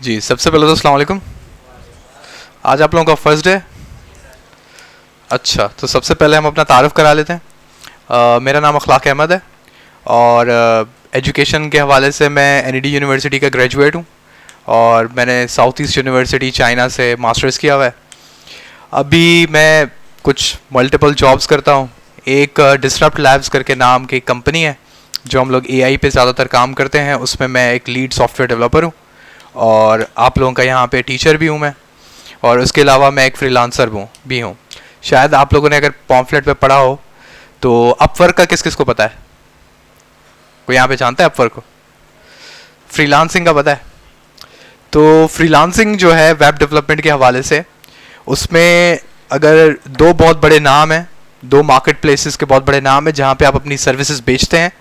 जी, सबसे पहले तो अस्सलाम वालेकुम। आज आप लोगों का फर्स्ट डे। अच्छा, तो सबसे पहले हम अपना तारुफ करा लेते हैं। मेरा नाम अखलाक अहमद है और एजुकेशन के हवाले से मैं एनईडी यूनिवर्सिटी का ग्रेजुएट हूँ और मैंने साउथ ईस्ट यूनिवर्सिटी चाइना से मास्टर्स किया हुआ है। अभी मैं कुछ मल्टीपल जॉब्स करता हूँ। एक डिसरप्ट लैब्स करके नाम की कंपनी है जो हम लोग एआई पे ज़्यादातर काम करते हैं, उसमें मैं एक लीड सॉफ्टवेयर डेवलपर हूँ और आप लोगों का यहाँ पे टीचर भी हूँ मैं। और उसके अलावा मैं एक फ्रीलांसर भी हूँ। शायद आप लोगों ने अगर पॉम्फलेट पे पढ़ा हो तो अपवर्क का किस किस को पता है? कोई यहाँ पे जानता है अपवर्क को? फ्रीलांसिंग का पता है? तो फ्रीलांसिंग जो है वेब डेवलपमेंट के हवाले से, उसमें अगर दो बहुत बड़े नाम हैं, दो मार्केट प्लेसेस के बहुत बड़े नाम हैं जहाँ पे आप अपनी सर्विसेज बेचते हैं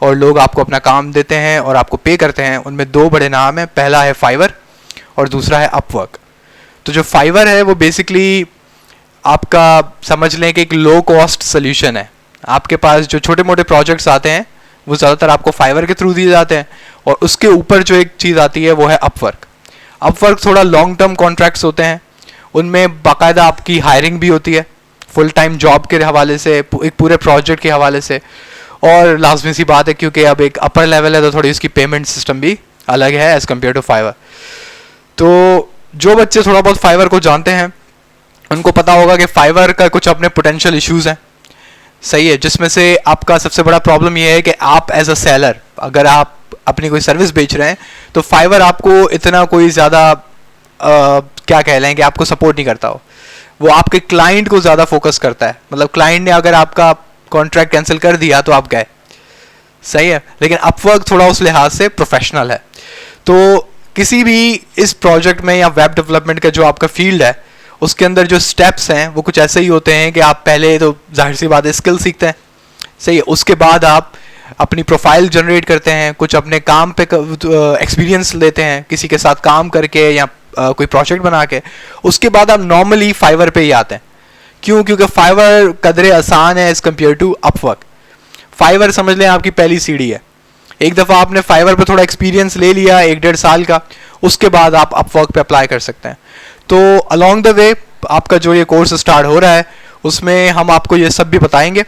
और लोग आपको अपना काम देते हैं और आपको पे करते हैं। उनमें दो बड़े नाम हैं, पहला है फाइवर और दूसरा है अपवर्क। तो जो फाइवर है वो बेसिकली आपका समझ लें कि एक लो कॉस्ट सोल्यूशन है। आपके पास जो छोटे मोटे प्रोजेक्ट्स आते हैं वो ज़्यादातर आपको फाइवर के थ्रू दिए जाते हैं। और उसके ऊपर जो एक चीज़ आती है वो है अपवर्क। अपवर्क थोड़ा लॉन्ग टर्म कॉन्ट्रैक्ट्स होते हैं, उनमें बाकायदा आपकी हायरिंग भी होती है फुल टाइम जॉब के हवाले से, एक पूरे प्रोजेक्ट के हवाले से। और लाजमी सी बात है क्योंकि अब एक अपर लेवल है तो थोड़ी उसकी पेमेंट सिस्टम भी अलग है एज़ कम्पेयर टू फाइवर। तो जो बच्चे थोड़ा बहुत फाइवर को जानते हैं उनको पता होगा कि फाइवर का कुछ अपने पोटेंशियल इश्यूज हैं, सही है, जिसमें से आपका सबसे बड़ा प्रॉब्लम ये है कि आप एज अ सेलर अगर आप अपनी कोई सर्विस बेच रहे हैं तो फाइवर आपको इतना कोई ज़्यादा क्या कह लें कि आपको सपोर्ट नहीं करता हो। वो आपके क्लाइंट को ज़्यादा फोकस करता है। मतलब क्लाइंट ने अगर आपका कॉन्ट्रैक्ट कैंसिल कर दिया तो आप गए, सही है। लेकिन अपवर्क थोड़ा उस लिहाज से प्रोफेशनल है। तो किसी भी इस प्रोजेक्ट में या वेब डेवलपमेंट का जो आपका फील्ड है उसके अंदर जो स्टेप्स हैं वो कुछ ऐसे ही होते हैं कि आप पहले तो जाहिर सी बात है स्किल सीखते हैं, सही है। उसके बाद आप अपनी प्रोफाइल जनरेट करते हैं, कुछ अपने काम पे एक्सपीरियंस लेते हैं किसी के साथ काम करके या कोई प्रोजेक्ट बना के। उसके बाद आप नॉर्मली फाइवर पे ही आते हैं। क्यों? क्योंकि फाइवर कदरे आसान है as compare to Upwork. Fiverr समझ लें आपकी पहली सीढ़ी है। एक दफ़ा आपने फाइवर पे थोड़ा एक्सपीरियंस ले लिया 1-1.5 साल का, उसके बाद आप अपवर्क पे अप्लाई कर सकते हैं। तो अलोंग द वे आपका जो ये कोर्स स्टार्ट हो रहा है उसमें हम आपको ये सब भी बताएंगे,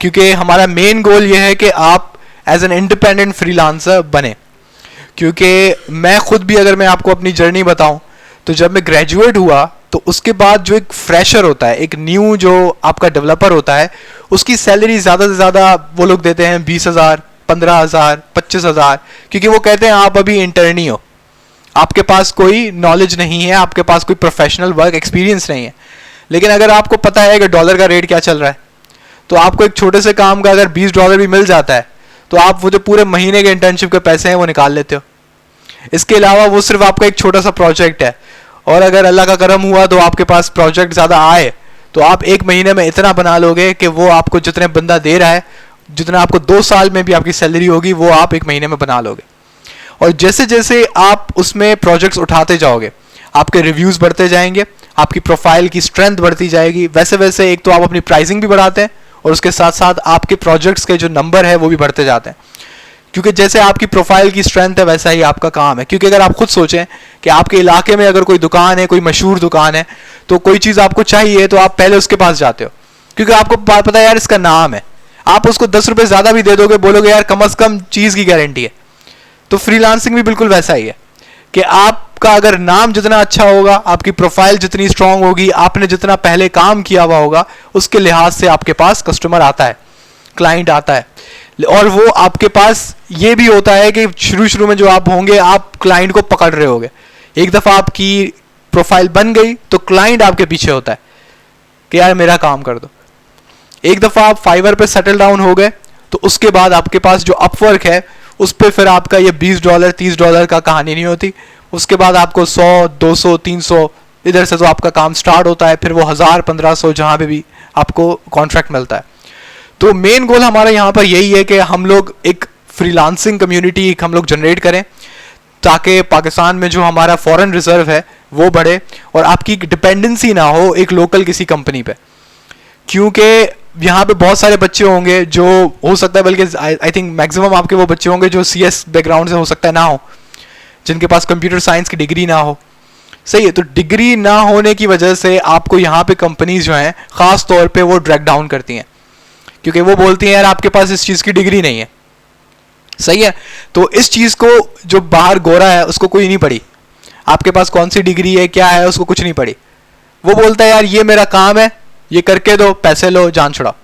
क्योंकि हमारा मेन गोल ये है कि आप एज एन इंडिपेंडेंट फ्रीलांसर बने। क्योंकि मैं खुद भी अगर मैं आपको अपनी जर्नी बताऊं तो जब मैं ग्रेजुएट हुआ तो उसके बाद जो एक फ्रेशर होता है, एक न्यू जो आपका डेवलपर होता है, उसकी सैलरी ज़्यादा से ज़्यादा वो लोग देते हैं 20,000, 15,000, 25,000, क्योंकि वो कहते हैं आप अभी इंटर्नी हो, आपके पास कोई नॉलेज नहीं है, आपके पास कोई प्रोफेशनल वर्क एक्सपीरियंस नहीं है। लेकिन अगर आपको पता है कि डॉलर का रेट क्या चल रहा है तो आपको एक छोटे से काम का अगर $20 भी मिल जाता है तो आप वो जो पूरे महीने के इंटर्नशिप के पैसे हैं वो निकाल लेते हो। इसके अलावा वो सिर्फ आपका एक छोटा सा प्रोजेक्ट है और अगर अल्लाह का करम हुआ तो आपके पास प्रोजेक्ट ज़्यादा आए तो आप एक महीने में इतना बना लोगे कि वो आपको जितने बंदा दे रहा है, जितना आपको 2 साल में भी आपकी सैलरी होगी वो आप एक महीने में बना लोगे। और जैसे जैसे आप उसमें प्रोजेक्ट्स उठाते जाओगे आपके रिव्यूज़ बढ़ते जाएंगे, आपकी प्रोफाइल की स्ट्रेंथ बढ़ती जाएगी। वैसे वैसे एक तो आप अपनी प्राइसिंग भी बढ़ाते हैं और उसके साथ साथ आपके प्रोजेक्ट्स के जो नंबर है वो भी बढ़ते जाते हैं। क्योंकि जैसे आपकी प्रोफाइल की स्ट्रेंथ है वैसा ही आपका काम है। क्योंकि अगर आप खुद सोचें कि आपके इलाके में अगर कोई दुकान है, कोई मशहूर दुकान है, तो कोई चीज़ आपको चाहिए तो आप पहले उसके पास जाते हो क्योंकि आपको पता है यार इसका नाम है। आप उसको 10 रुपये ज़्यादा भी दे दोगे, बोलोगे यार कम अज़ कम चीज़ की गारंटी है। तो फ्रीलांसिंग भी बिल्कुल वैसा ही है कि आपका अगर नाम जितना अच्छा होगा, आपकी प्रोफाइल जितनी स्ट्रांग होगी, आपने जितना पहले काम किया हुआ होगा, उसके लिहाज से आपके पास कस्टमर आता है, क्लाइंट आता है। और वो आपके पास ये भी होता है कि शुरू में जो आप होंगे आप क्लाइंट को पकड़ रहे होगे। एक दफ़ा आपकी प्रोफाइल बन गई तो क्लाइंट आपके पीछे होता है कि यार मेरा काम कर दो। एक दफ़ा आप फाइवर पे सेटल डाउन हो गए तो उसके बाद आपके पास जो अपवर्क है उस पर फिर आपका ये $20, $30 का कहानी नहीं होती। उसके बाद आपको 100, 200, 300 इधर से तो आपका काम स्टार्ट होता है, फिर वो 1000, 1500 जहाँ पे भी आपको कॉन्ट्रैक्ट मिलता है। तो मेन गोल हमारा यहाँ पर यही है कि हम लोग एक फ्रीलांसिंग कम्युनिटी हम लोग जनरेट करें ताकि पाकिस्तान में जो हमारा फॉरेन रिजर्व है वो बढ़े और आपकी डिपेंडेंसी ना हो एक लोकल किसी कंपनी पे। क्योंकि यहाँ पे बहुत सारे बच्चे होंगे जो हो सकता है, बल्कि आई थिंक मैक्सिमम आपके वो बच्चे होंगे जो CS बैकग्राउंड से हो सकता है ना हो, जिनके पास कंप्यूटर साइंस की डिग्री ना हो। सही है, तो डिग्री ना होने की वजह से आपको यहाँ पे कंपनीज जो हैं खास तौर पे वो ड्रैग डाउन करती हैं, क्योंकि वो बोलती हैं यार आपके पास इस चीज़ की डिग्री नहीं है। सही है, तो इस चीज़ को जो बाहर गोरा है उसको कोई नहीं पड़ी, आपके पास कौन सी डिग्री है क्या है उसको कुछ नहीं पड़ी। वो बोलता है यार ये मेरा काम है, ये करके दो, पैसे लो, जान छुड़ाओ।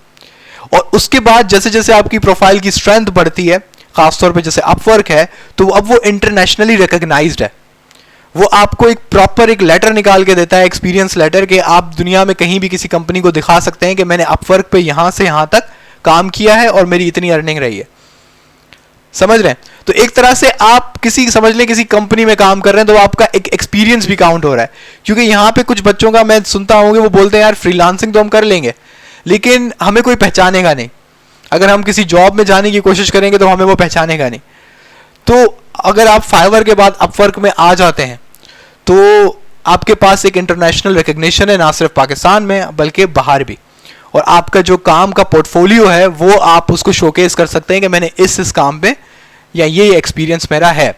और उसके बाद जैसे जैसे आपकी प्रोफाइल की स्ट्रेंथ बढ़ती है, खासतौर पे जैसे अपवर्क है, तो अब वो इंटरनेशनली रिकॉग्नाइज्ड है। वो आपको एक प्रॉपर एक लेटर निकाल के देता है, एक्सपीरियंस लेटर, कि आप दुनिया में कहीं भी किसी कंपनी को दिखा सकते हैं कि मैंने अपवर्क पे यहां से यहां तक काम किया है और मेरी इतनी अर्निंग रही है। समझ रहे हैं? तो एक तरह से आप किसी समझ लें किसी कंपनी में काम कर रहे हैं तो आपका एक एक्सपीरियंस भी काउंट हो रहा है। क्योंकि यहाँ पे कुछ बच्चों का मैं सुनता हूँ कि वो बोलते हैं यार फ्रीलांसिंग तो हम कर लेंगे लेकिन हमें कोई पहचानेगा नहीं, अगर हम किसी जॉब में जाने की कोशिश करेंगे तो हमें वो पहचानेगा नहीं। तो अगर आप फाइवर के बाद अपवर्क में आ जाते हैं तो आपके पास एक इंटरनेशनल रिकग्निशन है, ना सिर्फ पाकिस्तान में बल्कि बाहर भी, और आपका जो काम का पोर्टफोलियो है वो आप उसको शोकेस कर सकते हैं कि मैंने इस काम पे या ये एक्सपीरियंस मेरा है।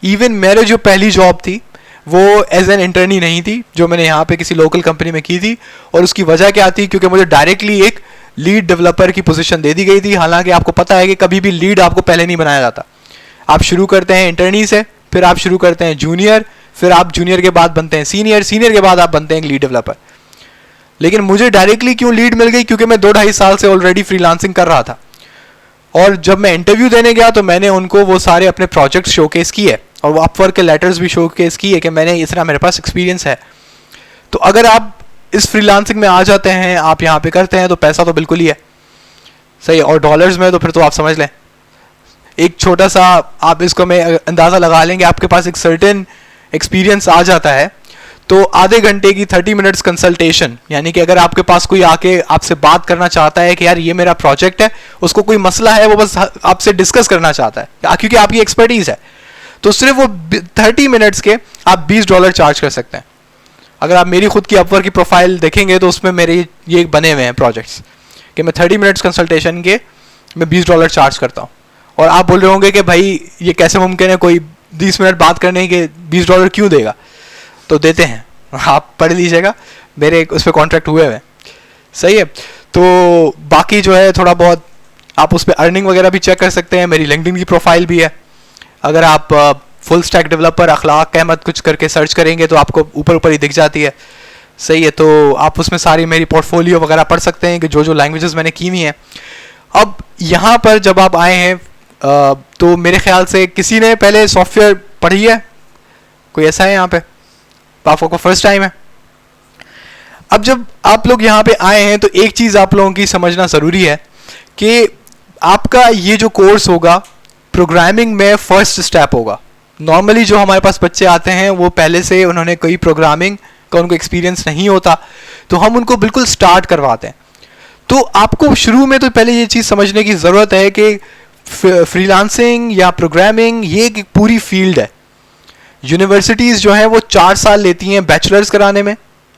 इवन मेरे जो पहली जॉब थी वो एज एन इंटर्नी नहीं थी, जो मैंने यहाँ पे किसी लोकल कंपनी में की थी, और उसकी वजह क्या थी, क्योंकि मुझे डायरेक्टली एक लीड डेवलपर की पोजीशन दे दी गई थी। हालांकि आपको पता है कि कभी भी लीड आपको पहले नहीं बनाया जाता, आप शुरू करते हैं इंटर्नी से, फिर आप शुरू करते हैं जूनियर, फिर आप जूनियर के बाद बनते हैं सीनियर, सीनियर के बाद आप बनते हैं लीड डेवलपर। लेकिन मुझे डायरेक्टली क्यों लीड मिल गई, क्योंकि मैं 2-2.5 साल से ऑलरेडी फ्रीलांसिंग कर रहा था, और जब मैं इंटरव्यू देने गया तो मैंने उनको वो सारे अपने प्रोजेक्ट्स शोकेस किए और वो अपवर्क के लेटर्स भी शोकेस किए कि मैंने इस तरह मेरे पास एक्सपीरियंस है। तो अगर आप इस फ्रीलांसिंग में आ जाते हैं, आप यहाँ पे करते हैं, तो पैसा तो बिल्कुल ही है। सही है, और डॉलर्स में तो फिर तो आप समझ लें, एक छोटा सा आप इसको मैं अंदाज़ा लगा लेंगे, आपके पास एक सर्टेन एक्सपीरियंस आ जाता है तो आधे घंटे की 30 मिनट्स कंसल्टेशन, यानी कि अगर आपके पास कोई आके आपसे बात करना चाहता है कि यार ये मेरा प्रोजेक्ट है, उसको कोई मसला है, वो बस आपसे डिस्कस करना चाहता है क्योंकि आपकी एक्सपर्टीज है, तो सिर्फ वो 30 मिनट्स के आप $20 चार्ज कर सकते हैं। अगर आप मेरी खुद की अपवर्क की प्रोफाइल देखेंगे तो उसमें मेरे ये बने हुए हैं प्रोजेक्ट्स कि मैं 30 मिनट्स कंसल्टेशन के मैं $20 चार्ज करता हूँ। और आप बोल रहे होंगे कि भाई ये कैसे मुमकिन है, कोई 20 मिनट बात करने के $20 क्यों देगा? तो देते हैं, आप पढ़ लीजिएगा, मेरे उस पर कॉन्ट्रैक्ट हुए हुए। सही है, तो बाकी जो है थोड़ा बहुत आप उस पर अर्निंग वगैरह भी चेक कर सकते हैं। मेरी लिंक्डइन की प्रोफाइल भी है, अगर आप फुल स्टैक डेवलपर अखलाक अहमद कुछ करके सर्च करेंगे तो आपको ऊपर ऊपर ही दिख जाती है। सही है, तो आप उसमें सारी मेरी पोर्टफोलियो वगैरह पढ़ सकते हैं कि जो जो लैंग्वेजेस मैंने की हुई हैं। अब यहाँ पर जब आप आए हैं तो मेरे ख्याल से किसी ने पहले सॉफ्टवेयर पढ़ी है, कोई ऐसा है यहाँ पे? आपको फर्स्ट टाइम है? अब जब आप लोग यहाँ पे आए हैं तो एक चीज़ आप लोगों की समझना ज़रूरी है कि आपका ये जो कोर्स होगा प्रोग्रामिंग में फर्स्ट स्टेप होगा। नॉर्मली जो हमारे पास बच्चे आते हैं वो पहले से उन्होंने कोई प्रोग्रामिंग का उनको एक्सपीरियंस नहीं होता, तो हम उनको बिल्कुल स्टार्ट करवाते हैं। तो आपको शुरू में तो पहले ये चीज़ समझने की ज़रूरत है कि फ्रीलांसिंग या प्रोग्रामिंग ये एक पूरी फील्ड है। यूनिवर्सिटीज़ जो हैं वो 4 साल लेती हैं बैचलर्स कराने में,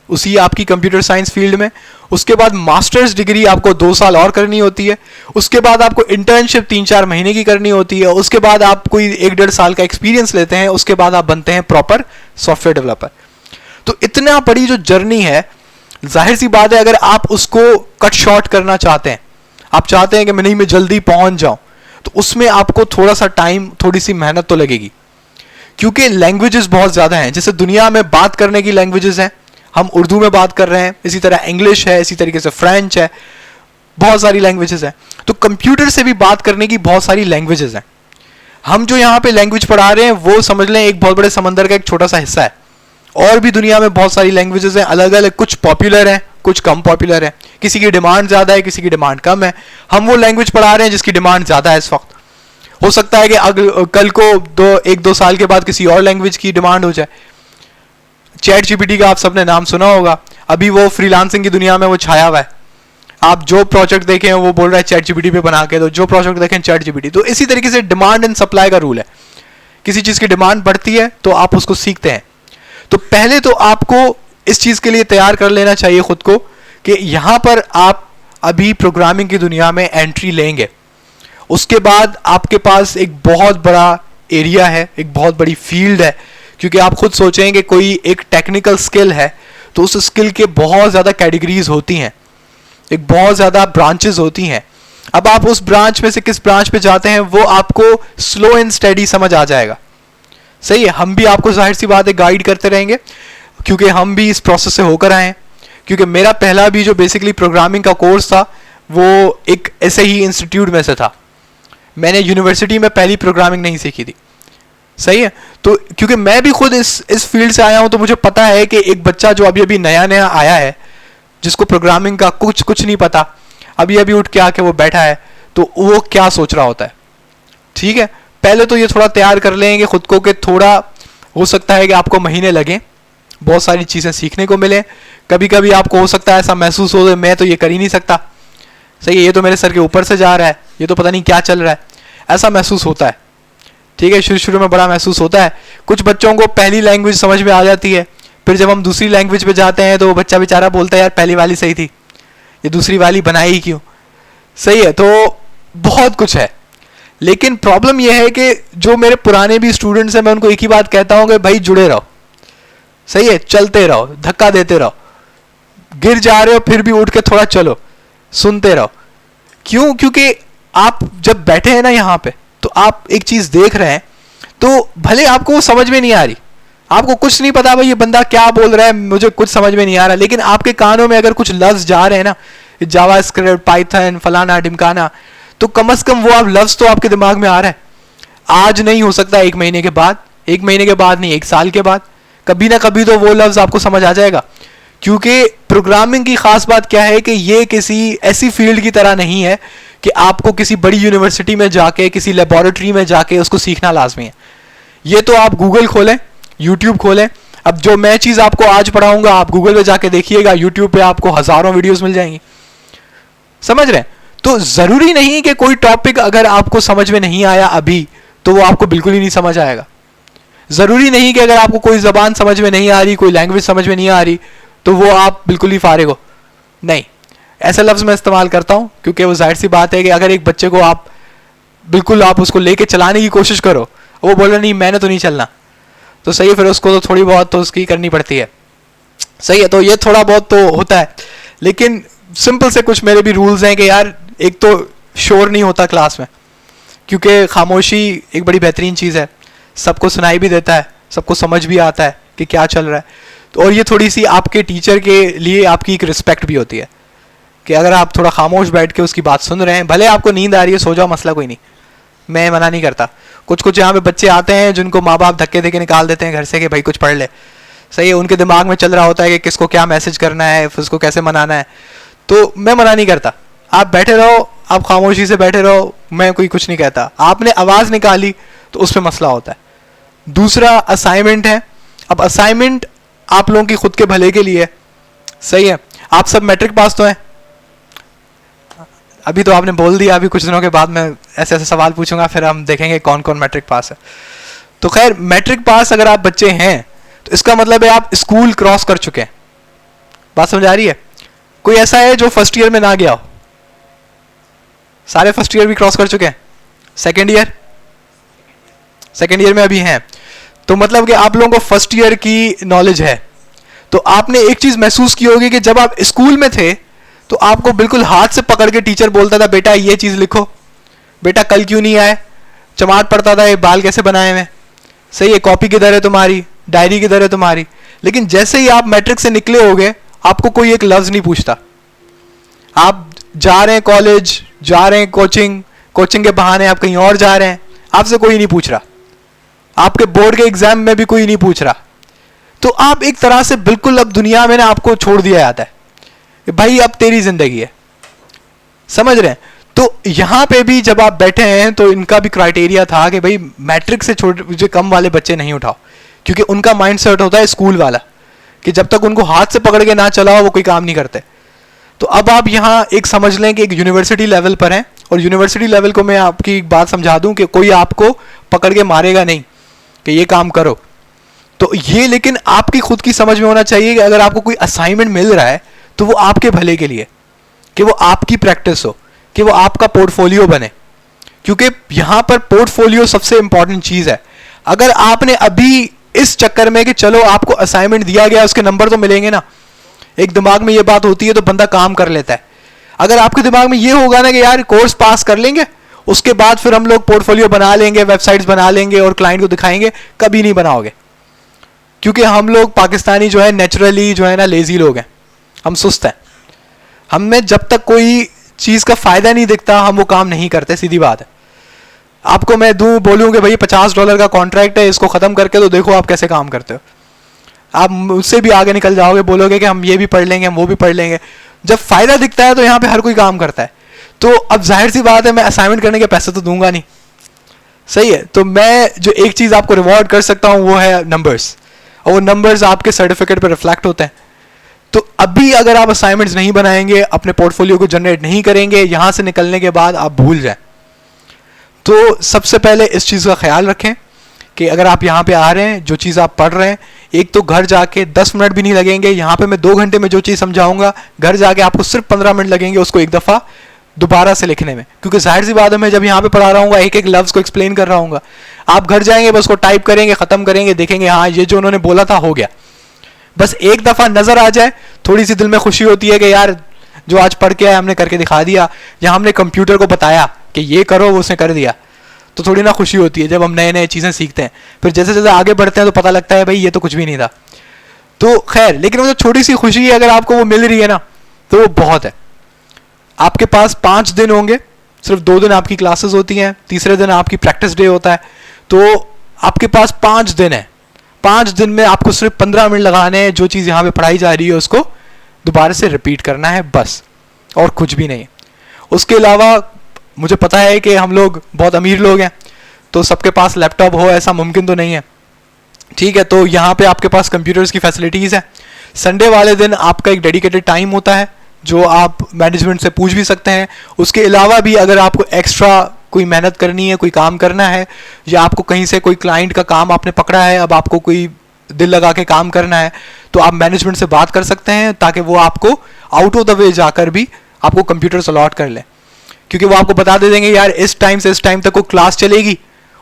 उसी आपकी कंप्यूटर साइंस फील्ड में। उसके बाद मास्टर्स डिग्री आपको 2 साल और करनी होती है। उसके बाद आपको इंटर्नशिप 3-4 महीने की करनी होती है। उसके बाद आप कोई 1-1.5 साल का एक्सपीरियंस लेते हैं। उसके बाद आप बनते हैं प्रॉपर सॉफ्टवेयर डेवलपर। तो इतना बड़ी जो जर्नी है, जाहिर सी बात है अगर आप उसको कट शॉर्ट करना चाहते हैं, आप चाहते हैं कि मैं नहीं मैं जल्दी पहुंच जाऊं, तो उसमें आपको थोड़ा सा टाइम, थोड़ी सी मेहनत तो लगेगी, क्योंकि लैंग्वेजेस बहुत ज़्यादा हैं। जैसे दुनिया में बात करने की लैंग्वेजेस हैं, हम उर्दू में बात कर रहे हैं, इसी तरह इंग्लिश है, इसी तरीके से फ्रेंच है, बहुत सारी लैंग्वेजेस हैं। तो कंप्यूटर से भी बात करने की बहुत सारी लैंग्वेजेस हैं। हम जो यहाँ पे लैंग्वेज पढ़ा रहे हैं वो समझ लें एक बहुत बड़े समंदर का एक छोटा सा हिस्सा है। और भी दुनिया में बहुत सारी लैंग्वेजेस हैं, अलग अलग, कुछ पॉपुलर हैं, कुछ कम पॉपुलर है, किसी की डिमांड ज़्यादा है, किसी की डिमांड कम है। हम वो लैंग्वेज पढ़ा रहे हैं जिसकी डिमांड ज़्यादा है इस वक्त। हो सकता है कि कल को 1-2 साल के बाद किसी और लैंग्वेज की डिमांड हो जाए। चैट जीपीटी का आप सबने नाम सुना होगा, अभी वो फ्रीलांसिंग की दुनिया में वो छाया हुआ है। आप जो प्रोजेक्ट देखें वो बोल रहा है चैट जीपीटी पे बना के दो, जो प्रोजेक्ट देखें चैट जीपीटी। तो इसी तरीके से डिमांड एंड सप्लाई का रूल है, किसी चीज़ की डिमांड बढ़ती है तो आप उसको सीखते हैं। तो पहले तो आपको इस चीज़ के लिए तैयार कर लेना चाहिए खुद को कि यहाँ पर आप अभी प्रोग्रामिंग की दुनिया में एंट्री लेंगे। उसके बाद आपके पास एक बहुत बड़ा एरिया है, एक बहुत बड़ी फील्ड है, क्योंकि आप खुद सोचें कि कोई एक टेक्निकल स्किल है तो उस स्किल के बहुत ज़्यादा कैटेगरीज होती हैं, एक बहुत ज़्यादा ब्रांचेस होती हैं। अब आप उस ब्रांच में से किस ब्रांच पे जाते हैं वो आपको स्लो एंड स्टेडी समझ आ जाएगा। सही है, हम भी आपको जाहिर सी बात है गाइड करते रहेंगे, क्योंकि हम भी इस प्रोसेस से होकर आए हैं। क्योंकि मेरा पहला भी जो बेसिकली प्रोग्रामिंग का कोर्स था वो एक ऐसे ही इंस्टीट्यूट में से था, मैंने यूनिवर्सिटी में पहली प्रोग्रामिंग नहीं सीखी थी। सही है, तो क्योंकि मैं भी खुद इस फील्ड से आया हूं तो मुझे पता है कि एक बच्चा जो अभी अभी नया नया आया है, जिसको प्रोग्रामिंग का कुछ नहीं पता, अभी अभी उठ के आके वो बैठा है, तो वो क्या सोच रहा होता है। ठीक है, पहले तो ये थोड़ा तैयार कर लेंगे खुद को कि थोड़ा हो सकता है कि आपको महीने लगे, बहुत सारी चीज़ें सीखने को मिले। कभी कभी आपको हो सकता है ऐसा महसूस हो मैं तो ये कर ही नहीं सकता, सही है, ये तो मेरे सर के ऊपर से जा रहा है, ये तो पता नहीं क्या चल रहा है, ऐसा महसूस होता है। ठीक है, शुरू शुरू में बड़ा महसूस होता है। कुछ बच्चों को पहली लैंग्वेज समझ में आ जाती है, फिर जब हम दूसरी लैंग्वेज पे जाते हैं तो वो बच्चा बेचारा बोलता है यार पहली वाली सही थी, ये दूसरी वाली बनाई ही क्यों। सही है, तो बहुत कुछ है। लेकिन प्रॉब्लम यह है कि जो मेरे पुराने भी स्टूडेंट्स हैं, मैं उनको एक ही बात कहता हूँ कि भाई जुड़े रहो। सही है, चलते रहो, धक्का देते रहो, गिर जा रहे हो फिर भी उठ के थोड़ा चलो, सुनते रहो। क्यों? क्योंकि आप जब बैठे हैं ना यहाँ पे, तो आप एक चीज देख रहे हैं, तो भले आपको वो समझ में नहीं आ रही, आपको कुछ नहीं पता भाई ये बंदा क्या बोल रहा है, मुझे कुछ समझ में नहीं आ रहा, लेकिन आपके कानों में अगर कुछ लफ्ज जा रहे हैं ना, जावा स्क्रिप्ट, पाइथन, फलाना ढिमकाना, तो कम से कम वो आप लफ्ज तो आपके दिमाग में आ रहा है। आज नहीं, हो सकता है 1 महीने के बाद, 1 महीने के बाद नहीं, 1 साल के बाद, कभी ना कभी तो वो लफ्ज आपको समझ आ जाएगा। क्योंकि प्रोग्रामिंग की खास बात क्या है कि ये किसी ऐसी फील्ड की तरह नहीं है कि आपको किसी बड़ी यूनिवर्सिटी में जाके, किसी लेबोरेटरी में जाके उसको सीखना लाजमी है। ये तो आप गूगल खोलें, यूट्यूब खोलें, अब जो मैं चीज़ आपको आज पढ़ाऊंगा आप गूगल पे जाके देखिएगा, यूट्यूब पे आपको हजारों वीडियोस मिल जाएंगी। समझ रहे हैं? तो ज़रूरी नहीं कि कोई टॉपिक अगर आपको समझ में नहीं आया अभी तो वो आपको बिल्कुल ही नहीं समझ आएगा। ज़रूरी नहीं कि अगर आपको कोई ज़बान समझ में नहीं आ रही, कोई लैंग्वेज समझ में नहीं आ रही, तो वो आप बिल्कुल ही फारिग हो। नहीं, ऐसा लफ्ज़ मैं इस्तेमाल करता हूँ क्योंकि वो जाहिर सी बात है कि अगर एक बच्चे को आप बिल्कुल आप उसको लेके चलाने की कोशिश करो, वो बोले नहीं मैंने तो नहीं चलना, तो सही है, फिर उसको तो थोड़ी बहुत तो उसकी करनी पड़ती है। सही है, तो ये थोड़ा बहुत तो होता है। लेकिन सिंपल से कुछ मेरे भी रूल्स हैं कि यार एक तो शोर नहीं होता क्लास में, क्योंकि खामोशी एक बड़ी बेहतरीन चीज़ है, सबको सुनाई भी देता है, सबको समझ भी आता है कि क्या चल रहा है। तो और ये थोड़ी सी आपके टीचर के लिए आपकी एक रिस्पेक्ट भी होती है कि अगर आप थोड़ा खामोश बैठ के उसकी बात सुन रहे हैं, भले आपको नींद आ रही है, सो जाओ, मसला कोई नहीं, मैं मना नहीं करता। कुछ यहाँ पे बच्चे आते हैं जिनको माँ बाप धक्के दे के निकाल देते हैं घर से कि भाई कुछ पढ़ ले। सही है, उनके दिमाग में चल रहा होता है कि किसको क्या मैसेज करना है, फिर उसको कैसे मनाना है, तो मैं मना नहीं करता। आप बैठे रहो, आप खामोशी से बैठे रहो, मैं कोई कुछ नहीं कहता। आपने आवाज़ निकाली तो उस पर मसला होता है। दूसरा असाइनमेंट है। अब असाइनमेंट आप लोगों की खुद के भले के लिए। सही है, आप सब मैट्रिक पास तो हैं? अभी तो आपने बोल दिया, अभी कुछ दिनों के बाद मैं ऐसे ऐसे सवाल पूछूंगा, फिर हम देखेंगे कौन कौन मैट्रिक पास है। तो खैर, मैट्रिक पास अगर आप बच्चे हैं तो इसका मतलब है आप स्कूल क्रॉस कर चुके हैं। बात समझ आ रही है? कोई ऐसा है जो फर्स्ट ईयर में ना गया हो? सारे फर्स्ट ईयर भी क्रॉस कर चुके हैं? सेकेंड ईयर में अभी हैं, तो मतलब कि आप लोगों को फर्स्ट ईयर की नॉलेज है। तो आपने एक चीज महसूस की होगी कि जब आप स्कूल में थे तो आपको बिल्कुल हाथ से पकड़ के टीचर बोलता था बेटा ये चीज लिखो, बेटा कल क्यों नहीं आए, चमाट पड़ता था ये बाल कैसे बनाए हुए। सही है, कॉपी किधर है तुम्हारी, डायरी किधर है तुम्हारी। लेकिन जैसे ही आप मैट्रिक से निकले होगे आपको कोई एक लफ्ज नहीं पूछता। आप जा रहे हैं कॉलेज, जा रहे हैं कोचिंग के बहाने आप कहीं और जा रहे हैं, आपसे कोई नहीं पूछ रहा, आपके बोर्ड के एग्जाम में भी कोई नहीं पूछ रहा। तो आप एक तरह से बिल्कुल अब दुनिया में ना आपको छोड़ दिया जाता है कि भाई अब तेरी जिंदगी है। समझ रहे हैं? तो यहां पे भी जब आप बैठे हैं तो इनका भी क्राइटेरिया था कि भाई मैट्रिक से छोटे कम वाले बच्चे नहीं उठाओ, क्योंकि उनका माइंड सेट होता है स्कूल वाला कि जब तक उनको हाथ से पकड़ के ना चलाओ वो कोई काम नहीं करते। तो अब आप यहाँ एक समझ लें कि एक यूनिवर्सिटी लेवल पर हैं, और यूनिवर्सिटी लेवल को मैं आपकी एक बात समझा दूं कि कोई आपको पकड़ के मारेगा नहीं कि ये काम करो। तो ये लेकिन आपकी खुद की समझ में होना चाहिए कि अगर आपको कोई असाइनमेंट मिल रहा है तो वो आपके भले के लिए, कि वो आपकी प्रैक्टिस हो, कि वो आपका पोर्टफोलियो बने। क्योंकि यहाँ पर पोर्टफोलियो सबसे इंपॉर्टेंट चीज़ है। अगर आपने अभी इस चक्कर में कि चलो आपको असाइनमेंट दिया गया उसके नंबर तो मिलेंगे ना, एक दिमाग में ये बात होती है तो बंदा काम कर लेता है। अगर आपके दिमाग में ये होगा ना कि यार कोर्स पास कर लेंगे उसके बाद फिर हम लोग पोर्टफोलियो बना लेंगे, वेबसाइट्स बना लेंगे और क्लाइंट को दिखाएंगे, कभी नहीं बनाओगे। क्योंकि हम लोग पाकिस्तानी जो है नेचुरली जो है ना लेजी लोग हैं, हम सुस्त हैं। हमें जब तक कोई चीज़ का फ़ायदा नहीं दिखता हम वो काम नहीं करते, सीधी बात है। आपको मैं बोलूँ कि भाई $50 का कॉन्ट्रैक्ट है, इसको ख़त्म करके तो देखो आप कैसे काम करते हो। आप उससे भी आगे निकल जाओगे, बोलोगे कि हम ये भी पढ़ लेंगे, हम वो भी पढ़ लेंगे। जब फ़ायदा दिखता है तो यहाँ पे हर कोई काम करता है। तो अब जाहिर सी बात है मैं असाइनमेंट करने के पैसे तो दूंगा नहीं, सही है। तो मैं जो एक चीज़ आपको रिवॉर्ड कर सकता हूँ वो है नंबर्स, और वो नंबर्स आपके सर्टिफिकेट पर रिफ्लेक्ट होते हैं। तो अभी अगर आप असाइनमेंट्स नहीं बनाएंगे, अपने पोर्टफोलियो को जनरेट नहीं करेंगे, यहाँ से निकलने के बाद आप भूल जाएं। तो सबसे पहले इस चीज़ का ख्याल रखें कि अगर आप यहाँ पे आ रहे हैं, जो चीज़ आप पढ़ रहे हैं, एक तो घर जाके 10 मिनट भी नहीं लगेंगे। यहाँ पे मैं 2 घंटे में जो चीज़ समझाऊंगा, घर जाके आपको सिर्फ 15 मिनट लगेंगे उसको एक दफ़ा दोबारा से लिखने में। क्योंकि जाहिर सी बात है मैं जब यहाँ पे पढ़ा रहा हूँ एक एक लफ्ज़ को एक्सप्लेन कर रहा हूँ, आप घर जाएंगे बस को टाइप करेंगे, ख़त्म करेंगे, देखेंगे हाँ ये जो उन्होंने बोला था हो गया। बस एक दफ़ा नज़र आ जाए, थोड़ी सी दिल में खुशी होती है कि यार जो आज पढ़ के आया हमने करके दिखा दिया, या हमने कंप्यूटर को बताया कि ये करो वो उसने कर दिया, तो थोड़ी ना खुशी होती है जब हम नए नए चीज़ें सीखते हैं। फिर जैसे जैसे आगे बढ़ते हैं तो पता लगता है भाई ये तो कुछ भी नहीं था। तो खैर, लेकिन वो जो छोटी सी खुशी है अगर आपको वो मिल रही है ना तो वो बहुत है। आपके पास 5 दिन होंगे, सिर्फ 2 दिन आपकी क्लासेस होती हैं, तीसरे दिन आपकी प्रैक्टिस डे होता है। तो आपके पास 5 दिन है, 5 दिन में आपको सिर्फ 15 मिनट लगाने हैं। जो चीज़ यहाँ पे पढ़ाई जा रही है उसको दोबारा से रिपीट करना है, बस, और कुछ भी नहीं। उसके अलावा मुझे पता है कि हम लोग बहुत अमीर लोग हैं तो सबके पास लैपटॉप हो ऐसा मुमकिन तो नहीं है, ठीक है। तो यहाँ पे आपके पास कंप्यूटर्स की फैसिलिटीज़ है। संडे वाले दिन आपका एक डेडिकेटेड टाइम होता है जो आप मैनेजमेंट से पूछ भी सकते हैं। उसके अलावा भी अगर आपको एक्स्ट्रा कोई मेहनत करनी है, कोई काम करना है, या आपको कहीं से कोई क्लाइंट का काम आपने पकड़ा है, अब आपको कोई दिल लगा के काम करना है, तो आप मैनेजमेंट से बात कर सकते हैं ताकि वो आपको आउट ऑफ द वे जाकर भी आपको कंप्यूटर्स अलॉट कर लें। क्योंकि वो आपको बता दे देंगे यार इस टाइम से इस टाइम तक वो क्लास चलेगी,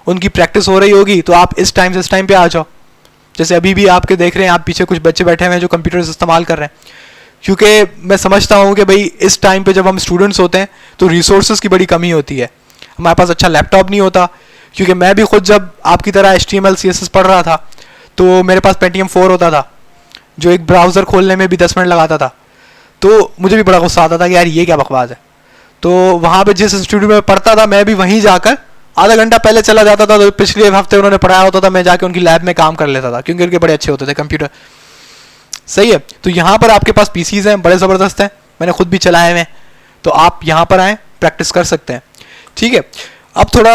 उनकी प्रैक्टिस हो रही होगी, तो आप इस टाइम से इस टाइम पे आ जाओ। जैसे अभी भी आपके देख रहे हैं, आप पीछे कुछ बच्चे बैठे हुए हैं जो कंप्यूटर्स इस्तेमाल कर रहे हैं। क्योंकि मैं समझता हूँ कि भाई इस टाइम पे जब हम स्टूडेंट्स होते हैं तो रिसोर्सेज की बड़ी कमी होती है। हमारे पास अच्छा लैपटॉप नहीं होता, क्योंकि मैं भी खुद जब आपकी तरह HTML CSS पढ़ रहा था तो मेरे पास Pentium 4 होता था जो एक ब्राउज़र खोलने में भी 10 मिनट लगाता था। तो मुझे भी बड़ा गुस्सा आता था कि यार ये क्या बकवास है। तो वहाँ पे जिस इंस्टीट्यूट में पढ़ता था मैं भी वहीं जाकर आधा घंटा पहले चला जाता था, तो पिछले हफ्ते उन्होंने पढ़ाया होता था, मैं जाके उनकी लैब में काम कर लेता था क्योंकि उनके बड़े अच्छे होते थे कंप्यूटर, सही है। तो यहाँ पर आपके पास PCs हैं, बड़े ज़बरदस्त हैं, मैंने खुद भी चलाए हुए हैं। तो आप यहाँ पर आएँ, प्रैक्टिस कर सकते हैं, ठीक है। अब थोड़ा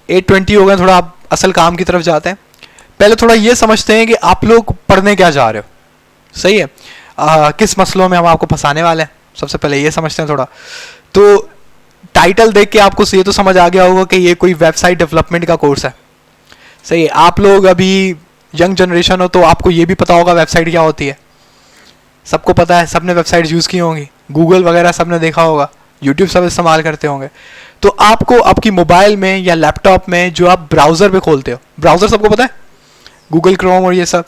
8:20 हो गए, थोड़ा आप असल काम की तरफ जाते हैं। पहले थोड़ा ये समझते हैं कि आप लोग पढ़ने क्या जा रहे हो, सही है। किस मसलों में हम आपको फंसाने वाले हैं, सबसे पहले ये समझते हैं थोड़ा। तो टाइटल देख के आपको ये तो समझ आ गया होगा कि ये कोई वेबसाइट डेवलपमेंट का कोर्स है, सही है। आप लोग अभी यंग जनरेशन हो तो आपको ये भी पता होगा वेबसाइट क्या होती है, सबको पता है, सबने वेबसाइट यूज़ की होंगी, गूगल वगैरह सबने देखा होगा, यूट्यूब सब इस्तेमाल करते होंगे। तो आपको आपकी मोबाइल में या लैपटॉप में जो आप ब्राउज़र पे खोलते हो, ब्राउज़र सबको पता है, गूगल क्रोम और ये सब।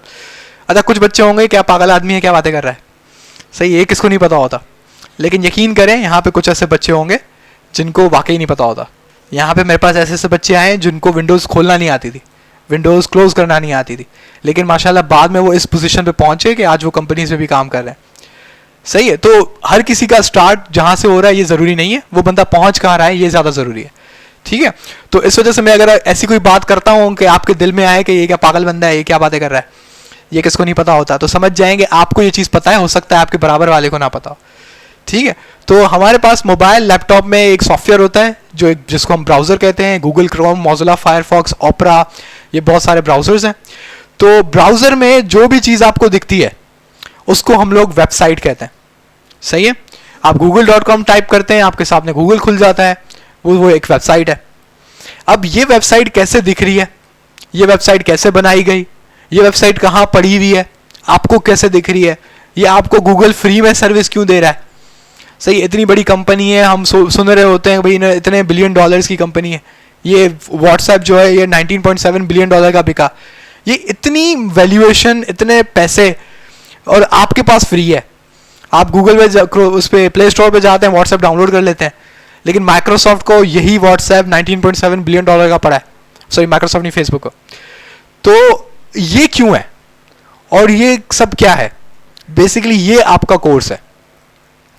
अच्छा, कुछ बच्चे होंगे क्या पागल आदमी है, क्या बातें कर रहा है, सही है, किसको नहीं पता होता। लेकिन यकीन करें यहाँ पे कुछ ऐसे बच्चे होंगे जिनको वाकई नहीं पता होता। यहाँ पे मेरे पास ऐसे ऐसे बच्चे आए जिनको विंडोज़ खोलना नहीं आती थी, विंडोज़ क्लोज करना नहीं आती थी, लेकिन माशाल्लाह बाद में वो इस पोजीशन पे पहुँचे कि आज वो कंपनीज में भी काम कर रहे हैं, सही है। तो हर किसी का स्टार्ट जहाँ से हो रहा है ये ज़रूरी नहीं है, वो बंदा पहुँच कहाँ रहा है ये ज़्यादा ज़रूरी है, ठीक है। तो इस वजह से मैं अगर ऐसी कोई बात करता हूँ कि आपके दिल में आए कि ये क्या पागल बंदा है, ये क्या बातें कर रहा है, ये किसको नहीं पता होता, तो समझ जाएंगे आपको ये चीज़ पता है, हो सकता है आपके बराबर वाले को ना पता हो, ठीक है। तो हमारे पास मोबाइल लैपटॉप में एक सॉफ्टवेयर होता है जो एक जिसको हम ब्राउज़र कहते हैं, Google Chrome, Mozilla Firefox, opera, ये बहुत सारे ब्राउज़र्स हैं। तो ब्राउज़र में जो भी चीज़ आपको दिखती है उसको हम लोग वेबसाइट कहते हैं, सही है। आप google.com टाइप करते हैं, आपके सामने गूगल खुल जाता है, वो एक वेबसाइट है। अब ये वेबसाइट कैसे दिख रही है, ये वेबसाइट कैसे बनाई गई, ये वेबसाइट कहाँ पड़ी हुई है, आपको कैसे दिख रही है, ये आपको गूगल फ्री में सर्विस क्यों दे रहा है, सही, इतनी बड़ी कंपनी है, हम सुन रहे होते हैं भाई इतने बिलियन डॉलर्स की कंपनी है, ये व्हाट्सएप जो है ये 19.7 बिलियन डॉलर का बिका, ये इतनी वैल्यूएशन, इतने पैसे, और आपके पास फ्री है। आप गूगल पे उस पर प्ले स्टोर पे जाते हैं, व्हाट्सएप डाउनलोड कर लेते हैं, लेकिन माइक्रोसॉफ्ट को यही व्हाट्सएप 19.7 बिलियन डॉलर का पड़ा है। सॉरी, माइक्रोसॉफ्ट नहीं, फेसबुक को। तो ये क्यों है और ये सब क्या है? बेसिकली ये आपका कोर्स है।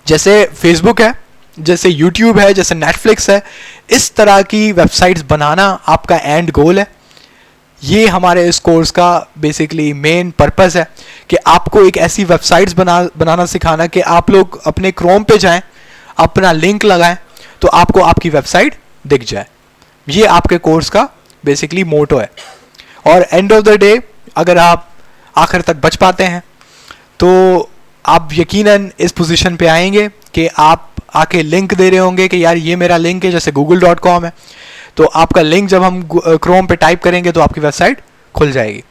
जैसे फेसबुक है, जैसे यूट्यूब है, जैसे नेटफ्लिक्स है, इस तरह की वेबसाइट्स बनाना आपका एंड गोल है। ये हमारे इस कोर्स का बेसिकली मेन पर्पस है कि आपको एक ऐसी वेबसाइट्स बनाना सिखाना कि आप लोग अपने क्रोम पे जाएं, अपना लिंक लगाएं, तो आपको आपकी वेबसाइट दिख जाए। ये आपके कोर्स का बेसिकली मोटो है। और एंड ऑफ द डे अगर आप आखिर तक बच पाते हैं तो आप यकीनन इस पोजीशन पे आएंगे कि आप आके लिंक दे रहे होंगे कि यार ये मेरा लिंक है, जैसे google.com है, तो आपका लिंक जब हम क्रोम पे टाइप करेंगे तो आपकी वेबसाइट खुल जाएगी।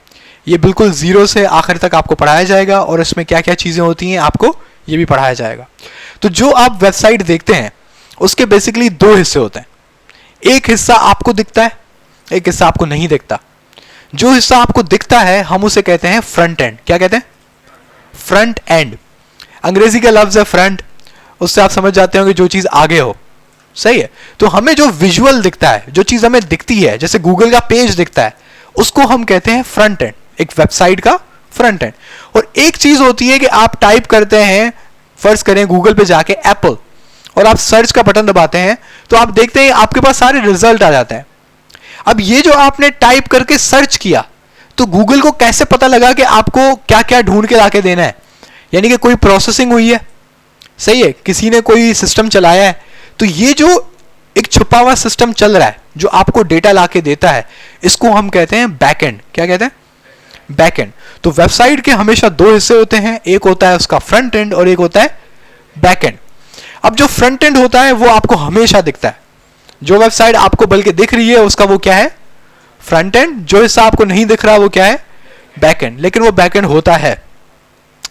ये बिल्कुल ज़ीरो से आखिर तक आपको पढ़ाया जाएगा और इसमें क्या क्या चीज़ें होती हैं आपको ये भी पढ़ाया जाएगा। तो जो आप वेबसाइट देखते हैं उसके बेसिकली दो हिस्से होते हैं। एक हिस्सा आपको दिखता है, एक हिस्सा आपको नहीं दिखता। जो हिस्सा आपको दिखता है हम उसे कहते हैं फ्रंट एंड। क्या कहते हैं? Front end. अंग्रेजी का लफ्ज है फ्रंट, उससे आप समझ जाते हो कि जो चीज़ आगे हो। सही है। तो हमें जो विजुअल दिखता है, जो चीज़ हमें दिखती है, जैसे गूगल का पेज दिखता है, उसको हम कहते हैं फ्रंट एंड, एक वेबसाइट का फ्रंट एंड। और एक चीज़ होती है कि आप टाइप करते हैं, फर्ज करें गूगल पे जाके एप्पल, और आप सर्च का बटन दबाते हैं तो आप देखते हैं आपके पास सारे रिजल्ट आ जाते हैं। अब ये जो आपने टाइप करके सर्च किया, तो गूगल को कैसे पता लगा कि आपको क्या क्या ढूंढ के लाके देना है? यानी कि कोई प्रोसेसिंग हुई है, सही है, किसी ने कोई सिस्टम चलाया है। तो ये जो एक छुपा हुआ सिस्टम चल रहा है जो आपको डेटा लाके देता है, इसको हम कहते हैं बैकएंड। क्या कहते हैं? बैकएंड। तो वेबसाइट के हमेशा दो हिस्से होते हैं, एक होता है उसका फ्रंट एंड और एक होता है बैकएंड। अब जो फ्रंट एंड होता है वो आपको हमेशा दिखता है। जो वेबसाइट आपको बल्कि दिख रही है उसका वो क्या है? Front end. जो हिस्सा आपको नहीं दिख रहा वो क्या है? बैकएंड। लेकिन वो बैकएंड होता है।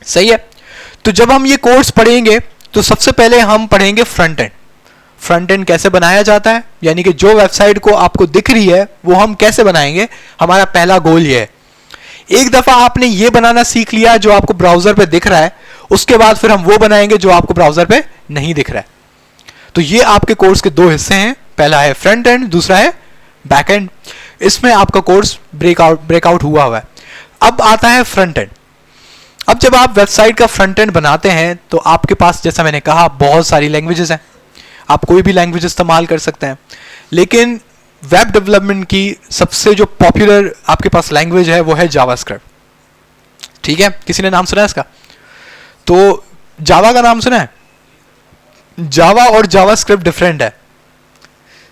सही है। तो जब हम ये कोर्स पढ़ेंगे तो सबसे पहले हम पढ़ेंगे फ्रंट एंड। फ्रंट एंड कैसे बनाया जाता है, यानी कि जो वेबसाइट को आपको दिख रही है वो हम कैसे बनाएंगे, हमारा पहला गोल ये है। एक दफा आपने ये बनाना सीख लिया जो आपको ब्राउजर पे दिख रहा है, उसके बाद फिर हम वो बनाएंगे जो आपको ब्राउजर पे नहीं दिख रहा है। तो ये आपके कोर्स के दो हिस्से हैं, पहला है फ्रंट एंड, दूसरा है बैक एंड। इसमें आपका कोर्स ब्रेकआउट हुआ है। अब आता है फ्रंट एंड। अब जब आप वेबसाइट का फ्रंट एंड बनाते हैं तो आपके पास, जैसा मैंने कहा, बहुत सारी लैंग्वेजेस हैं। आप कोई भी लैंग्वेज इस्तेमाल कर सकते हैं, लेकिन वेब डेवलपमेंट की सबसे जो पॉपुलर आपके पास लैंग्वेज है वो है जावास्क्रिप्ट। ठीक है, किसी ने नाम सुना है इसका? तो जावा का नाम सुना है? जावा और जावास्क्रिप्ट डिफरेंट है।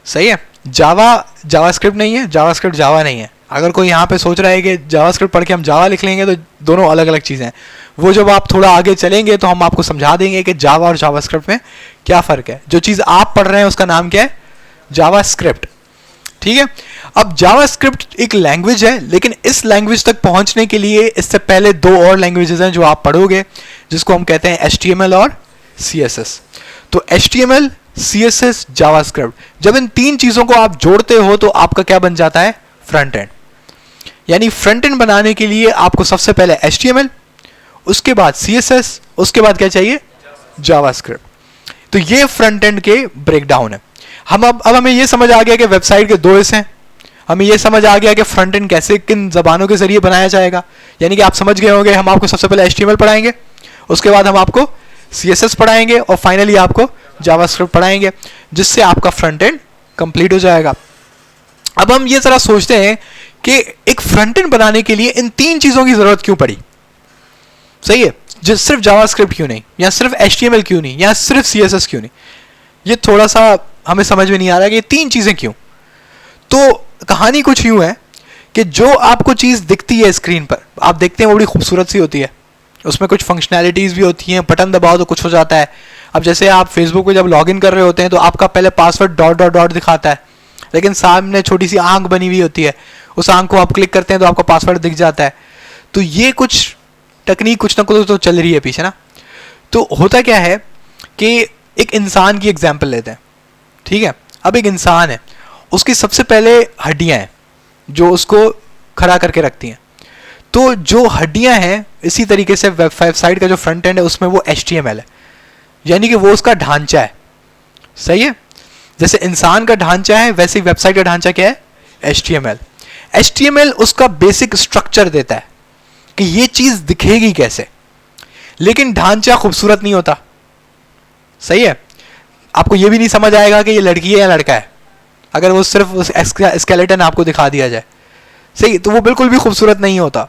सही है। जावा जावास्क्रिप्ट नहीं है, जावास्क्रिप्ट जावा नहीं है। अगर कोई यहाँ पे सोच रहा है कि जावास्क्रिप्ट पढ़ के हम जावा लिख लेंगे, तो दोनों अलग अलग चीज़ें हैं। वो जब आप थोड़ा आगे चलेंगे तो हम आपको समझा देंगे कि जावा और जावास्क्रिप्ट में क्या फ़र्क है। जो चीज़ आप पढ़ रहे हैं उसका नाम क्या है? जावास्क्रिप्ट। ठीक है। अब जावास्क्रिप्ट एक लैंग्वेज है, लेकिन इस लैंग्वेज तक पहुंचने के लिए इससे पहले दो और लैंग्वेजेस हैं जो आप पढ़ोगे, जिसको हम कहते हैं HTML और CSS। तो HTML, CSS, जावास्क्रिप्ट, जब इन तीन चीज़ों को आप जोड़ते हो तो आपका क्या बन जाता है? Front end. यानी फ्रंट एंड बनाने के लिए आपको सबसे पहले HTML, उसके बाद CSS, उसके बाद क्या चाहिए? जावास्क्रिप्ट। तो ये फ्रंट एंड के ब्रेकडाउन है। हम अब हमें ये समझ आ गया कि वेबसाइट के दो हिस्से हैं। हमें ये समझ आ गया कि फ्रंट एंड कैसे, किन जबानों के जरिए बनाया जाएगा। यानी कि आप समझ गए होंगे, हम आपको सबसे पहले HTML पढ़ाएंगे, उसके बाद हम आपको CSS पढ़ाएंगे और फाइनली आपको जावास्क्रिप्ट पढ़ाएंगे, जिससे आपका फ्रंट एंड कंप्लीट हो जाएगा। अब हम ये जरा सोचते हैं कि एक फ्रंट एंड बनाने के लिए इन तीन चीज़ों की ज़रूरत क्यों पड़ी? सही है। जो सिर्फ जावास्क्रिप्ट क्यों नहीं, या सिर्फ HTML क्यों नहीं, या सिर्फ CSS क्यों नहीं? ये थोड़ा सा हमें समझ में नहीं आ रहा कि ये तीन चीज़ें क्यों। तो कहानी कुछ यूँ है कि जो आपको चीज़ दिखती है स्क्रीन पर, आप देखते हैं वो बड़ी खूबसूरत सी होती है, उसमें कुछ फंक्शनैलिटीज़ भी होती हैं, बटन दबाओ तो कुछ हो जाता है। अब जैसे आप फेसबुक पे जब लॉगिन कर रहे होते हैं तो आपका पहले पासवर्ड डॉट डॉट डॉट दिखाता है, लेकिन सामने छोटी सी आंख बनी हुई होती है, उस आंख को आप क्लिक करते हैं तो आपका पासवर्ड दिख जाता है। तो ये कुछ टेक्निक कुछ ना कुछ तो चल रही है पीछे ना। तो होता क्या है कि एक इंसान की एग्जाम्पल लेते हैं, ठीक है। अब एक इंसान है, उसकी सबसे पहले हड्डियां हैं जो उसको खड़ा करके रखती हैं। तो जो हड्डियां हैं, इसी तरीके से वेबसाइट का जो फ्रंट एंड है उसमें वो HTML है, यानी कि वो उसका ढांचा है, सही है। जैसे इंसान का ढांचा है वैसे ही वेबसाइट का ढांचा क्या है, HTML। HTML उसका बेसिक स्ट्रक्चर देता है कि ये चीज दिखेगी कैसे, लेकिन ढांचा खूबसूरत नहीं होता, सही है। आपको ये भी नहीं समझ आएगा कि ये लड़की है या लड़का है अगर वो सिर्फ उस स्केलेटन आपको दिखा दिया जाए, सही, तो वो बिल्कुल भी खूबसूरत नहीं होता।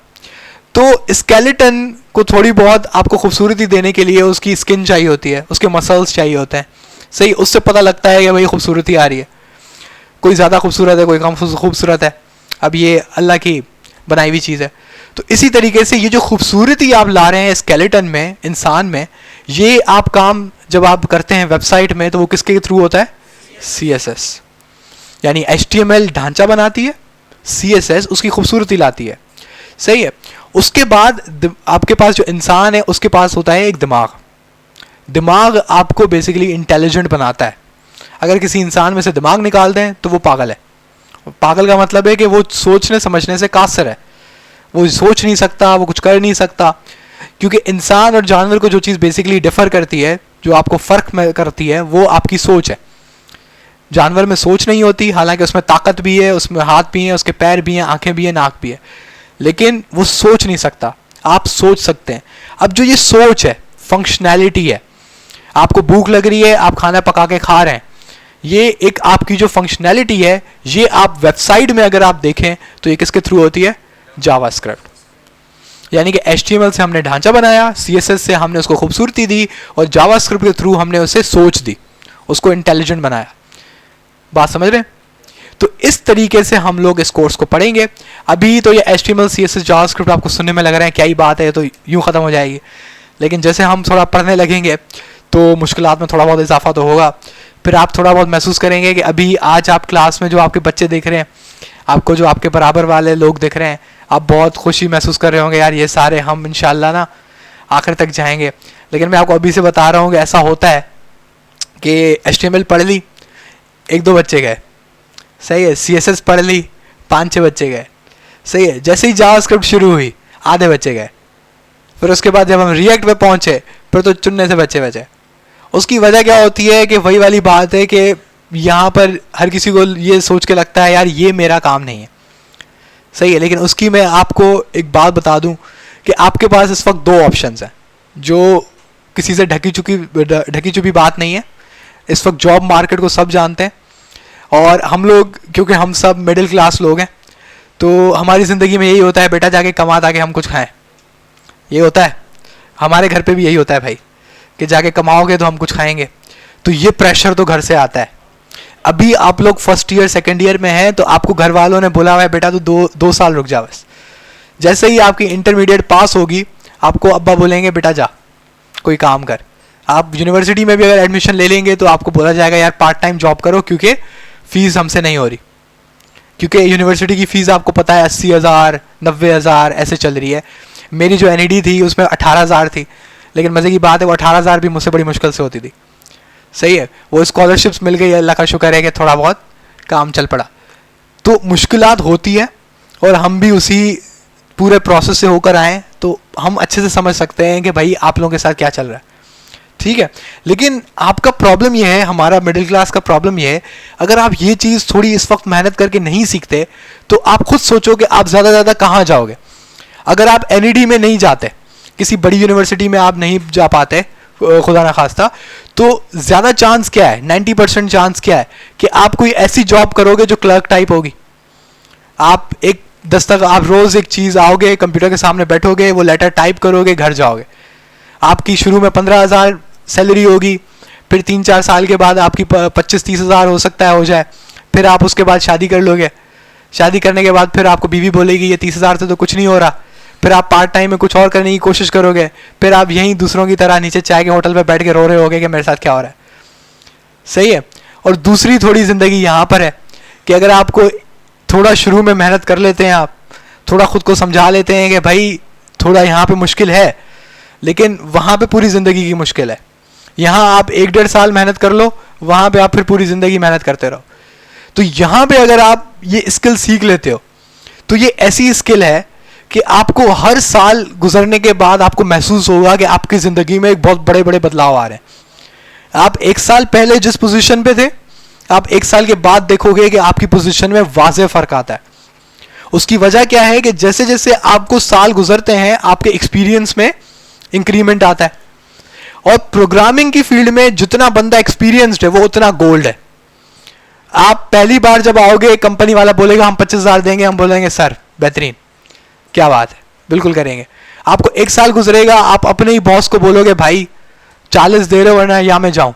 तो स्केलेटन को थोड़ी बहुत आपको खूबसूरती देने के लिए उसकी स्किन चाहिए होती है, उसके मसल्स चाहिए होते हैं, सही, उससे पता लगता है कि भाई खूबसूरती आ रही है, कोई ज़्यादा खूबसूरत है, कोई कम खूबसूरत है। अब ये अल्लाह की बनाई हुई चीज़ है। तो इसी तरीके से ये जो खूबसूरती आप ला रहे हैं स्केलेटन में, इंसान में, ये आप काम जब आप करते हैं वेबसाइट में तो वो किसके थ्रू होता है, CSS। यानी HTML ढांचा बनाती है, CSS उसकी खूबसूरती लाती है, सही है। उसके बाद आपके पास जो इंसान है उसके पास होता है एक दिमाग। दिमाग आपको बेसिकली इंटेलिजेंट बनाता है। अगर किसी इंसान में से दिमाग निकाल दें तो वो पागल है। पागल का मतलब है कि वो सोचने समझने से कासर है, वो सोच नहीं सकता, वो कुछ कर नहीं सकता। क्योंकि इंसान और जानवर को जो चीज़ बेसिकली डिफर करती है, जो आपको फ़र्क में करती है, वो आपकी सोच है। जानवर में सोच नहीं होती, हालांकि उसमें ताकत भी है, उसमें हाथ भी हैं, उसके पैर भी हैं, आंखें भी हैं, नाक भी है, लेकिन वो सोच नहीं सकता। आप सोच सकते हैं। अब जो ये सोच है, फंक्शनैलिटी है, आपको भूख लग रही है, आप खाना पका के खा रहे हैं, ये एक आपकी जो फंक्शनैलिटी है, ये आप वेबसाइट में अगर आप देखें तो ये किसके थ्रू होती है, जावास्क्रिप्ट। यानी कि HTML से हमने ढांचा बनाया, CSS से हमने उसको खूबसूरती दी, और जावास्क्रिप्ट के थ्रू हमने उसे सोच दी, उसको इंटेलिजेंट बनाया। बात समझ रहे हैं? तो इस तरीके से हम लोग इस कोर्स को पढ़ेंगे। अभी तो ये HTML CSS जावास्क्रिप्ट आपको सुनने में लग रहा है क्या ही बात है, तो यूं ख़त्म हो जाएगी, लेकिन जैसे हम थोड़ा पढ़ने लगेंगे तो मुश्किलात में थोड़ा बहुत इजाफा तो होगा। फिर आप थोड़ा बहुत महसूस करेंगे कि अभी आज आप क्लास में जो आपके बच्चे देख रहे हैं, आपको जो आपके बराबर वाले लोग दिख रहे हैं, आप बहुत खुशी महसूस कर रहे होंगे, यार ये सारे हम इंशाल्लाह ना आखिर तक जाएंगे। लेकिन मैं आपको अभी से बता रहा हूँ कि ऐसा होता है कि HTML पढ़ ली, 1-2 बच्चे गए, सही है। CSS पढ़ ली, 5-6 बच्चे गए, सही है। जैसे ही जावास्क्रिप्ट शुरू हुई, आधे बच्चे गए। फिर उसके बाद जब हम रिएक्ट पे पहुंचे, फिर तो चुनने से बच्चे बचे। उसकी वजह क्या होती है कि वही वाली बात है कि यहाँ पर हर किसी को ये सोच के लगता है यार ये मेरा काम नहीं है, सही है। लेकिन उसकी मैं आपको एक बात बता दूं कि आपके पास इस वक्त 2 ऑप्शंस हैं, जो किसी से ढकी छुपी बात नहीं है। इस वक्त जॉब मार्केट को सब जानते हैं, और हम लोग क्योंकि हम सब मिडिल क्लास लोग हैं, तो हमारी ज़िंदगी में यही होता है, बेटा जाके कमा ताकि हम कुछ खाएं। ये होता है, हमारे घर पे भी यही होता है भाई, कि जाके कमाओगे तो हम कुछ खाएंगे। तो ये प्रेशर तो घर से आता है। अभी आप लोग फर्स्ट ईयर सेकेंड ईयर में हैं, तो आपको घर वालों ने बोला हुआ है बेटा तो 2 साल रुक जा बस। जैसे ही आपकी इंटरमीडिएट पास होगी, आपको अब्बा बोलेंगे बेटा जा कोई काम कर। आप यूनिवर्सिटी में भी अगर एडमिशन ले लेंगे तो आपको बोला जाएगा यार पार्ट टाइम जॉब करो, क्योंकि फीस हमसे नहीं हो रही। क्योंकि यूनिवर्सिटी की फ़ीस आपको पता है 80,000 90,000 ऐसे चल रही है। मेरी जो NED थी उसमें 18,000 थी, लेकिन मज़े की बात है वो 18,000 भी मुझसे बड़ी मुश्किल से होती थी, सही है। वो स्कॉलरशिप्स मिल गई, अल्लाह का शुक्र है कि थोड़ा बहुत काम चल पड़ा। तो मुश्किलात होती है, और हम भी उसी पूरे प्रोसेस से होकर आए, तो हम अच्छे से समझ सकते हैं कि भाई आप लोगों के साथ क्या चल रहा है, ठीक है। लेकिन आपका प्रॉब्लम ये है, हमारा मिडिल क्लास का प्रॉब्लम ये है, अगर आप ये चीज़ थोड़ी इस वक्त मेहनत करके नहीं सीखते तो आप खुद सोचो कि आप ज़्यादा ज़्यादा कहाँ जाओगे। अगर आप NED में नहीं जाते, किसी बड़ी यूनिवर्सिटी में आप नहीं जा पाते खुदा ना खास्ता, तो ज़्यादा चांस क्या है, 90% चांस क्या है कि आप कोई ऐसी जॉब करोगे जो क्लर्क टाइप होगी। आप एक दस्तक, आप रोज़ एक चीज़ आओगे, कंप्यूटर के सामने बैठोगे, वो लेटर टाइप करोगे, घर जाओगे। आपकी शुरू में 15,000 सैलरी होगी, फिर 3-4 साल के बाद आपकी 25-30,000 हो सकता है हो जाए। फिर आप उसके बाद शादी कर लोगे, शादी करने के बाद फिर आपको बीवी बोलेगी ये 30,000 से तो कुछ नहीं हो रहा। फिर आप पार्ट टाइम में कुछ और करने की कोशिश करोगे, फिर आप यहीं दूसरों की तरह नीचे चाय के होटल पे बैठ के रो रहे होगे कि मेरे साथ क्या हो रहा है, सही है। और दूसरी थोड़ी ज़िंदगी यहाँ पर है कि अगर आपको थोड़ा शुरू में मेहनत कर लेते हैं, आप थोड़ा ख़ुद को समझा लेते हैं कि भाई थोड़ा यहाँ पे मुश्किल है, लेकिन वहाँ पे पूरी ज़िंदगी की मुश्किल है। यहाँ आप 1-1.5 साल मेहनत कर लो, वहां पे आप फिर पूरी जिंदगी मेहनत करते रहो। तो यहाँ पे अगर आप ये स्किल सीख लेते हो तो ये ऐसी स्किल है कि आपको हर साल गुजरने के बाद आपको महसूस होगा कि आपकी जिंदगी में एक बहुत बड़े बड़े बदलाव आ रहे हैं। आप 1 साल पहले जिस पोजीशन पे थे, आप 1 साल के बाद देखोगे कि आपकी पोजीशन में वाज़ेह फर्क आता है। उसकी वजह क्या है कि जैसे जैसे आपको साल गुजरते हैं आपके एक्सपीरियंस में इंक्रीमेंट आता है, और प्रोग्रामिंग की फील्ड में जितना बंदा एक्सपीरियंस्ड है वो उतना गोल्ड है। आप पहली बार जब आओगे, कंपनी वाला बोलेगा हम 25,000 देंगे, हम बोलेंगे सर बेहतरीन, क्या बात है, बिल्कुल करेंगे। आपको 1 साल गुजरेगा, आप अपने ही बॉस को बोलोगे भाई 40 दे रहे हो वरना या मैं जाऊं।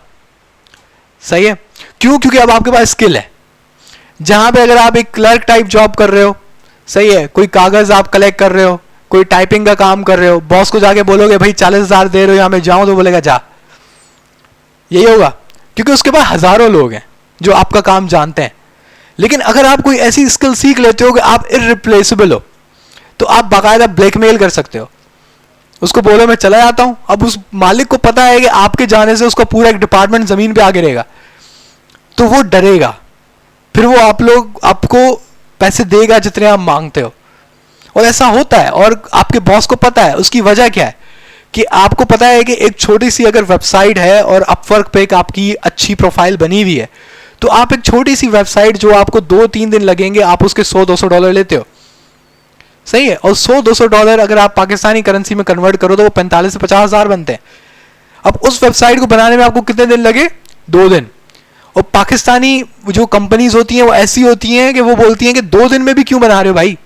सही है, क्यों? क्योंकि अब आपके पास स्किल है। जहां पे अगर आप एक क्लर्क टाइप जॉब कर रहे हो, सही है, कोई कागज आप कलेक्ट कर रहे हो, कोई टाइपिंग का काम कर रहे हो, बॉस को जाके बोलोगे भाई 40,000 दे रहे हो या मैं जाऊं, तो बोलेगा जा। यही होगा, क्योंकि उसके पास हजारों लोग हैं जो आपका काम जानते हैं। लेकिन अगर आप कोई ऐसी स्किल सीख लेते हो कि आप इररिप्लेसेबल हो, तो आप बाकायदा ब्लैकमेल कर सकते हो। उसको बोलो मैं चला जाता हूं। अब उस मालिक को पता है कि आपके जाने से उसका पूरा एक डिपार्टमेंट जमीन पे आ गिरेगा, तो वो डरेगा, फिर वो आपको पैसे देगा जितने आप मांगते हो। और ऐसा होता है, और आपके बॉस को पता है। उसकी वजह क्या है कि आपको पता है कि एक छोटी सी अगर वेबसाइट है और अपवर्क पे एक आपकी अच्छी प्रोफाइल बनी हुई है, तो आप एक छोटी सी वेबसाइट जो आपको 2-3 दिन लगेंगे, आप उसके $100-200 लेते हो। सही है, और $100-200 अगर आप पाकिस्तानी करेंसी में कन्वर्ट करो तो वो 45 से 50 हज़ार बनते हैं। अब उस वेबसाइट को बनाने में आपको कितने दिन लगे? 2 दिन। और पाकिस्तानी जो कंपनीज होती हैं वो ऐसी होती हैं कि वो बोलती हैं कि 2 दिन में भी क्यों बना रहे हो भाई,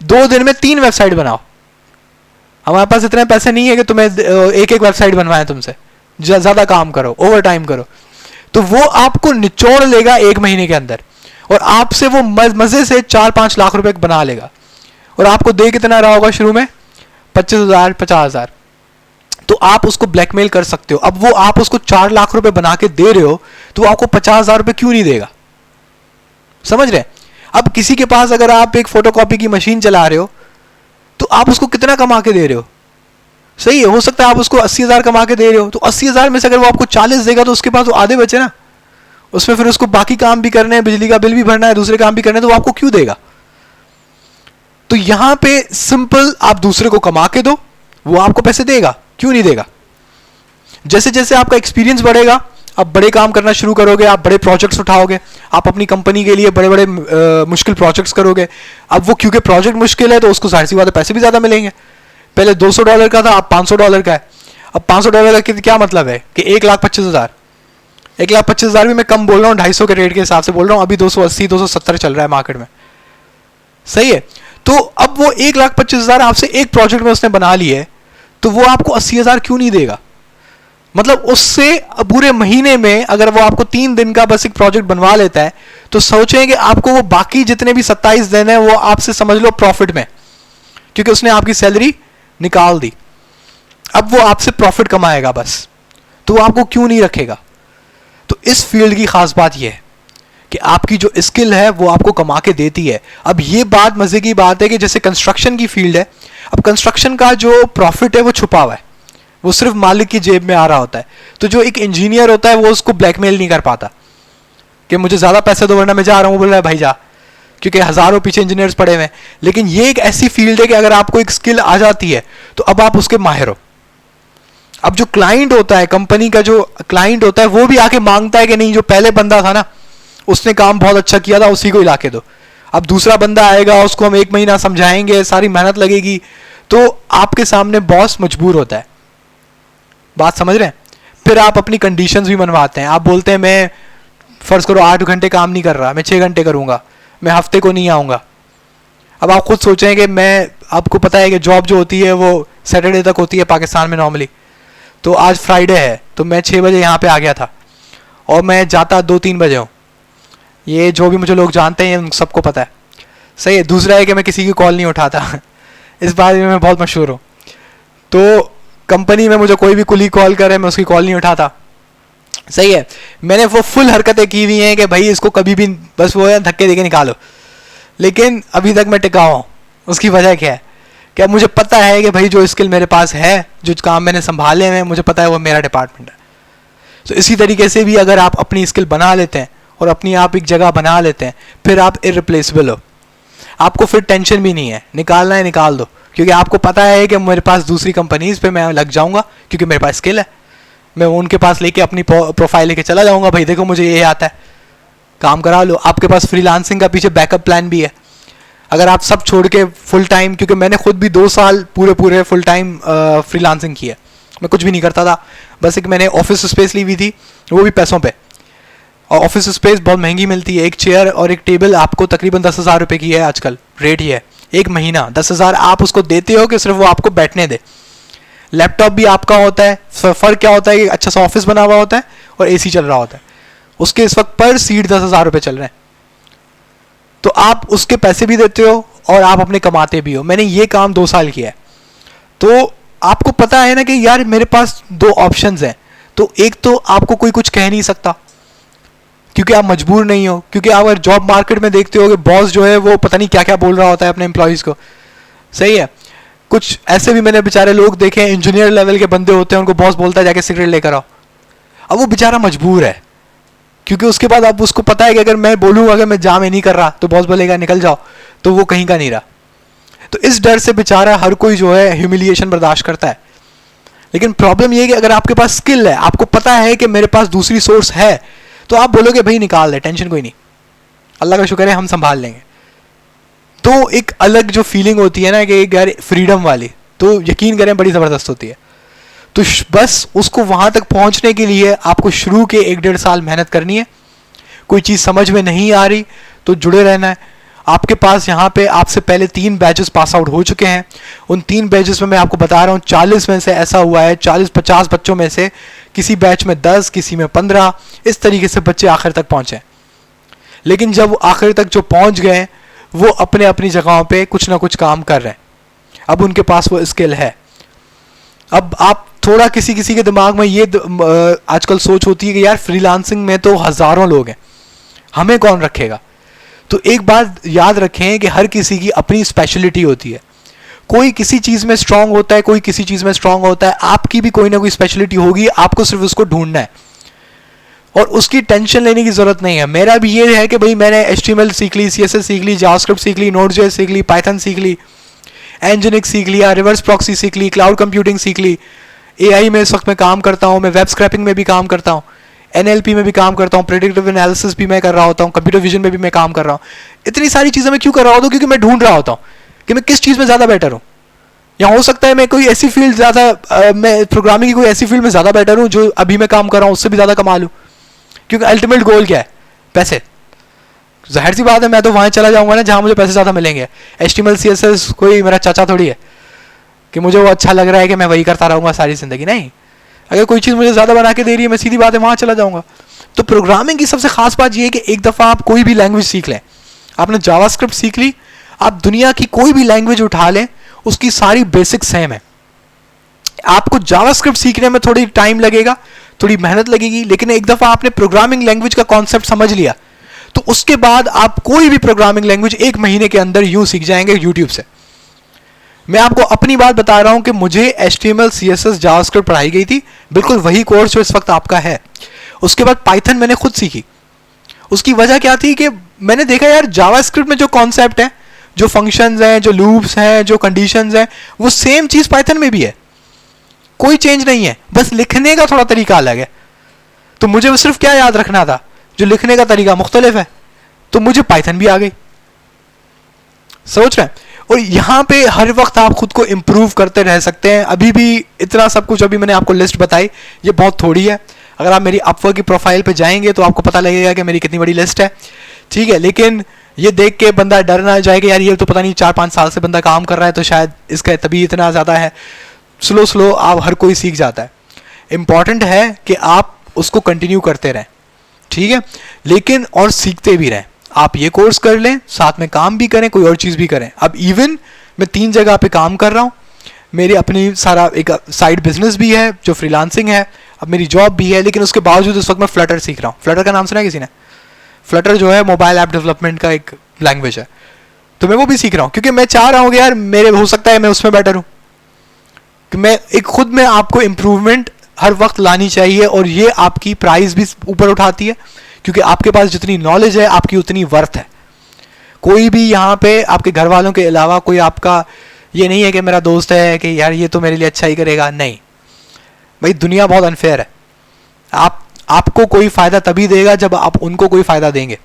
2 दिन में 3 वेबसाइट बनाओ। हमारे पास इतने पैसे नहीं है कि तुम्हें एक वेबसाइट बनवाएं तुमसे, ज्यादा काम करो, ओवर टाइम करो। तो वो आपको निचोड़ लेगा 1 महीने के अंदर, और आपसे वो मजे से 4-5 लाख रुपए बना लेगा। और आपको दे कितना रहा होगा शुरू में? 25,000, 50,000। तो आप उसको ब्लैकमेल कर सकते हो। अब वो आप उसको 4 लाख रुपए बना के दे रहे हो, तो आपको 50,000 रुपए क्यों नहीं देगा? समझ रहे? अब किसी के पास अगर आप एक फोटोकॉपी की मशीन चला रहे हो, तो आप उसको कितना कमा के दे रहे हो? सही है, हो सकता है आप उसको 80,000 कमा के दे रहे हो, तो 80,000 में से अगर वो आपको 40 देगा तो उसके पास तो आधे बचे ना। उसमें फिर उसको बाकी काम भी करने हैं, बिजली का बिल भी भरना है, दूसरे काम भी करने हैं, तो वो आपको क्यों देगा? तो यहां पे सिंपल, आप दूसरे को कमा के दो, वो आपको पैसे देगा, क्यों नहीं देगा? जैसे जैसे आपका एक्सपीरियंस बढ़ेगा, आप बड़े काम करना शुरू करोगे, आप बड़े प्रोजेक्ट्स उठाओगे, आप अपनी कंपनी के लिए बड़े बड़े मुश्किल प्रोजेक्ट्स करोगे। अब वो क्योंकि प्रोजेक्ट मुश्किल है तो उसको जाहिर सी बात है पैसे भी ज्यादा मिलेंगे। पहले $200 का था, अब $500 का है। अब $500 का क्या मतलब है कि 1,25,000। 1,25,000 भी मैं कम बोल रहा हूँ, 250 के रेट के हिसाब से बोल रहा हूँ। अभी 280-270 चल रहा है मार्केट में। सही है, तो अब वो 1,25,000 आपसे एक प्रोजेक्ट में उसने बना लिए है, तो वो आपको 80,000 क्यों नहीं देगा? मतलब उससे पूरे महीने में अगर वो आपको 3 दिन का बस एक प्रोजेक्ट बनवा लेता है, तो सोचें कि आपको वो बाकी जितने भी 27 दिन है वो आपसे समझ लो प्रॉफिट में, क्योंकि उसने आपकी सैलरी निकाल दी। अब वो आपसे प्रॉफिट कमाएगा बस, तो वो आपको क्यों नहीं रखेगा? तो इस फील्ड की खास बात यह है कि आपकी जो स्किल है वो आपको कमा के देती है। अब ये बात मजे की बात है कि जैसे कंस्ट्रक्शन की फील्ड है, अब कंस्ट्रक्शन का जो प्रॉफिट है वो छुपा हुआ है, वो सिर्फ मालिक की जेब में आ रहा होता है। तो जो एक इंजीनियर होता है वो उसको ब्लैकमेल नहीं कर पाता कि मुझे ज्यादा पैसे दो वरना मैं जा रहा हूं, बोल रहा है भाई जा, क्योंकि हजारों पीछे इंजीनियर्स पड़े हुए हैं। लेकिन ये एक ऐसी फील्ड है कि अगर आपको एक स्किल आ जाती है तो अब आप उसके माहिर हो। अब जो क्लाइंट होता है, कंपनी का जो क्लाइंट होता है, वो भी आके मांगता है कि नहीं जो पहले बंदा था ना उसने काम बहुत अच्छा किया था, उसी को ही लाके दो। अब दूसरा बंदा आएगा, उसको हम 1 महीना समझाएंगे, सारी मेहनत लगेगी, तो आपके सामने बॉस मजबूर होता है। बात समझ रहे हैं? फिर आप अपनी कंडीशंस भी मनवाते हैं। आप बोलते हैं मैं फर्ज करो 8 घंटे काम नहीं कर रहा, मैं 6 घंटे करूंगा, मैं हफ्ते को नहीं आऊंगा। अब आप खुद सोचें कि मैं, आपको पता है कि जॉब जो होती है वो सैटरडे तक होती है पाकिस्तान में नॉर्मली, तो आज फ्राइडे है, तो मैं 6 बजे यहाँ पे आ गया था और मैं जाता 2-3 बजे हूँ। ये जो भी मुझे लोग जानते हैं सबको पता है। सही है। दूसरा है कि मैं किसी की कॉल नहीं उठाता इस बारे में मैं बहुत मशहूर हूँ। तो कंपनी में मुझे कोई भी कुली कॉल करे मैं उसकी कॉल नहीं उठाता। सही है। मैंने वो फुल हरकतें की हुई हैं कि भाई इसको कभी भी बस वो है धक्के देके निकालो, लेकिन अभी तक मैं टिका हूँ। उसकी वजह क्या है क्या मुझे पता है कि भाई जो स्किल मेरे पास है, जो काम मैंने संभाले हैं, मुझे पता है वो मेरा डिपार्टमेंट है। तो इसी तरीके से भी अगर आप अपनी स्किल बना लेते हैं और अपनी आप एक जगह बना लेते हैं, फिर आप इररिप्लेसेबल हो। आपको फिर टेंशन भी नहीं है, निकालना है निकाल दो, क्योंकि आपको पता है कि मेरे पास दूसरी कंपनीज पे मैं लग जाऊंगा क्योंकि मेरे पास स्किल है। मैं उनके पास लेके अपनी प्रोफाइल लेके चला जाऊंगा, भाई देखो मुझे ये आता है, काम करा लो। आपके पास फ्रीलांसिंग का पीछे बैकअप प्लान भी है। अगर आप सब छोड़ के फुल टाइम, क्योंकि मैंने खुद भी 2 साल पूरे फुल टाइम फ्रीलांसिंग की है, मैं कुछ भी नहीं करता था, बस एक मैंने ऑफिस स्पेस ली हुई थी, वो भी पैसों पे। और ऑफिस स्पेस बहुत महंगी मिलती है, एक चेयर और एक टेबल आपको तकरीबन 10,000 रुपये की है आजकल, रेट ही है। एक महीना 10,000 आप उसको देते हो कि सिर्फ वो आपको बैठने दे। लैपटॉप भी आपका होता है, फ़र्क क्या होता है कि अच्छा सा ऑफिस बना हुआ होता है और एसी चल रहा होता है। उसके इस वक्त पर सीट 10,000 रुपये चल रहे हैं, तो आप उसके पैसे भी देते हो और आप अपने कमाते भी हो। मैंने ये काम 2 साल किया है, तो आपको पता है ना कि यार मेरे पास 2 ऑप्शंस हैं। तो एक तो आपको कोई कुछ कह नहीं सकता क्योंकि आप मजबूर नहीं हो, क्योंकि आप अगर जॉब मार्केट में देखते हो कि बॉस जो है वो पता नहीं क्या क्या बोल रहा होता है अपने एम्प्लॉयज़ को, सही है। कुछ ऐसे भी मैंने बेचारे लोग देखे हैं, इंजीनियर लेवल के बंदे होते हैं, उनको बॉस बोलता है जाके सिगरेट लेकर आओ। अब वो बेचारा मजबूर है, क्योंकि उसके बाद अब उसको पता है कि अगर मैं बोलूँगा अगर मैं जा में नहीं कर रहा तो बॉस बोलेगा निकल जाओ, तो वो कहीं का नहीं रहा। तो इस डर से बेचारा हर कोई जो है ह्यूमिलिएशन बर्दाश्त करता है। लेकिन प्रॉब्लम ये है कि अगर आपके पास स्किल है, आपको पता है कि मेरे पास दूसरी सोर्स है, तो आप बोलोगे भाई निकाल दे, टेंशन कोई नहीं, अल्लाह का शुक्र है हम संभाल लेंगे। तो एक अलग जो फीलिंग होती है ना कि यार फ्रीडम वाली, तो यकीन करें बड़ी ज़बरदस्त होती है। तो बस उसको वहाँ तक पहुँचने के लिए आपको शुरू के 1-1.5 साल मेहनत करनी है। कोई चीज़ समझ में नहीं आ रही तो जुड़े रहना है। आपके पास यहाँ पे आपसे पहले 3 बैचेस पास आउट हो चुके हैं। उन 3 बैचेस में मैं आपको बता रहा हूँ 40 में से ऐसा हुआ है, 40-50 बच्चों में से किसी बैच में 10, किसी में 15, इस तरीके से बच्चे आखिर तक पहुँचे। लेकिन जब वो आखिर तक जो पहुँच गए वो अपने अपनी जगहों पे कुछ ना कुछ काम कर रहे हैं, अब उनके पास वो स्किल है। अब आप थोड़ा किसी किसी के दिमाग में ये आजकल सोच होती है कि यार फ्रीलांसिंग में तो हज़ारों लोग हैं, हमें कौन रखेगा। तो एक बात याद रखें कि हर किसी की अपनी स्पेशलिटी होती है। कोई किसी चीज़ में स्ट्रांग होता है, कोई किसी चीज़ में स्ट्रांग होता है। आपकी भी कोई ना कोई स्पेशलिटी होगी, आपको सिर्फ उसको ढूंढना है और उसकी टेंशन लेने की ज़रूरत नहीं है। मेरा भी ये है कि भाई मैंने HTML सीख ली, CSS सीख ली, जावास्क्रिप्ट सीख ली, Node.js सीख ली, पाइथन सीख ली, Nginx सीख लिया, रिवर्स प्रॉक्सी सीख ली, क्लाउड कंप्यूटिंग सीख ली, AI में इस वक्त मैं काम करता हूँ, मैं वेब स्क्रैपिंग में भी काम करता हूँ, NLP में भी काम करता हूँ, प्रेडिक्टिव एनालिसिस भी मैं कर रहा होता हूँ, कंप्यूटर विजन में भी मैं काम कर रहा हूँ। इतनी सारी चीज़ें मैं क्यों कर रहा होता हूँ? क्योंकि मैं ढूंढ रहा होता हूँ कि मैं किस चीज़ में ज़्यादा बेटर हूँ। या हो सकता है मैं कोई ऐसी फील्ड ज़्यादा मैं प्रोग्रामिंग की कोई ऐसी फील्ड में ज़्यादा बेटर हूँ जो अभी मैं काम कर रहा हूँ उससे भी ज़्यादा कमा लूँ, क्योंकि अल्टीमेट गोल क्या है? पैसे। जाहिर सी बात है मैं तो वहाँ चला जाऊँगा ना जहाँ मुझे पैसे ज़्यादा मिलेंगे। HTML CSS कोई मेरा चाचा थोड़ी है कि मुझे वो अच्छा लग रहा है कि मैं वही करता रहूँगा सारी ज़िंदगी। नहीं, अगर कोई चीज़ मुझे ज़्यादा बना के दे रही है मैं सीधी बात है वहाँ चला जाऊँगा। तो प्रोग्रामिंग की सबसे खास बात ये है कि एक दफ़ा आप कोई भी लैंग्वेज सीख लें, आपने जावास्क्रिप्ट सीख ली, आप दुनिया की कोई भी लैंग्वेज उठा लें, उसकी सारी बेसिक सेम है। आपको जावास्क्रिप्ट सीखने में थोड़ी टाइम लगेगा, थोड़ी मेहनत लगेगी, लेकिन एक दफ़ा आपने प्रोग्रामिंग लैंग्वेज का कॉन्सेप्ट समझ लिया तो उसके बाद आप कोई भी प्रोग्रामिंग लैंग्वेज 1 महीने के अंदर यूँ सीख जाएंगे यूट्यूब से। मैं आपको अपनी बात बता रहा हूँ कि मुझे HTML CSS जावास्क्रिप्ट पढ़ाई गई थी, बिल्कुल वही कोर्स जो इस वक्त आपका है। उसके बाद पाइथन मैंने खुद सीखी। उसकी वजह क्या थी कि मैंने देखा यार जावास्क्रिप्ट में जो कॉन्सेप्ट है, जो फंक्शंस हैं, जो लूप्स हैं, जो कंडीशंस हैं, वो सेम चीज़ पाइथन में भी है, कोई चेंज नहीं है, बस लिखने का थोड़ा तरीका अलग है। तो मुझे सिर्फ क्या याद रखना था, जो लिखने का तरीका मुख्तलिफ है, तो मुझे पाइथन भी आ गई। सोच रहे हैं? और यहाँ पे हर वक्त आप खुद को इम्प्रूव करते रह सकते हैं। अभी भी इतना सब कुछ अभी मैंने आपको लिस्ट बताई, ये बहुत थोड़ी है। अगर आप मेरी अपवर्क की प्रोफाइल पे जाएंगे तो आपको पता लगेगा कि मेरी कितनी बड़ी लिस्ट है, ठीक है। लेकिन ये देख के बंदा डर ना जाए कि यार ये तो पता नहीं 4-5 साल से बंदा काम कर रहा है तो शायद इसका तभी इतना ज़्यादा है। स्लो आप हर कोई सीख जाता है। इम्पॉर्टेंट है कि आप उसको कंटिन्यू करते रहें, ठीक है, लेकिन और सीखते भी रहें। आप ये कोर्स कर लें, साथ में काम भी करें, कोई और चीज़ भी करें। अब इवन मैं 3 जगह पे काम कर रहा हूँ, मेरी अपनी सारा एक साइड बिजनेस भी है जो फ्रीलांसिंग है, अब मेरी जॉब भी है, लेकिन उसके बावजूद इस वक्त मैं फ्लटर सीख रहा हूँ। फ्लटर का नाम सुना है किसी ने? फ्लटर जो है मोबाइल ऐप डेवलपमेंट का एक लैंग्वेज है। तो मैं वो भी सीख रहा हूँ, क्योंकि मैं चाह रहा हूँ कि यार मेरे हो सकता है मैं उसमें बेटर हूँ, कि मैं एक खुद में आपको इम्प्रूवमेंट हर वक्त लानी चाहिए, और ये आपकी प्राइस भी ऊपर उठाती है, क्योंकि आपके पास जितनी नॉलेज है आपकी उतनी वर्थ है। कोई भी यहाँ पे आपके घर वालों के अलावा कोई आपका ये नहीं है कि मेरा दोस्त है कि यार ये तो मेरे लिए अच्छा ही करेगा, नहीं भाई, दुनिया बहुत अनफेयर है। आपको कोई फ़ायदा तभी देगा जब आप उनको कोई फ़ायदा देंगे,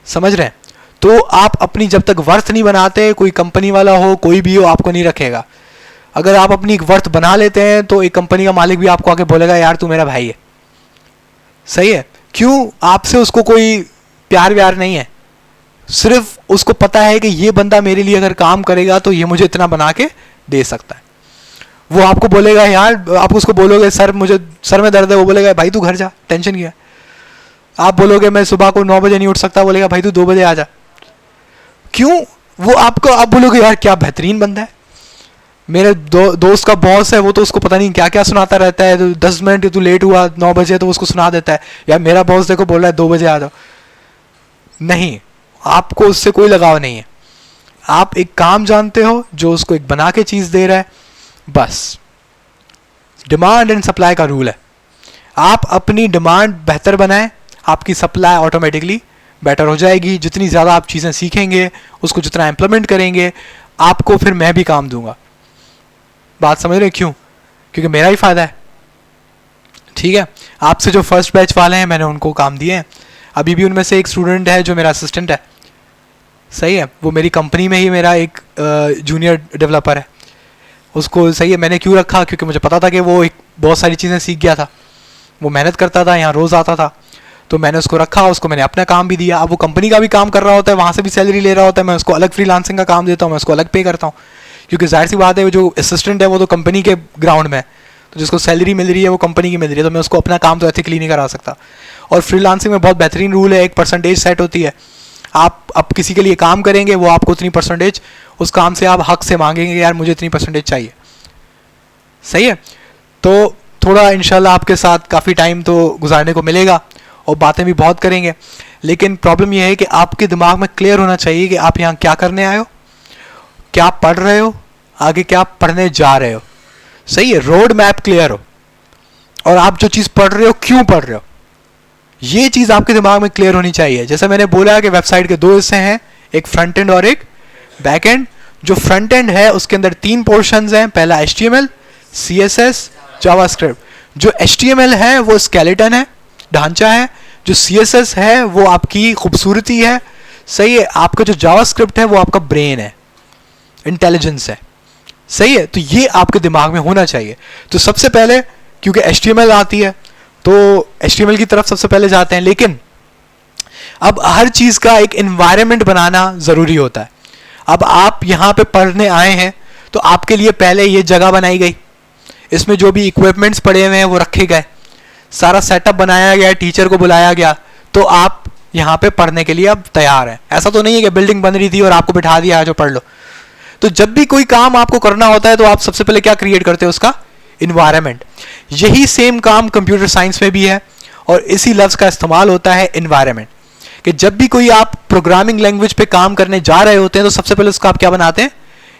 समझ रहे हैं? तो आप अपनी जब तक वर्थ नहीं बनाते, कोई कंपनी वाला हो कोई भी हो आपको नहीं रखेगा। अगर आप अपनी एक वर्थ बना लेते हैं तो एक कंपनी का मालिक भी आपको आके बोलेगा यार तू मेरा भाई है, सही है। क्यों? आपसे उसको कोई प्यार व्यार नहीं है, सिर्फ उसको पता है कि ये बंदा मेरे लिए अगर काम करेगा तो ये मुझे इतना बना के दे सकता है। वो आपको बोलेगा यार, आप उसको बोलोगे सर मुझे सर में दर्द है, वो बोलेगा भाई तू घर जा, टेंशन क्या है। आप बोलोगे मैं सुबह को 9 बजे नहीं उठ सकता, बोलेगा भाई तू 2 बजे आ जा। क्यों? वो आपको, आप बोलोगे यार क्या बेहतरीन बंदा है, मेरे दोस्त का बॉस है, वो तो उसको पता नहीं क्या क्या सुनाता रहता है, तो 10 मिनट तू लेट हुआ 9 बजे तो उसको सुना देता है, यार मेरा बॉस देखो बोल रहा है 2 बजे आ जाओ। नहीं, आपको उससे कोई लगाव नहीं है। आप एक काम जानते हो जो उसको एक बना के चीज़ दे रहा है, बस। डिमांड एंड सप्लाई का रूल है, आप अपनी डिमांड बेहतर बनाएं, आपकी सप्लाई ऑटोमेटिकली बेटर हो जाएगी। जितनी ज़्यादा आप चीज़ें सीखेंगे, उसको जितना इम्प्लीमेंट करेंगे, आपको फिर मैं भी काम दूंगा। बात समझ रहे? क्यों? क्योंकि मेरा ही फ़ायदा है, ठीक है। आपसे जो फर्स्ट बैच वाले हैं मैंने उनको काम दिए हैं, अभी भी उनमें से एक स्टूडेंट है जो मेरा असिस्टेंट है, सही है, वो मेरी कंपनी में ही मेरा एक जूनियर डेवलपर है। उसको सही है मैंने क्यों रखा, क्योंकि मुझे पता था कि वो एक बहुत सारी चीज़ें सीख गया था, वो मेहनत करता था, यहाँ रोज़ आता था, तो मैंने उसको रखा, उसको मैंने अपना काम भी दिया। अब वो कंपनी का भी काम कर रहा होता है, वहाँ से भी सैलरी ले रहा होता है, मैं उसको अलग फ्रीलांसिंग का काम देता हूँ, मैं उसको अलग पे करता हूँ, क्योंकि जाहिर सी बात है जो असिस्टेंट है वो तो कंपनी के ग्राउंड में है, तो जिसको सैलरी मिल रही है वो कंपनी की मिल रही है, तो मैं उसको अपना काम तो एथिकली नहीं करा सकता। और फ्रीलांसिंग में बहुत बेहतरीन रूल है, एक परसेंटेज सेट होती है, आप किसी के लिए काम करेंगे वो आपको उतनी परसेंटेज, उस काम से आप हक से मांगेंगे यार मुझे इतनी परसेंटेज चाहिए, सही है। तो थोड़ा इंशाल्लाह आपके साथ काफ़ी टाइम तो गुजारने को मिलेगा और बातें भी बहुत करेंगे, लेकिन प्रॉब्लम यह है कि आपके दिमाग में क्लियर होना चाहिए कि आप यहाँ क्या करने आए हो, क्या पढ़ रहे हो, आगे क्या पढ़ने जा रहे हो, सही है। रोड मैप क्लियर हो, और आप जो चीज़ पढ़ रहे हो क्यों पढ़ रहे हो, ये चीज़ आपके दिमाग में क्लियर होनी चाहिए। जैसे मैंने बोला कि वेबसाइट के 2 हिस्से हैं, एक फ्रंट एंड और एक बैक एंड। जो फ्रंट एंड है उसके अंदर 3 पोर्शंस हैं, पहला HTML, CSS, जावास्क्रिप्ट। जो HTML है वो स्केलेटन है, ढांचा है, जो CSS है वो आपकी खूबसूरती है, सही है। आपका जो जावास्क्रिप्ट है वो आपका ब्रेन है, इंटेलिजेंस है, सही है। तो ये आपके दिमाग में होना चाहिए। तो सबसे पहले क्योंकि HTML आती है तो HTML की तरफ सबसे पहले जाते हैं, लेकिन अब हर चीज़ का एक एनवायरनमेंट बनाना ज़रूरी होता है। अब आप यहाँ पे पढ़ने आए हैं तो आपके लिए पहले ये जगह बनाई गई, इसमें जो भी इक्विपमेंट्स पड़े हुए हैं वो रखे गए, सारा सेटअप बनाया गया, टीचर को बुलाया गया, तो आप यहाँ पे पढ़ने के लिए अब तैयार हैं। ऐसा तो नहीं है कि बिल्डिंग बन रही थी और आपको बिठा दिया जो पढ़ लो। तो जब भी कोई काम आपको करना होता है तो आप सबसे पहले क्या क्रिएट करते हो, उसका इन्वायरमेंट। यही सेम काम कंप्यूटर साइंस में भी है और इसी लफ्ज़ का इस्तेमाल होता है इन्वायरमेंट, कि जब भी कोई आप प्रोग्रामिंग लैंग्वेज पे काम करने जा रहे होते हैं तो सबसे पहले उसका आप क्या बनाते हैं,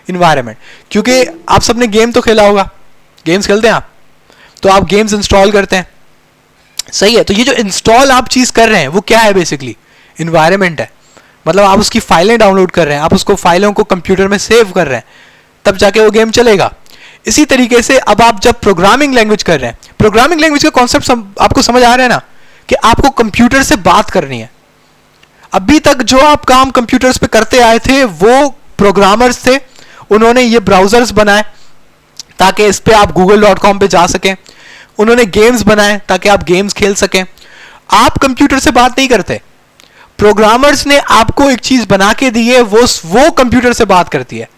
इन्वायरमेंट। क्योंकि आप सबने गेम तो खेला होगा, गेम्स खेलते हैं आप, तो आप गेम्स इंस्टॉल करते हैं, सही है। तो ये जो इंस्टॉल आप चीज़ कर रहे हैं वो क्या है, बेसिकली इन्वायरमेंट है। मतलब आप उसकी फाइलें डाउनलोड कर रहे हैं, आप उसको फाइलों को कंप्यूटर में सेव कर रहे हैं, तब जाके वो गेम चलेगा। इसी तरीके से अब आप जब प्रोग्रामिंग लैंग्वेज कर रहे हैं, प्रोग्रामिंग लैंग्वेज का कॉन्सेप्ट आपको समझ आ रहा है ना, कि आपको कंप्यूटर से बात करनी है। अभी तक जो आप काम कंप्यूटर्स पे करते आए थे वो प्रोग्रामर्स थे, उन्होंने ये ब्राउजर्स बनाए ताकि इस पे आप google.com पे जा सकें, उन्होंने गेम्स बनाए ताकि आप गेम्स खेल सकें। आप कंप्यूटर से बात नहीं करते, प्रोग्रामर्स ने आपको एक चीज बना के दी है, वो कंप्यूटर से बात करती है,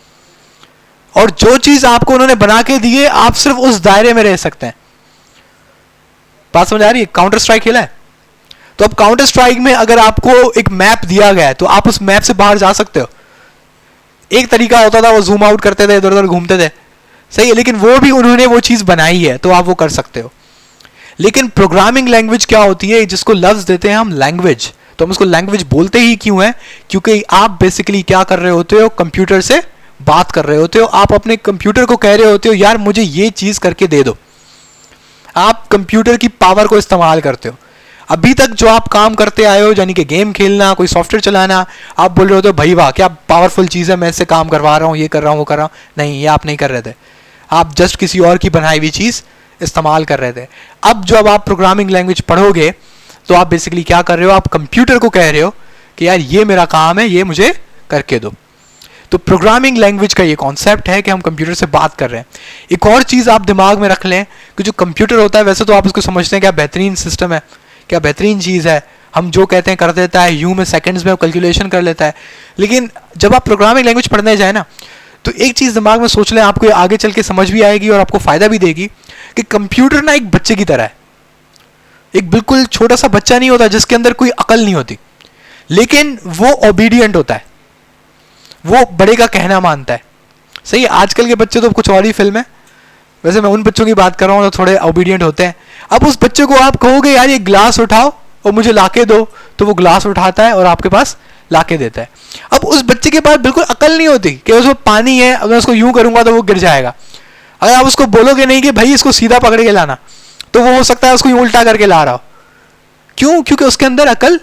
और जो चीज आपको उन्होंने बना के दी है आप सिर्फ उस दायरे में रह सकते हैं। बात समझ आ रही है? काउंटर स्ट्राइक खेला है, तो अब काउंटर स्ट्राइक में अगर आपको एक मैप दिया गया है तो आप उस मैप से बाहर जा सकते हो। एक तरीका होता था वो जूम आउट करते थे, इधर उधर घूमते थे, सही है, लेकिन वो भी उन्होंने वो चीज बनाई है तो आप वो कर सकते हो। लेकिन प्रोग्रामिंग लैंग्वेज क्या होती है, जिसको लफ्ज देते हैं हम लैंग्वेज, तो हम उसको लैंग्वेज बोलते ही क्यों है? क्योंकि आप बेसिकली क्या कर रहे होते हो, कंप्यूटर से बात कर रहे होते हो। आप अपने कंप्यूटर को कह रहे होते हो यार मुझे ये चीज करके दे दो। आप कंप्यूटर की पावर को इस्तेमाल करते हो। अभी तक जो आप काम करते आए हो, यानी कि गेम खेलना, कोई सॉफ्टवेयर चलाना, आप बोल रहे होते हो भाई वाह क्या पावरफुल चीज़ है, मैं इससे काम करवा रहा हूँ, ये कर रहा हूँ, वो कर रहा हूँ। नहीं, ये आप नहीं कर रहे थे, आप जस्ट किसी और की बनाई हुई चीज़ इस्तेमाल कर रहे थे। अब जब आप प्रोग्रामिंग लैंग्वेज पढ़ोगे तो आप बेसिकली क्या कर रहे हो, आप कंप्यूटर को कह रहे हो कि यार ये मेरा काम है, ये मुझे करके दो। तो प्रोग्रामिंग लैंग्वेज का ये कॉन्सेप्ट है कि हम कंप्यूटर से बात कर रहे हैं। एक और चीज़ आप दिमाग में रख लें कि जो कंप्यूटर होता है वैसे तो आप उसको समझते हैं क्या बेहतरीन सिस्टम है, क्या बेहतरीन चीज़ है, हम जो कहते हैं कर देता है, यूं में सेकंड्स में कैलकुलेशन कर लेता है। लेकिन जब आप प्रोग्रामिंग लैंग्वेज पढ़ने जाए ना, तो एक चीज़ दिमाग में सोच लें, आपको आगे चल के समझ भी आएगी और आपको फ़ायदा भी देगी कि कंप्यूटर ना एक बच्चे की तरह है। एक बिल्कुल छोटा सा बच्चा नहीं होता जिसके अंदर कोई अकल नहीं होती, लेकिन वो ओबीडियंट होता है, वो बड़े का कहना मानता है। सही है, आजकल के बच्चे तो कुछ और ही फिल्म है, वैसे मैं उन बच्चों की बात कर रहा हूँ जो थोड़े ओबीडियंट होते हैं। अब उस बच्चे को आप कहोगे यार ये ग्लास उठाओ और मुझे लाके दो, तो वो ग्लास उठाता है और आपके पास लाके देता है। अब उस बच्चे के पास बिल्कुल अकल नहीं होती कि उसमें पानी है, अगर उसको यूं करूंगा तो वो गिर जाएगा। अगर आप उसको बोलोगे नहीं कि भाई इसको सीधा पकड़ के लाना, तो वो हो सकता है उसको यूं उल्टा करके ला रहा हो। क्यों? क्योंकि उसके अंदर अकल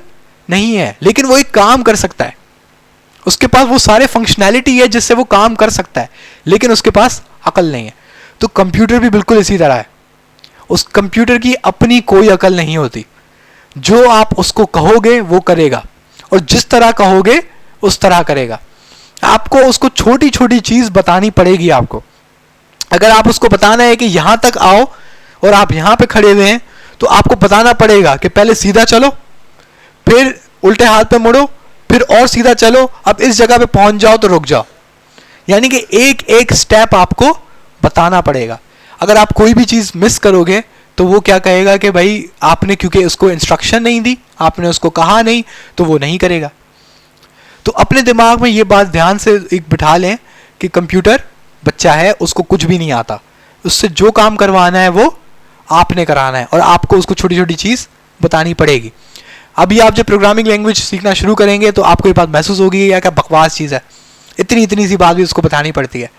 नहीं है, लेकिन वो एक काम कर सकता है, उसके पास वो सारे फंक्शनैलिटी है जिससे वो काम कर सकता है, लेकिन उसके पास अकल नहीं है। तो कंप्यूटर भी बिल्कुल इसी तरह है, उस कंप्यूटर की अपनी कोई अकल नहीं होती। जो आप उसको कहोगे वो करेगा, और जिस तरह कहोगे उस तरह करेगा। आपको उसको छोटी छोटी चीज बतानी पड़ेगी। आपको अगर आप उसको बताना है कि यहां तक आओ और आप यहां पे खड़े हुए हैं, तो आपको बताना पड़ेगा कि पहले सीधा चलो, फिर उल्टे हाथ पे मुड़ो, फिर और सीधा चलो, अब इस जगह पे पहुंच जाओ तो रुक जाओ। यानी कि एक एक स्टेप आपको बताना पड़ेगा। अगर आप कोई भी चीज मिस करोगे तो वो क्या कहेगा कि भाई आपने क्योंकि उसको इंस्ट्रक्शन नहीं दी, आपने उसको कहा नहीं, तो वो नहीं करेगा। तो अपने दिमाग में ये बात ध्यान से एक बिठा लें कि कंप्यूटर बच्चा है, उसको कुछ भी नहीं आता, उससे जो काम करवाना है वो आपने कराना है, और आपको उसको छोटी छोटी चीज बतानी पड़ेगी। अभी आप जब प्रोग्रामिंग लैंग्वेज सीखना शुरू करेंगे तो आपको ये बात महसूस होगी या क्या बकवास चीज़ है, इतनी इतनी सी बात भी उसको बतानी पड़ती है।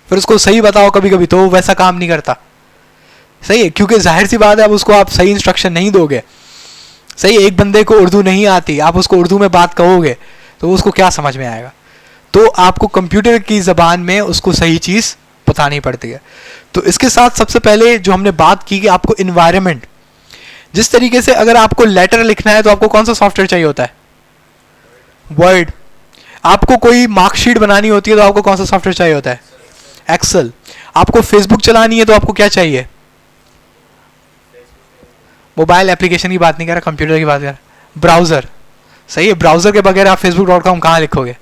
फिर उसको सही बताओ कभी कभी तो वो वैसा काम नहीं करता। सही है, क्योंकि जाहिर सी बात है, अब उसको आप सही इंस्ट्रक्शन नहीं दोगे। सही है, एक बंदे को उर्दू नहीं आती, आप उसको उर्दू में बात कहोगे तो उसको क्या समझ में आएगा। तो आपको कंप्यूटर की ज़बान में उसको सही चीज़ बतानी पड़ती है। तो इसके साथ सबसे पहले जो हमने बात की कि आपको इन्वायरमेंट, जिस तरीके से अगर आपको लेटर लिखना है तो आपको कौन सा सॉफ्टवेयर चाहिए होता है? वर्ड। आपको कोई मार्कशीट बनानी होती है तो आपको कौन सा सॉफ्टवेयर चाहिए होता है? एक्सेल। आपको फेसबुक चलानी है तो आपको क्या चाहिए? मोबाइल एप्लीकेशन की बात नहीं कर रहा, कंप्यूटर की बात कर रहा, ब्राउजर। सही है, ब्राउजर के बगैर आप facebook.com कहाँ लिखोगे?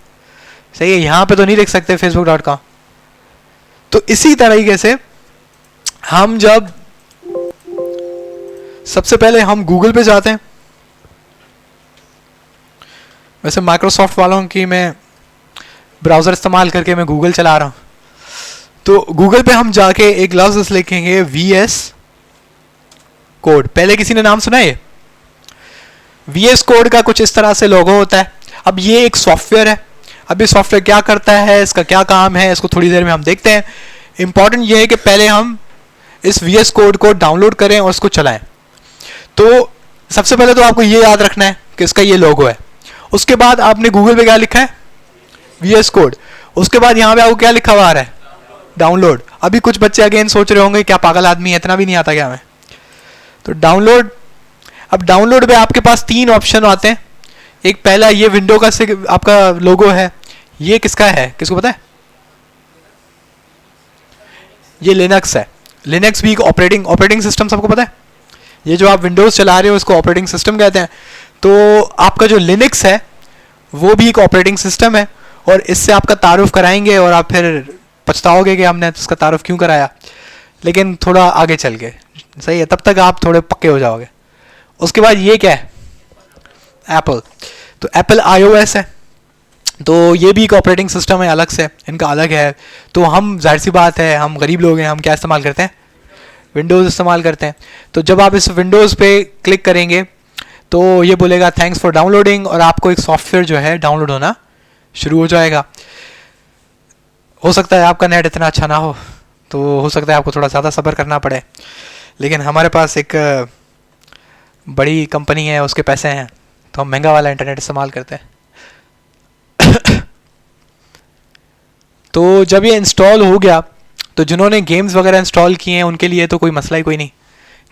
सही है, यहाँ पे तो नहीं लिख सकते facebook.com। तो इसी तरीके से हम जब सबसे पहले हम गूगल पे जाते हैं, वैसे माइक्रोसॉफ्ट वालों की मैं ब्राउजर इस्तेमाल करके मैं गूगल चला रहा हूँ, तो गूगल पे हम जाके एक लफ्ज़ लिखेंगे VS कोड। पहले किसी ने नाम सुना है? VS कोड का कुछ इस तरह से लोगो होता है। अब ये एक सॉफ्टवेयर है, अब ये सॉफ्टवेयर क्या करता है, इसका क्या काम है, इसको थोड़ी देर में हम देखते हैं। इंपॉर्टेंट ये है कि पहले हम इस VS कोड को डाउनलोड करें और इसको चलाएं। तो सबसे पहले तो आपको ये याद रखना है कि इसका ये लोगो है। उसके बाद आपने गूगल पे क्या लिखा है? VS code. उसके बाद यहाँ पे आपको क्या लिखा हुआ आ रहा है? डाउनलोड। अभी कुछ बच्चे अगेन सोच रहे होंगे क्या पागल आदमी है, इतना भी नहीं आता क्या हमें? तो डाउनलोड। अब डाउनलोड पे आपके पास 3 ऑप्शन आते हैं। एक पहला ये विंडो का से आपका लोगो है, ये किसका है, किसको पता है? ये लिनक्स है। लिनक्स भी एक ऑपरेटिंग सिस्टम, सबको पता है? ये जो आप विंडोज चला रहे हो इसको ऑपरेटिंग सिस्टम कहते हैं। तो आपका जो लिनक्स है वो भी एक ऑपरेटिंग सिस्टम है, और इससे आपका तारुफ कराएंगे और आप फिर पछताओगे कि हमने इसका तारुफ क्यों कराया, लेकिन थोड़ा आगे चल के। सही है, तब तक आप थोड़े पक्के हो जाओगे। उसके बाद ये क्या है? एप्पल। तो एप्पल iOS है, तो ये भी एक ऑपरेटिंग सिस्टम है, अलग से, इनका अलग है। तो हम जाहिर सी बात है, हम गरीब लोग हैं, हम क्या इस्तेमाल करते हैं? विंडोज़ इस्तेमाल करते हैं। तो जब आप इस विंडोज़ पे क्लिक करेंगे तो ये बोलेगा थैंक्स फॉर डाउनलोडिंग, और आपको एक सॉफ्टवेयर जो है डाउनलोड होना शुरू हो जाएगा। हो सकता है आपका नेट इतना अच्छा ना हो, तो हो सकता है आपको थोड़ा ज़्यादा सब्र करना पड़े, लेकिन हमारे पास एक बड़ी कंपनी है, उसके पैसे हैं, तो हम महंगा वाला इंटरनेट इस्तेमाल करते हैं। तो जब ये इंस्टॉल हो गया, तो जिन्होंने गेम्स वगैरह इंस्टॉल किए हैं उनके लिए तो कोई मसला ही कोई नहीं,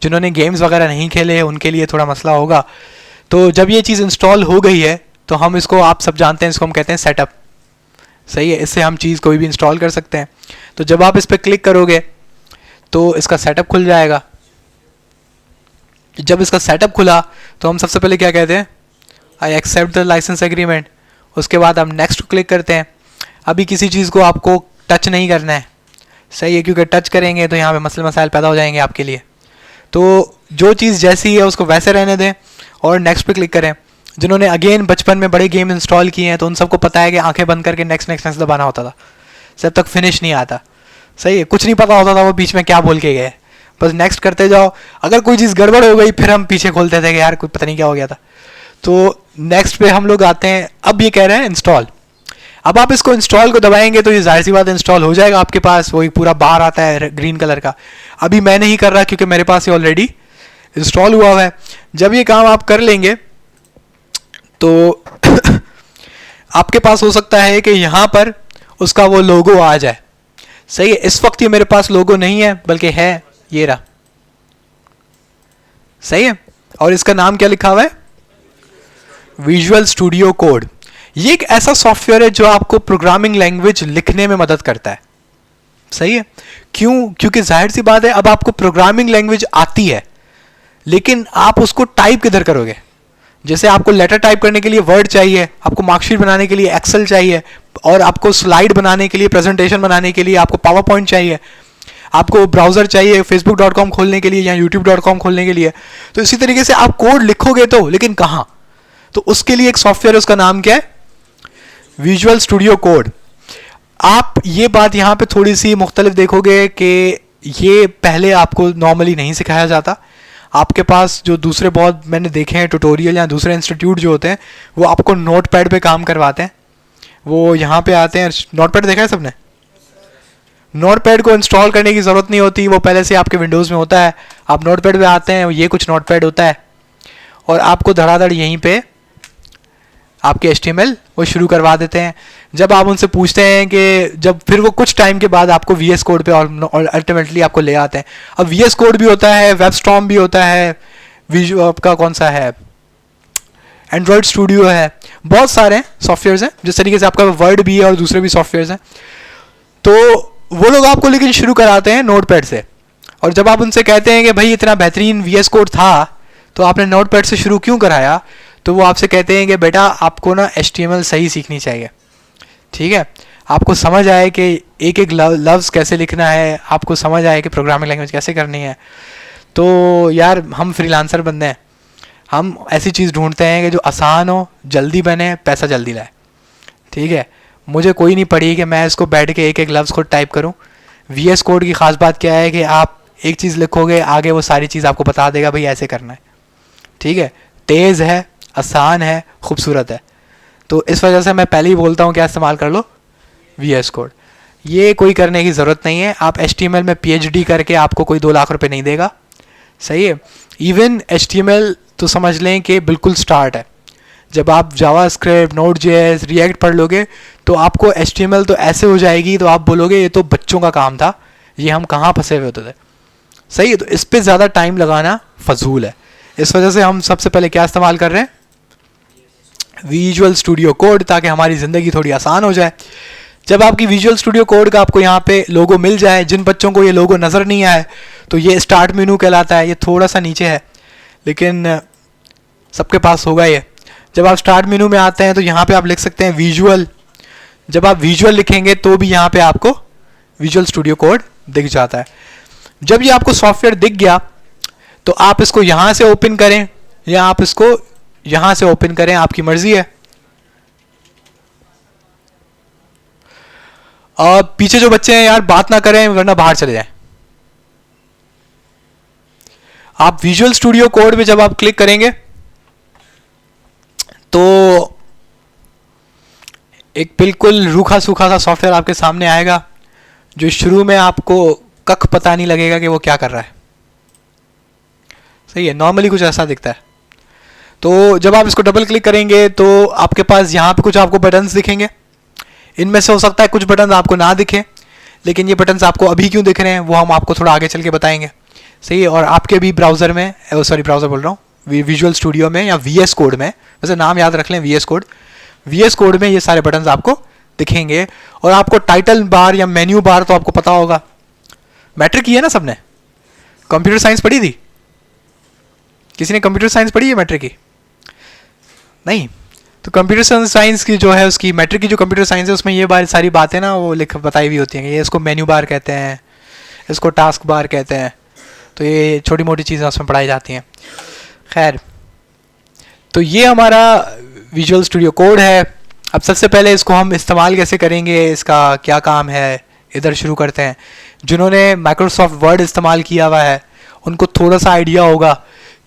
जिन्होंने गेम्स वगैरह नहीं खेले उनके लिए थोड़ा मसला होगा। तो जब ये चीज़ इंस्टॉल हो गई है, तो हम इसको, आप सब जानते हैं, इसको हम कहते हैं सेटअप। सही है, इससे हम चीज़ कोई भी इंस्टॉल कर सकते हैं। तो जब आप इस पर क्लिक करोगे तो इसका सेटअप खुल जाएगा। जब इसका सेटअप खुला तो हम सबसे पहले क्या कहते हैं, I accept the licence agreement. उसके बाद हम नेक्स्ट क्लिक करते हैं। अभी किसी चीज़ को आपको टच नहीं करना है, सही है, क्योंकि टच करेंगे तो यहाँ पे मसले मसाइल पैदा हो जाएंगे आपके लिए। तो जो चीज़ जैसी है उसको वैसे रहने दें और नेक्स्ट पे क्लिक करें। जिन्होंने अगेन बचपन में बड़े गेम इंस्टॉल किए हैं तो उन सबको पता है कि आंखें बंद करके नेक्स्ट नेक्स्ट नेक्स्ट दबाना होता था, जब तक फिनिश नहीं आता। सही है, कुछ नहीं पता होता था वो बीच में क्या बोल के गए, बस नेक्स्ट करते जाओ। अगर कोई चीज़ गड़बड़ हो गई फिर हम पीछे खोलते थे कि यार कुछ पता नहीं क्या हो गया था। तो नेक्स्ट पे हम लोग आते हैं। अब ये कह रहे हैं इंस्टॉल। अब आप इसको इंस्टॉल को दबाएंगे तो ये जाहिर सी बात इंस्टॉल हो जाएगा आपके पास, वो एक पूरा बार आता है ग्रीन कलर का। अभी मैं नहीं कर रहा क्योंकि मेरे पास ये ऑलरेडी इंस्टॉल हुआ है। जब ये काम आप कर लेंगे तो आपके पास हो सकता है कि यहाँ पर उसका वो लोगो आ जाए। सही है, इस वक्त ये मेरे पास लोगो नहीं है बल्कि है ये रहा। सही है, और इसका नाम क्या लिखा हुआ है, विजुअल स्टूडियो कोड। ये एक ऐसा सॉफ्टवेयर है जो आपको प्रोग्रामिंग लैंग्वेज लिखने में मदद करता है। सही है, क्यों? क्योंकि जाहिर सी बात है अब आपको प्रोग्रामिंग लैंग्वेज आती है, लेकिन आप उसको टाइप किधर करोगे? जैसे आपको लेटर टाइप करने के लिए वर्ड चाहिए, आपको मार्कशीट बनाने के लिए एक्सेल चाहिए, और आपको स्लाइड बनाने के लिए, प्रेजेंटेशन बनाने के लिए आपको पावर पॉइंट चाहिए, आपको ब्राउजर चाहिए facebook.com खोलने के लिए या youtube.com खोलने के लिए। तो इसी तरीके से आप कोड लिखोगे तो, लेकिन कहाँ? तो उसके लिए एक सॉफ्टवेयर है, उसका नाम क्या है, विजुअल स्टूडियो कोड। आप ये बात यहाँ पे थोड़ी सी मुख्तलिफ देखोगे कि ये पहले आपको नॉर्मली नहीं सिखाया जाता। आपके पास जो दूसरे बहुत मैंने देखे हैं ट्यूटोरियल या दूसरे इंस्टीट्यूट जो होते हैं वो आपको नोट पैड पर काम करवाते हैं। वो यहाँ पे आते हैं, नोट पैड देखा है सबने? नोट पैड को इंस्टॉल करने की ज़रूरत नहीं होती, वो पहले से आपके विंडोज़ में होता है। आप नोट पैड पर आते हैं, ये कुछ नोट पैड होता है, और आपको धड़ाधड़ यहीं पे आपके HTML वो शुरू करवा देते हैं। जब आप उनसे पूछते हैं कि जब फिर वो कुछ टाइम के बाद आपको VS कोड पे और अल्टीमेटली आपको ले आते हैं। अब VS कोड भी होता है, वेबस्टॉर्म भी होता है, आपका कौन सा है, एंड्रॉयड स्टूडियो है, बहुत सारे सॉफ्टवेयर्स हैं। जिस तरीके से आपका वर्ड भी है और दूसरे भी सॉफ्टवेयर्स हैं। तो वो लोग आपको लेकिन शुरू कराते हैं नोट पैड से। और जब आप उनसे कहते हैं कि भाई इतना बेहतरीन VS कोड था तो आपने नोट पैड से शुरू क्यों कराया, तो वो आपसे कहते हैं कि बेटा आपको ना HTML सही सीखनी चाहिए। ठीक है, आपको समझ आए कि एक एक लफ्ज़ कैसे लिखना है, आपको समझ आए कि प्रोग्रामिंग लैंग्वेज कैसे करनी है। तो यार हम फ्रीलांसर बंदे हैं, हम ऐसी चीज़ ढूंढते हैं कि जो आसान हो, जल्दी बने, पैसा जल्दी लाए। ठीक है, मुझे कोई नहीं पड़ी कि मैं इसको बैठ के एक एक लफ्ज़ को टाइप करूं। VS कोड की ख़ास बात क्या है कि आप एक चीज़ लिखोगे, आगे वो सारी चीज़ आपको बता देगा भाई ऐसे करना है। ठीक है, तेज़ है, आसान है, खूबसूरत है। तो इस वजह से मैं पहले ही बोलता हूँ क्या इस्तेमाल कर लो, VS कोड। ये कोई करने की ज़रूरत नहीं है। आप HTML में PhD करके आपको कोई 2 लाख रुपए नहीं देगा। सही है, इवन HTML तो समझ लें कि बिल्कुल स्टार्ट है। जब आप जावास्क्रिप्ट, नोड.js, रिएक्ट पढ़ लोगे तो आपको HTML तो ऐसे हो जाएगी तो आप बोलोगे ये तो बच्चों का काम था, ये हम कहाँ फंसे हुए होते थे। सही है, तो इस पर ज़्यादा टाइम लगाना फजूल है। इस वजह से हम सबसे पहले क्या इस्तेमाल कर रहे हैं, विजुअल स्टूडियो कोड, ताकि हमारी ज़िंदगी थोड़ी आसान हो जाए। जब आपकी विजुअल स्टूडियो कोड का आपको यहाँ पे लोगो मिल जाए, जिन बच्चों को ये लोगो नज़र नहीं आए तो ये स्टार्ट मेनू कहलाता है। ये थोड़ा सा नीचे है लेकिन सबके पास होगा ये। जब आप स्टार्ट मेनू में आते हैं तो यहाँ पे आप लिख सकते हैं विजुअल। जब आप विजुअल लिखेंगे तो भी यहाँ पे आपको विजुअल स्टूडियो कोड दिख जाता है। जब ये आपको सॉफ्टवेयर दिख गया तो आप इसको यहाँ से ओपन करें या आप इसको यहाँ से ओपन करें, आपकी मर्जी है। और पीछे जो बच्चे हैं यार बात ना करें वरना बाहर चले जाएं। आप विजुअल स्टूडियो कोड पे जब आप क्लिक करेंगे तो एक बिल्कुल रूखा सूखा सा सॉफ्टवेयर आपके सामने आएगा जो शुरू में आपको कख पता नहीं लगेगा कि वो क्या कर रहा है। सही है, नॉर्मली कुछ ऐसा दिखता है। तो जब आप इसको डबल क्लिक करेंगे तो आपके पास यहाँ पे कुछ आपको बटन्स दिखेंगे। इनमें से हो सकता है कुछ बटन आपको ना दिखें, लेकिन ये बटन्स आपको अभी क्यों दिख रहे हैं वो हम आपको थोड़ा आगे चल के बताएंगे। सही है, और आपके भी ब्राउज़र में, सॉरी ब्राउज़र बोल रहा हूँ, विजुअल स्टूडियो में या VS कोड में, वैसे नाम याद रख लें VS कोड में ये सारे बटन्स आपको दिखेंगे। और आपको टाइटल बार या मेन्यू बार तो आपको पता होगा, मैट्रिक की है ना सबने, कंप्यूटर साइंस पढ़ी थी? किसी ने कंप्यूटर साइंस पढ़ी है मैट्रिक की? नहीं, तो कंप्यूटर साइंस की जो है उसकी मैट्रिक की जो कंप्यूटर साइंस है उसमें ये सारी बातें ना वो बताई हुई होती हैं। ये इसको मेन्यू बार कहते हैं, इसको टास्क बार कहते हैं। तो ये छोटी मोटी चीज़ें उसमें पढ़ाई जाती हैं। खैर, तो ये हमारा विजुअल स्टूडियो कोड है। अब सबसे पहले इसको हम इस्तेमाल कैसे करेंगे, इसका क्या काम है, इधर शुरू करते हैं। जिन्होंने माइक्रोसॉफ्ट वर्ड इस्तेमाल किया हुआ है उनको थोड़ा सा आइडिया होगा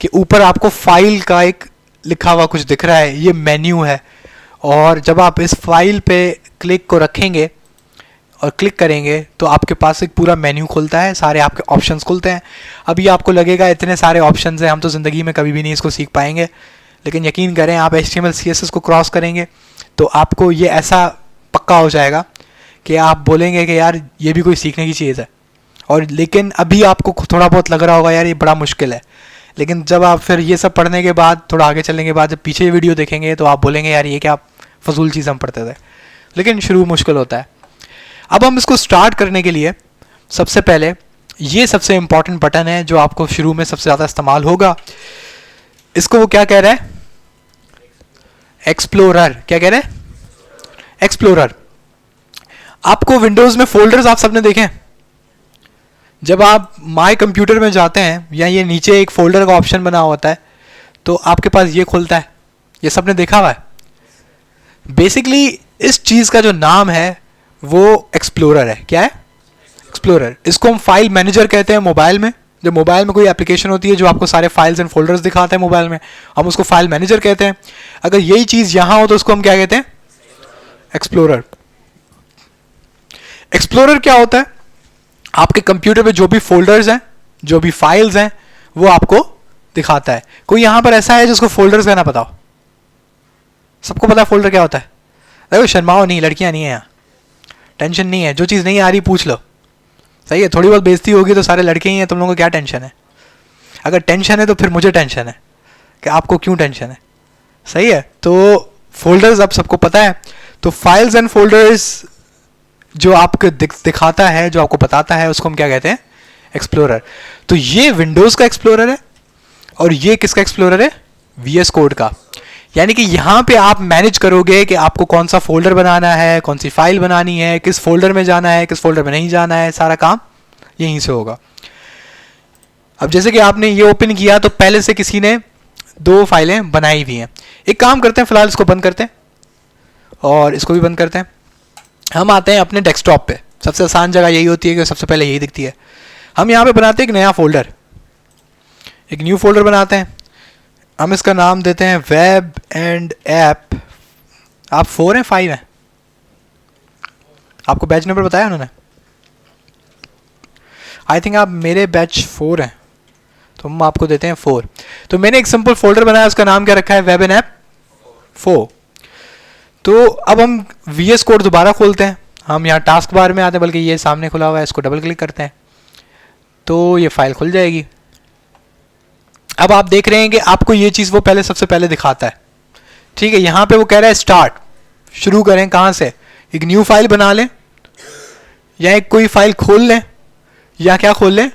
कि ऊपर आपको फाइल का एक लिखा हुआ कुछ दिख रहा है, ये मेन्यू है। और जब आप इस फाइल पे क्लिक को रखेंगे और क्लिक करेंगे तो आपके पास एक पूरा मेन्यू खुलता है, सारे आपके ऑप्शंस खुलते हैं। अभी आपको लगेगा इतने सारे ऑप्शंस हैं, हम तो ज़िंदगी में कभी भी नहीं इसको सीख पाएंगे, लेकिन यकीन करें आप HTML CSS को क्रॉस करेंगे तो आपको ये ऐसा पक्का हो जाएगा कि आप बोलेंगे कि यार ये भी कोई सीखने की चीज़ है। और लेकिन अभी आपको थोड़ा बहुत लग रहा होगा यार ये बड़ा मुश्किल है, लेकिन जब आप फिर ये सब पढ़ने के बाद, थोड़ा आगे चलने के बाद जब पीछे वीडियो देखेंगे तो आप बोलेंगे यार ये क्या फजूल चीज़ हम पढ़ते थे। लेकिन शुरू मुश्किल होता है। अब हम इसको स्टार्ट करने के लिए सबसे पहले ये सबसे इम्पॉर्टेंट बटन है जो आपको शुरू में सबसे ज़्यादा इस्तेमाल होगा। इसको वो क्या कह रहा है? एक्सप्लोरर। क्या कह रहे हैं? एक्सप्लोरर। आपको विंडोज़ में फोल्डर्स आप सबने देखे हैं? जब आप माय कंप्यूटर में जाते हैं या ये नीचे एक फोल्डर का ऑप्शन बना होता है तो आपके पास ये खुलता है, ये सबने देखा हुआ है। बेसिकली इस चीज़ का जो नाम है वो एक्सप्लोरर है। क्या है? एक्सप्लोरर। इसको हम फाइल मैनेजर कहते हैं मोबाइल में। जब मोबाइल में कोई एप्लीकेशन होती है जो आपको सारे फाइल्स एंड फोल्डर्स दिखाता है मोबाइल में, हम उसको फाइल मैनेजर कहते हैं। अगर यही चीज़ यहाँ हो तो उसको हम क्या कहते हैं? एक्सप्लोरर। एक्सप्लोरर क्या होता है? आपके कंप्यूटर पे जो भी फोल्डर्स हैं, जो भी फाइल्स हैं, वो आपको दिखाता है। कोई यहां पर ऐसा है जिसको फोल्डर्स का ना पता हो? सबको पता है फोल्डर क्या होता है? देखो शर्माओ नहीं, लड़कियां नहीं है यहाँ, टेंशन नहीं है। जो चीज़ नहीं आ रही पूछ लो। सही है, थोड़ी बहुत बेइज्जती होगी तो सारे लड़के ही हैं, तुम लोगों को क्या टेंशन है? अगर टेंशन है तो फिर मुझे टेंशन है कि आपको क्यों टेंशन है। सही है, तो फोल्डर्स अब सबको पता है। तो फाइल्स एंड फोल्डर्स जो आपको दिखाता है, जो आपको बताता है, उसको हम क्या कहते हैं? एक्सप्लोरर। तो ये विंडोज़ का एक्सप्लोरर है और ये किसका एक्सप्लोरर है? VS कोड का। यानी कि यहाँ पे आप मैनेज करोगे कि आपको कौन सा फोल्डर बनाना है, कौन सी फाइल बनानी है, किस फोल्डर में जाना है, किस फोल्डर में नहीं जाना है, सारा काम यहीं से होगा। अब जैसे कि आपने ये ओपन किया तो पहले से किसी ने 2 फाइलें बनाई हुई हैं। एक काम करते हैं, फिलहाल इसको बंद करते हैं और इसको भी बंद करते हैं। हम आते हैं अपने डेस्कटॉप पे। सबसे आसान जगह यही होती है कि सबसे पहले यही दिखती है। हम यहाँ पे बनाते हैं एक नया फोल्डर, एक न्यू फोल्डर बनाते हैं। हम इसका नाम देते हैं वेब एंड ऐप। आप 4 हैं 5 हैं? आपको बैच नंबर बताया उन्होंने? आई थिंक आप मेरे बैच 4 हैं, तो हम आपको देते हैं 4। तो मैंने एक सिंपल फोल्डर बनाया, उसका नाम क्या रखा है? Web and app 4। तो अब हम VS कोड दोबारा खोलते हैं। हम यहाँ टास्क बार में आते हैं, बल्कि ये सामने खुला हुआ है, इसको डबल क्लिक करते हैं तो ये फाइल खुल जाएगी। अब आप देख रहे हैं कि आपको ये चीज़ वो पहले सबसे पहले दिखाता है। ठीक है, यहाँ पे वो कह रहा है स्टार्ट। शुरू करें कहाँ से? एक न्यू फाइल बना लें या एक कोई फाइल खोल लें या क्या खोल लें?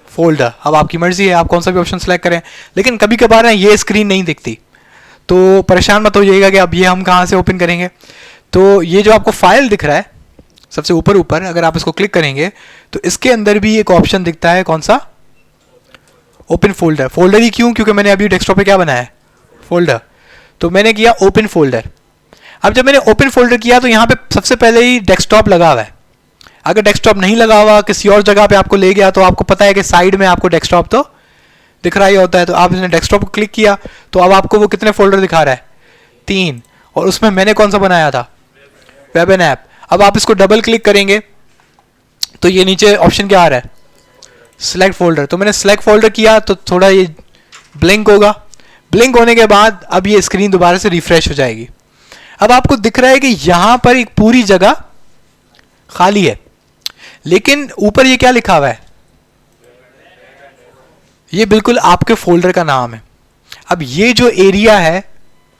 फोल्डर। अब आपकी मर्जी है, आप कौन सा भी ऑप्शन सेलेक्ट करें। लेकिन कभी कभार ये स्क्रीन नहीं दिखती तो परेशान मत होइएगा कि अब ये हम कहाँ से ओपन करेंगे। तो ये जो आपको फाइल दिख रहा है सबसे ऊपर, अगर आप इसको क्लिक करेंगे तो इसके अंदर भी एक ऑप्शन दिखता है। कौन सा? Open folder. फोल्डर ही क्यों? क्योंकि मैंने अभी डेस्कटॉप पे क्या बनाया है? फोल्डर। तो मैंने किया ओपन फोल्डर। अब जब मैंने ओपन फोल्डर किया तो यहाँ पे सबसे पहले ही डेस्कटॉप लगा हुआ है। अगर डेस्कटॉप नहीं लगा हुआ, किसी और जगह पे आपको ले गया तो आपको पता है कि साइड में आपको डेस्कटॉप तो दिख रहा ही होता है। तो आप इसने डेस्कटॉप को क्लिक किया तो अब आपको वो कितने फोल्डर दिखा रहा है? 2013, और उसमें मैंने कौन सा बनाया था, वेब एंड ऐप। अब आप इसको डबल क्लिक करेंगे तो ये नीचे ऑप्शन क्या आ रहा है, सिलेक्ट फोल्डर। तो मैंने सिलेक्ट फोल्डर किया तो थोड़ा ये ब्लिंक होगा, ब्लिंक होने के बाद अब ये स्क्रीन दोबारा से रिफ्रेश हो जाएगी। अब आपको दिख रहा है कि यहां पर एक पूरी जगह खाली है, लेकिन ऊपर ये क्या लिखा हुआ है, ये बिल्कुल आपके फोल्डर का नाम है। अब ये जो एरिया है,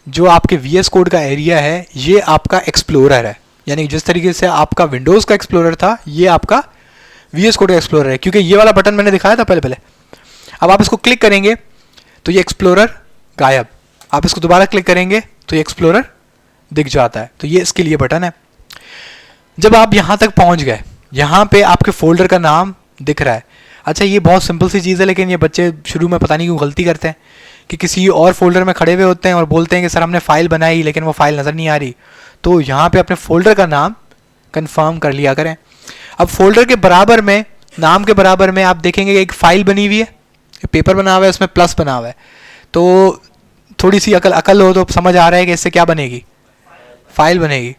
जो आपके VS कोड का एरिया है, ये आपका एक्सप्लोरर है। यानी जिस तरीके से आपका विंडोज का एक्सप्लोरर था, ये आपका VS कोड का एक्सप्लोरर है, क्योंकि ये वाला बटन मैंने दिखाया था पहले। अब आप इसको क्लिक करेंगे तो ये एक्सप्लोरर गायब, आप इसको दोबारा क्लिक करेंगे तो ये एक्सप्लोरर दिख जाता है। तो ये इसके लिए बटन है। जब आप यहां तक पहुंच गए, यहां पे आपके फोल्डर का नाम दिख रहा है। अच्छा, ये बहुत सिंपल सी चीज़ है, लेकिन ये बच्चे शुरू में पता नहीं क्यों गलती करते हैं कि किसी और फोल्डर में खड़े हुए होते हैं और बोलते हैं कि सर हमने फाइल बनाई, लेकिन वो फाइल नज़र नहीं आ रही। तो यहाँ पे अपने फोल्डर का नाम कंफर्म कर लिया करें। अब फोल्डर के बराबर में, नाम के बराबर में आप देखेंगे एक फाइल बनी हुई है, पेपर बना हुआ है, उसमें प्लस बना हुआ है। तो थोड़ी सी अकल हो तो समझ आ रहा है कि इससे क्या बनेगी, फाइल बनेगी।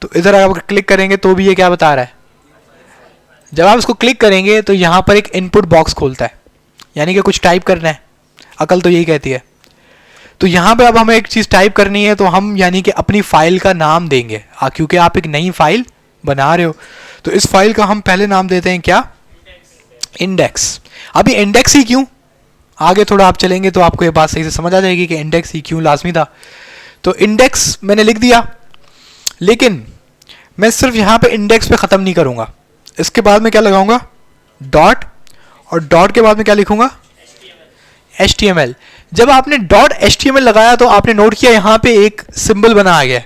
तो इधर आप क्लिक करेंगे तो भी ये क्या बता रहा है, जब आप इसको क्लिक करेंगे तो यहाँ पर एक इनपुट बॉक्स खोलता है, यानी कि कुछ टाइप करना है। अकल तो यही कहती है। तो यहाँ पर अब हमें एक चीज़ टाइप करनी है, तो हम यानी कि अपनी फाइल का नाम देंगे, क्योंकि आप एक नई फाइल बना रहे हो। तो इस फाइल का हम पहले नाम देते हैं क्या, इंडेक्स। अभी इंडेक्स ही क्यों, आगे थोड़ा आप चलेंगे तो आपको ये बात सही से समझ आ जाएगी कि इंडेक्स ही क्यों लाजमी था। तो इंडेक्स मैंने लिख दिया, लेकिन मैं सिर्फ यहाँ पे इंडेक्स पे ख़त्म नहीं करूँगा। इसके बाद में क्या लगाऊंगा, डॉट, और डॉट के बाद में क्या लिखूंगा, HTML। जब आपने डॉट HTML लगाया तो आपने नोट किया यहाँ पे एक सिंबल बना आ गया,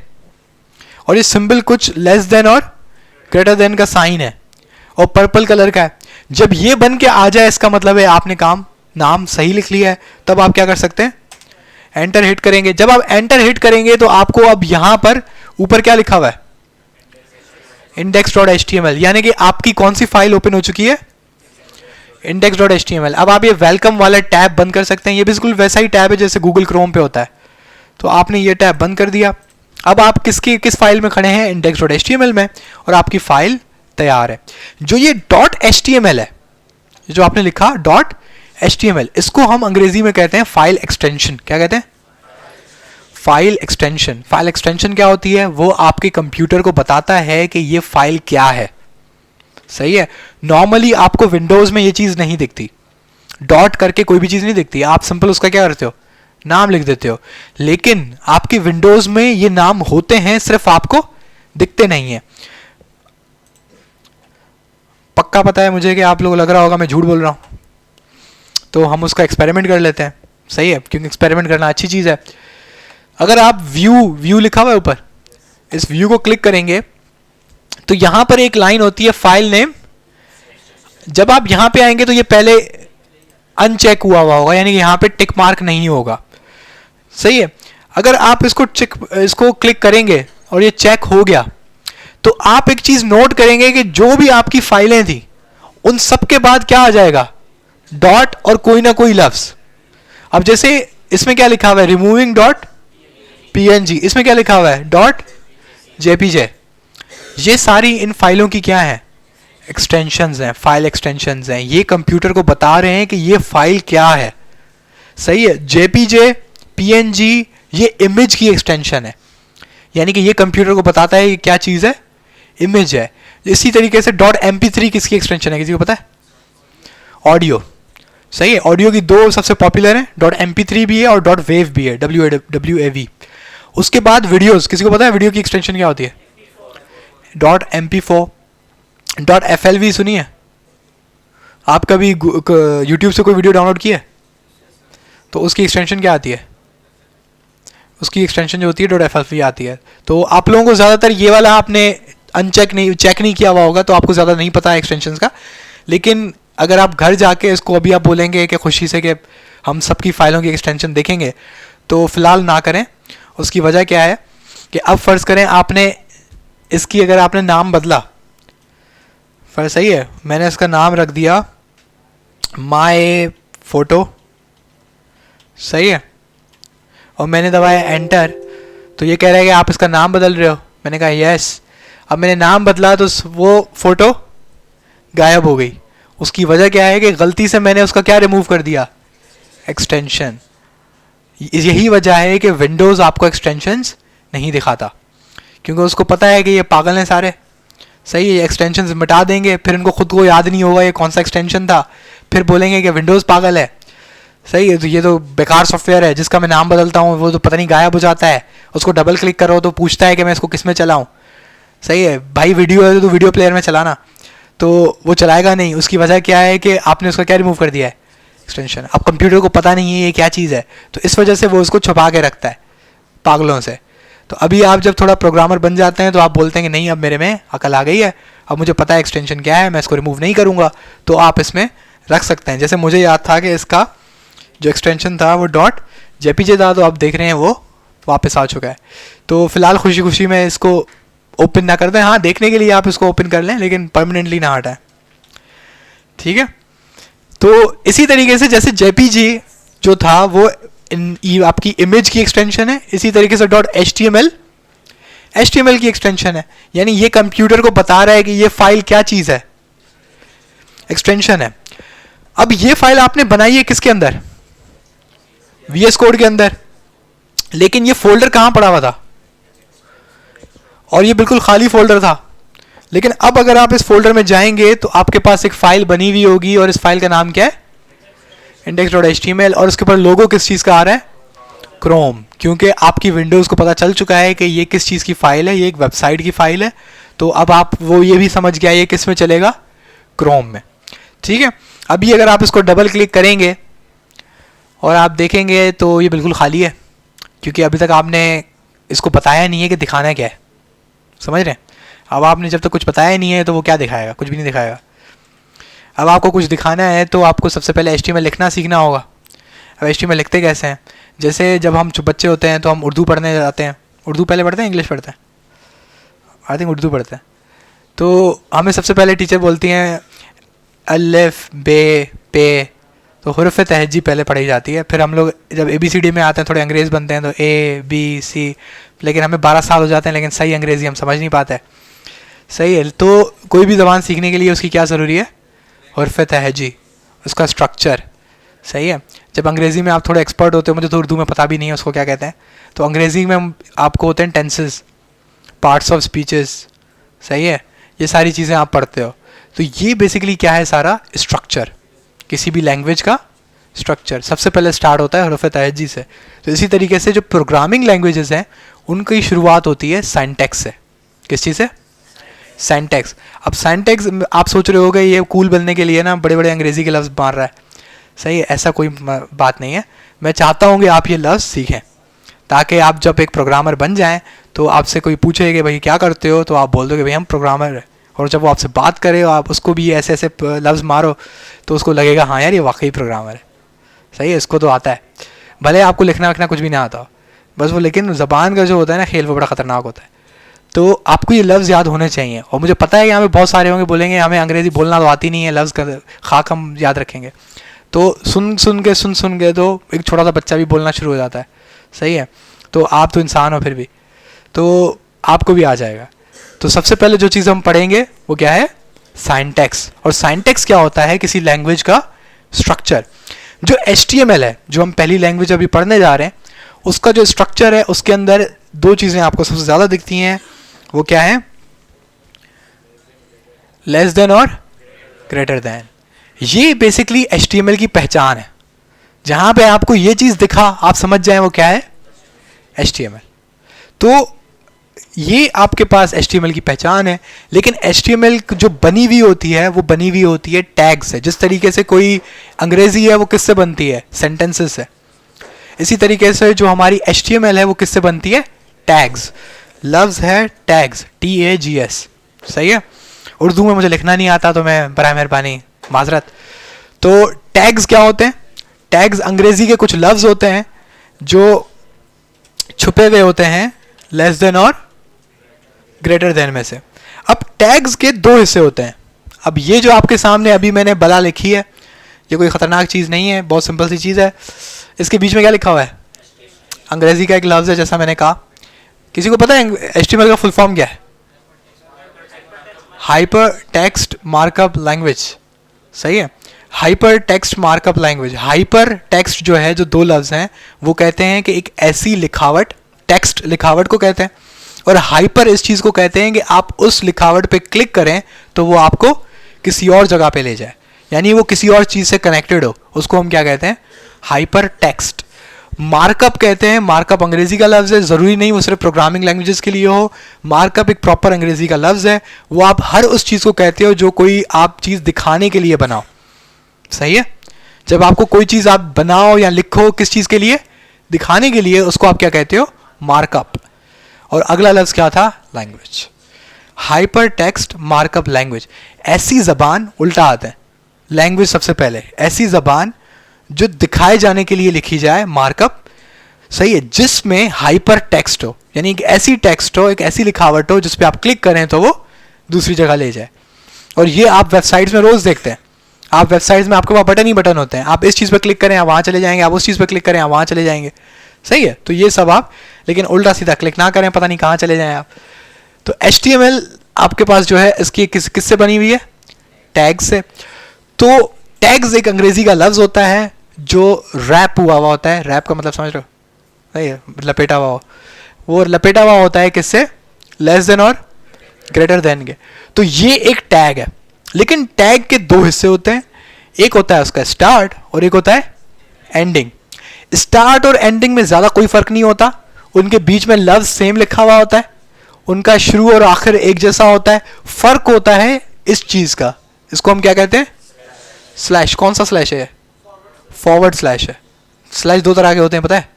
और ये सिंबल कुछ लेस देन और ग्रेटर देन का साइन है और पर्पल कलर का है। जब ये बन के आ जाए, इसका मतलब है आपने नाम सही लिख लिया है। तब आप क्या कर सकते हैं, एंटर हिट करेंगे। जब आप एंटर हिट करेंगे तो आपको अब यहां पर ऊपर क्या लिखा हुआ है, index.html, यानी कि आपकी कौन सी फाइल ओपन हो चुकी है, index.html। अब आप ये वेलकम वाला टैब बंद कर सकते हैं, ये बिल्कुल वैसा ही टैब है जैसे गूगल क्रोम पे होता है। तो आपने ये टैब बंद कर दिया। अब आप किस फाइल में खड़े हैं, index.html में, और आपकी फाइल तैयार है। जो ये .html है, जो आपने लिखा .html, इसको हम अंग्रेजी में कहते हैं फाइल एक्सटेंशन। क्या कहते हैं, फाइल एक्सटेंशन। फाइल एक्सटेंशन क्या होती है, वो आपके कंप्यूटर को बताता है कि ये फाइल क्या है। सही है। नॉर्मली आपको विंडोज में ये चीज नहीं दिखती, डॉट करके कोई भी चीज नहीं दिखती, आप सिंपल उसका क्या करते हो, नाम लिख देते हो। लेकिन आपकी विंडोज में ये नाम होते हैं, सिर्फ आपको दिखते नहीं है। पक्का पता है मुझे कि आप लोग लग रहा होगा मैं झूठ बोल रहा हूं, तो हम उसका एक्सपेरिमेंट कर लेते हैं। सही है, क्योंकि एक्सपेरिमेंट करना अच्छी चीज है। अगर आप व्यू लिखा हुआ है ऊपर, इस व्यू को क्लिक करेंगे तो यहां पर एक लाइन होती है फाइल नेम। जब आप यहां पे आएंगे तो ये पहले अनचेक हुआ होगा, यानी कि यहां पे टिक मार्क नहीं होगा। सही है। अगर आप इसको क्लिक करेंगे और ये चेक हो गया, तो आप एक चीज नोट करेंगे कि जो भी आपकी फाइलें थी उन सब के बाद क्या आ जाएगा, डॉट और कोई ना कोई लफ्ज। अब जैसे इसमें क्या लिखा हुआ है, रिमूविंग .png, इसमें क्या लिखा हुआ है, .jpg। ये सारी इन फाइलों की क्या है, एक्सटेंशंस हैं, फाइल एक्सटेंशंस हैं। ये कंप्यूटर को बता रहे हैं कि ये फाइल क्या है। सही है। jpg, png ये इमेज की एक्सटेंशन है, यानी कि ये कंप्यूटर को बताता है कि क्या चीज है, इमेज है। इसी तरीके से .mp3 किसकी एक्सटेंशन है, किसी को पता है, ऑडियो। सही है। ऑडियो की दो सबसे पॉपुलर है, .mp3 भी है और .wav भी है, WAV। उसके बाद वीडियोस, किसी को पता है वीडियो की एक्सटेंशन क्या होती है, .mp4। .flv सुनी है आप कभी, यूट्यूब से कोई वीडियो डाउनलोड की है तो उसकी एक्सटेंशन क्या आती है, उसकी एक्सटेंशन जो होती है .flv आती है। तो आप लोगों को ज़्यादातर ये वाला आपने चेक नहीं किया हुआ होगा, तो आपको ज़्यादा नहीं पता है एक्सटेंशन का। लेकिन अगर आप घर जाके इसको अभी आप बोलेंगे कि खुशी से कि हम सबकी फाइलों की एक्सटेंशन देखेंगे, तो फिलहाल ना करें। उसकी वजह क्या है कि अब फ़र्ज़ करें आपने इसकी, अगर आपने नाम बदला, सही है, मैंने इसका नाम रख दिया माय फोटो, सही है, और मैंने दबाया एंटर, तो ये कह रहा है कि आप इसका नाम बदल रहे हो। मैंने कहा यस। अब मैंने नाम बदला तो वो फ़ोटो गायब हो गई। उसकी वजह क्या है कि गलती से मैंने उसका क्या रिमूव कर दिया, एक्सटेंशन। यही वजह है कि विंडोज़ आपको एक्सटेंशंस नहीं दिखाता, क्योंकि उसको पता है कि ये पागल हैं सारे। सही है, एक्सटेंशंस मिटा देंगे, फिर इनको खुद को याद नहीं होगा ये कौन सा एक्सटेंशन था, फिर बोलेंगे कि विंडोज़ पागल है। सही है, तो ये तो बेकार सॉफ्टवेयर है। जिसका मैं नाम बदलता हूँ वो तो पता नहीं गायब हो जाता है, उसको डबल क्लिक करो तो पूछता है कि मैं इसको किस में चलाऊँ। सही है भाई, वीडियो है तो वीडियो प्लेयर में चलाना, तो वो चलाएगा नहीं। उसकी वजह क्या है कि आपने उसका क्या रिमूव कर दिया है, एक्सटेंशन। अब कंप्यूटर को पता नहीं है ये क्या चीज़ है, तो इस वजह से वो उसको छुपा के रखता है पागलों से। तो अभी आप जब थोड़ा प्रोग्रामर बन जाते हैं तो आप बोलते हैं कि नहीं अब मेरे में अकल आ गई है, अब मुझे पता है एक्सटेंशन क्या है, मैं इसको रिमूव नहीं करूँगा, तो आप इसमें रख सकते हैं। जैसे मुझे याद था कि इसका जो एक्सटेंशन था वो डॉट जेपीजे था, तो आप देख रहे हैं वो वापस आ चुका है। तो फिलहाल खुशी खुशी में इसको ओपन ना कर दें, हाँ देखने के लिए आप इसको ओपन कर लें, लेकिन परमानेंटली ना हटाएं। ठीक है, तो इसी तरीके से जैसे जेपीजी जो था वो आपकी इमेज की एक्सटेंशन है, इसी तरीके से डॉट एचटीएमएल की एक्सटेंशन है। यानी ये कंप्यूटर को बता रहा है कि ये फाइल क्या चीज़ है, एक्सटेंशन है। अब ये फाइल आपने बनाई है किसके अंदर, वीएस कोड के अंदर, लेकिन ये फोल्डर कहाँ पड़ा हुआ था, और ये बिल्कुल खाली फोल्डर था। लेकिन अब अगर आप इस फोल्डर में जाएंगे तो आपके पास एक फाइल बनी हुई होगी, और इस फाइल का नाम क्या है, index.html, और उसके ऊपर लोगो किस चीज़ का आ रहा है, क्रोम। क्योंकि आपकी विंडोज़ को पता चल चुका है कि ये किस चीज़ की फ़ाइल है, ये एक वेबसाइट की फ़ाइल है। तो अब आप वो ये भी समझ गया ये किस में चलेगा, क्रोम में। ठीक है, अभी अगर आप इसको डबल क्लिक करेंगे और आप देखेंगे तो ये बिल्कुल खाली है, क्योंकि अभी तक आपने इसको बताया नहीं है कि दिखाना क्या है। समझ रहे हैं, अब आपने जब तक कुछ बताया नहीं है तो वो क्या दिखाएगा, कुछ भी नहीं दिखाएगा। अब आपको कुछ दिखाना है तो आपको सबसे पहले HTML लिखना सीखना होगा। अब HTML लिखते कैसे हैं, जैसे जब हम बच्चे होते हैं तो हम उर्दू पढ़ने जाते हैं। उर्दू पहले पढ़ते हैं इंग्लिश पढ़ते हैं, आई थिंक उर्दू पढ़ते हैं। तो हमें सबसे पहले टीचर बोलती हैं अलिफ बे पे, तो हुर्फ तहजी पहले पढ़ी जाती है। फिर हम लोग जब ABCD में आते हैं थोड़े अंग्रेज़ बनते हैं तो ABC, लेकिन हमें 12 साल हो जाते हैं लेकिन सही अंग्रेज़ी हम समझ नहीं पाते। सही है, तो कोई भी ज़बान सीखने के लिए उसकी क्या ज़रूरी है, हुर्फ तहजी, उसका स्ट्रक्चर। सही है, जब अंग्रेज़ी में आप थोड़े एक्सपर्ट होते हो, मुझे तो उर्दू में पता भी नहीं है उसको क्या कहते हैं, तो अंग्रेज़ी में आपको होते हैं टेंसेस, पार्ट्स ऑफ स्पीचेस। सही है, ये सारी चीज़ें आप पढ़ते हो। तो ये बेसिकली क्या है, सारा स्ट्रक्चर, किसी भी लैंग्वेज का स्ट्रक्चर सबसे पहले स्टार्ट होता है हुर्फ तहजी से। तो इसी तरीके से जो प्रोग्रामिंग लैंग्वेजेस हैं उनकी शुरुआत होती है सिंटैक्स से। किस चीज़ से, सिंटैक्स। अब सिंटैक्स आप सोच रहे होगे ये कूल बनने के लिए ना बड़े बड़े अंग्रेज़ी के लफ्ज़ मार रहा है। सही है, ऐसा कोई बात नहीं है। मैं चाहता हूँ कि आप ये लफ्ज़ सीखें ताकि आप जब एक प्रोग्रामर बन जाएं तो आपसे कोई पूछे कि भाई क्या करते हो, तो आप बोल दो कि भाई हम प्रोग्रामर हैं। और जब वो आपसे बात करे और आप उसको भी ऐसे ऐसे लफ्ज़ मारो तो उसको लगेगा हाँ यार ये वाकई प्रोग्रामर है। सही है, इसको तो आता है, भले आपको लिखना वखना कुछ भी ना आता हो, बस वो, लेकिन ज़बान का जो होता है ना खेल वो बड़ा ख़तरनाक होता है। तो आपको ये लफ्ज़ याद होने चाहिए। और मुझे पता है कि यहाँ पे बहुत सारे होंगे बोलेंगे हमें अंग्रेज़ी बोलना तो आती नहीं है, लफ्ज़ का खाक हम याद रखेंगे। तो सुन सुन के तो एक छोटा सा बच्चा भी बोलना शुरू हो जाता है। सही है, तो आप तो इंसान हो फिर भी, तो आपको भी आ जाएगा। तो सबसे पहले जो चीज़ हम पढ़ेंगे वो क्या है, सिंटैक्स। और सिंटैक्स क्या होता है, किसी लैंग्वेज का स्ट्रक्चर। जो HTML है, जो हम पहली लैंग्वेज अभी पढ़ने जा रहे हैं, उसका जो स्ट्रक्चर है उसके अंदर दो चीज़ें आपको सबसे ज़्यादा दिखती हैं। वो क्या है, लेस देन और ग्रेटर देन। ये बेसिकली HTML की पहचान है। जहाँ पे आपको ये चीज़ दिखा आप समझ जाएं वो क्या है, HTML। तो ये आपके पास HTML की पहचान है। लेकिन HTML जो बनी हुई होती है वो बनी हुई होती है टैग से। जिस तरीके से कोई अंग्रेज़ी है वो किससे बनती है, सेंटेंसेस से, इसी तरीके से जो हमारी HTML है वो किससे बनती है, टैग्स। लफ्ज़ है टैग्स, TAGS। सही है, उर्दू में मुझे लिखना नहीं आता तो मैं बराए मेहरबानी माजरत। तो टैग्स क्या होते हैं, टैग्स अंग्रेज़ी के कुछ लफ्ज़ होते हैं जो छुपे हुए होते हैं लेस देन और ग्रेटर देन में से। अब टैग्स के दो हिस्से होते हैं। अब ये जो आपके सामने अभी मैंने बला लिखी है, ये कोई ख़तरनाक चीज़ नहीं है, बहुत सिंपल सी चीज़ है। इसके बीच में क्या लिखा हुआ है, अंग्रेज़ी का एक लफ्ज़ है, जैसा मैंने कहा किसी को पता है HTML का फुल फॉर्म क्या है? हाइपर टेक्स्ट मार्कअप लैंग्वेज, सही है, hyper text markup language. Hyper text जो है, जो दो लफ्ज हैं, वो कहते हैं कि एक ऐसी लिखावट, टेक्स्ट लिखावट को कहते हैं, और हाइपर इस चीज को कहते हैं कि आप उस लिखावट पे क्लिक करें तो वो आपको किसी और जगह पे ले जाए, यानी वो किसी और चीज से कनेक्टेड हो, उसको हम क्या कहते हैं? Hyper text. मार्कअप कहते हैं, मार्कअप अंग्रेजी का लफ्ज है, जरूरी नहीं वो सिर्फ प्रोग्रामिंग लैंग्वेजेस के लिए हो। मार्कअप एक प्रॉपर अंग्रेजी का लफ्ज है, वो आप हर उस चीज को कहते हो जो कोई आप चीज दिखाने के लिए बनाओ, सही है। जब आपको कोई चीज आप बनाओ या लिखो, किस चीज के लिए? दिखाने के लिए, उसको आप क्या कहते हो? मार्कअप। और अगला लफ्ज क्या था? Language. Hyper text markup language, ऐसी जबान, उल्टा आता है, लैंग्वेज सबसे पहले, ऐसी जबान जो दिखाए जाने के लिए लिखी जाए, मार्कअप, सही है, जिसमें हाइपर टेक्स्ट हो, यानी एक ऐसी टेक्स्ट हो, एक ऐसी लिखावट हो जिस पे आप क्लिक करें तो वो दूसरी जगह ले जाए। और ये आप वेबसाइट्स में रोज देखते हैं। आप वेबसाइट्स में आपके पास बटन ही बटन होते हैं, आप इस चीज पर क्लिक करें आप वहां चले जाएंगे, आप उस चीज पर क्लिक करें आप वहां चले जाएंगे, सही है। तो ये सब आप, लेकिन उल्टा सीधा क्लिक ना करें, पता नहीं कहां चले जाएं आप। तो HTML आपके पास जो है, इसकी किससे बनी हुई है? टैग से। तो टैग्स एक अंग्रेजी का लफ्ज होता है जो रैप हुआ हुआ होता है। रैप का मतलब समझ रहे हो? सही है, लपेटा हुआ हो, वो लपेटा हुआ होता है किससे? लेस देन और ग्रेटर देन के। तो ये एक टैग है, लेकिन टैग के दो हिस्से होते हैं, एक होता है उसका स्टार्ट और एक होता है एंडिंग। स्टार्ट और एंडिंग में ज्यादा कोई फर्क नहीं होता, उनके बीच में लफ्ज सेम लिखा हुआ होता है, उनका शुरू और आखिर एक जैसा होता है। फर्क होता है इस चीज का, इसको हम क्या कहते हैं? स्लैश। कौन सा स्लैश है? फॉरवर्ड स्लैश है। स्लैश दो तरह के होते हैं, पता है?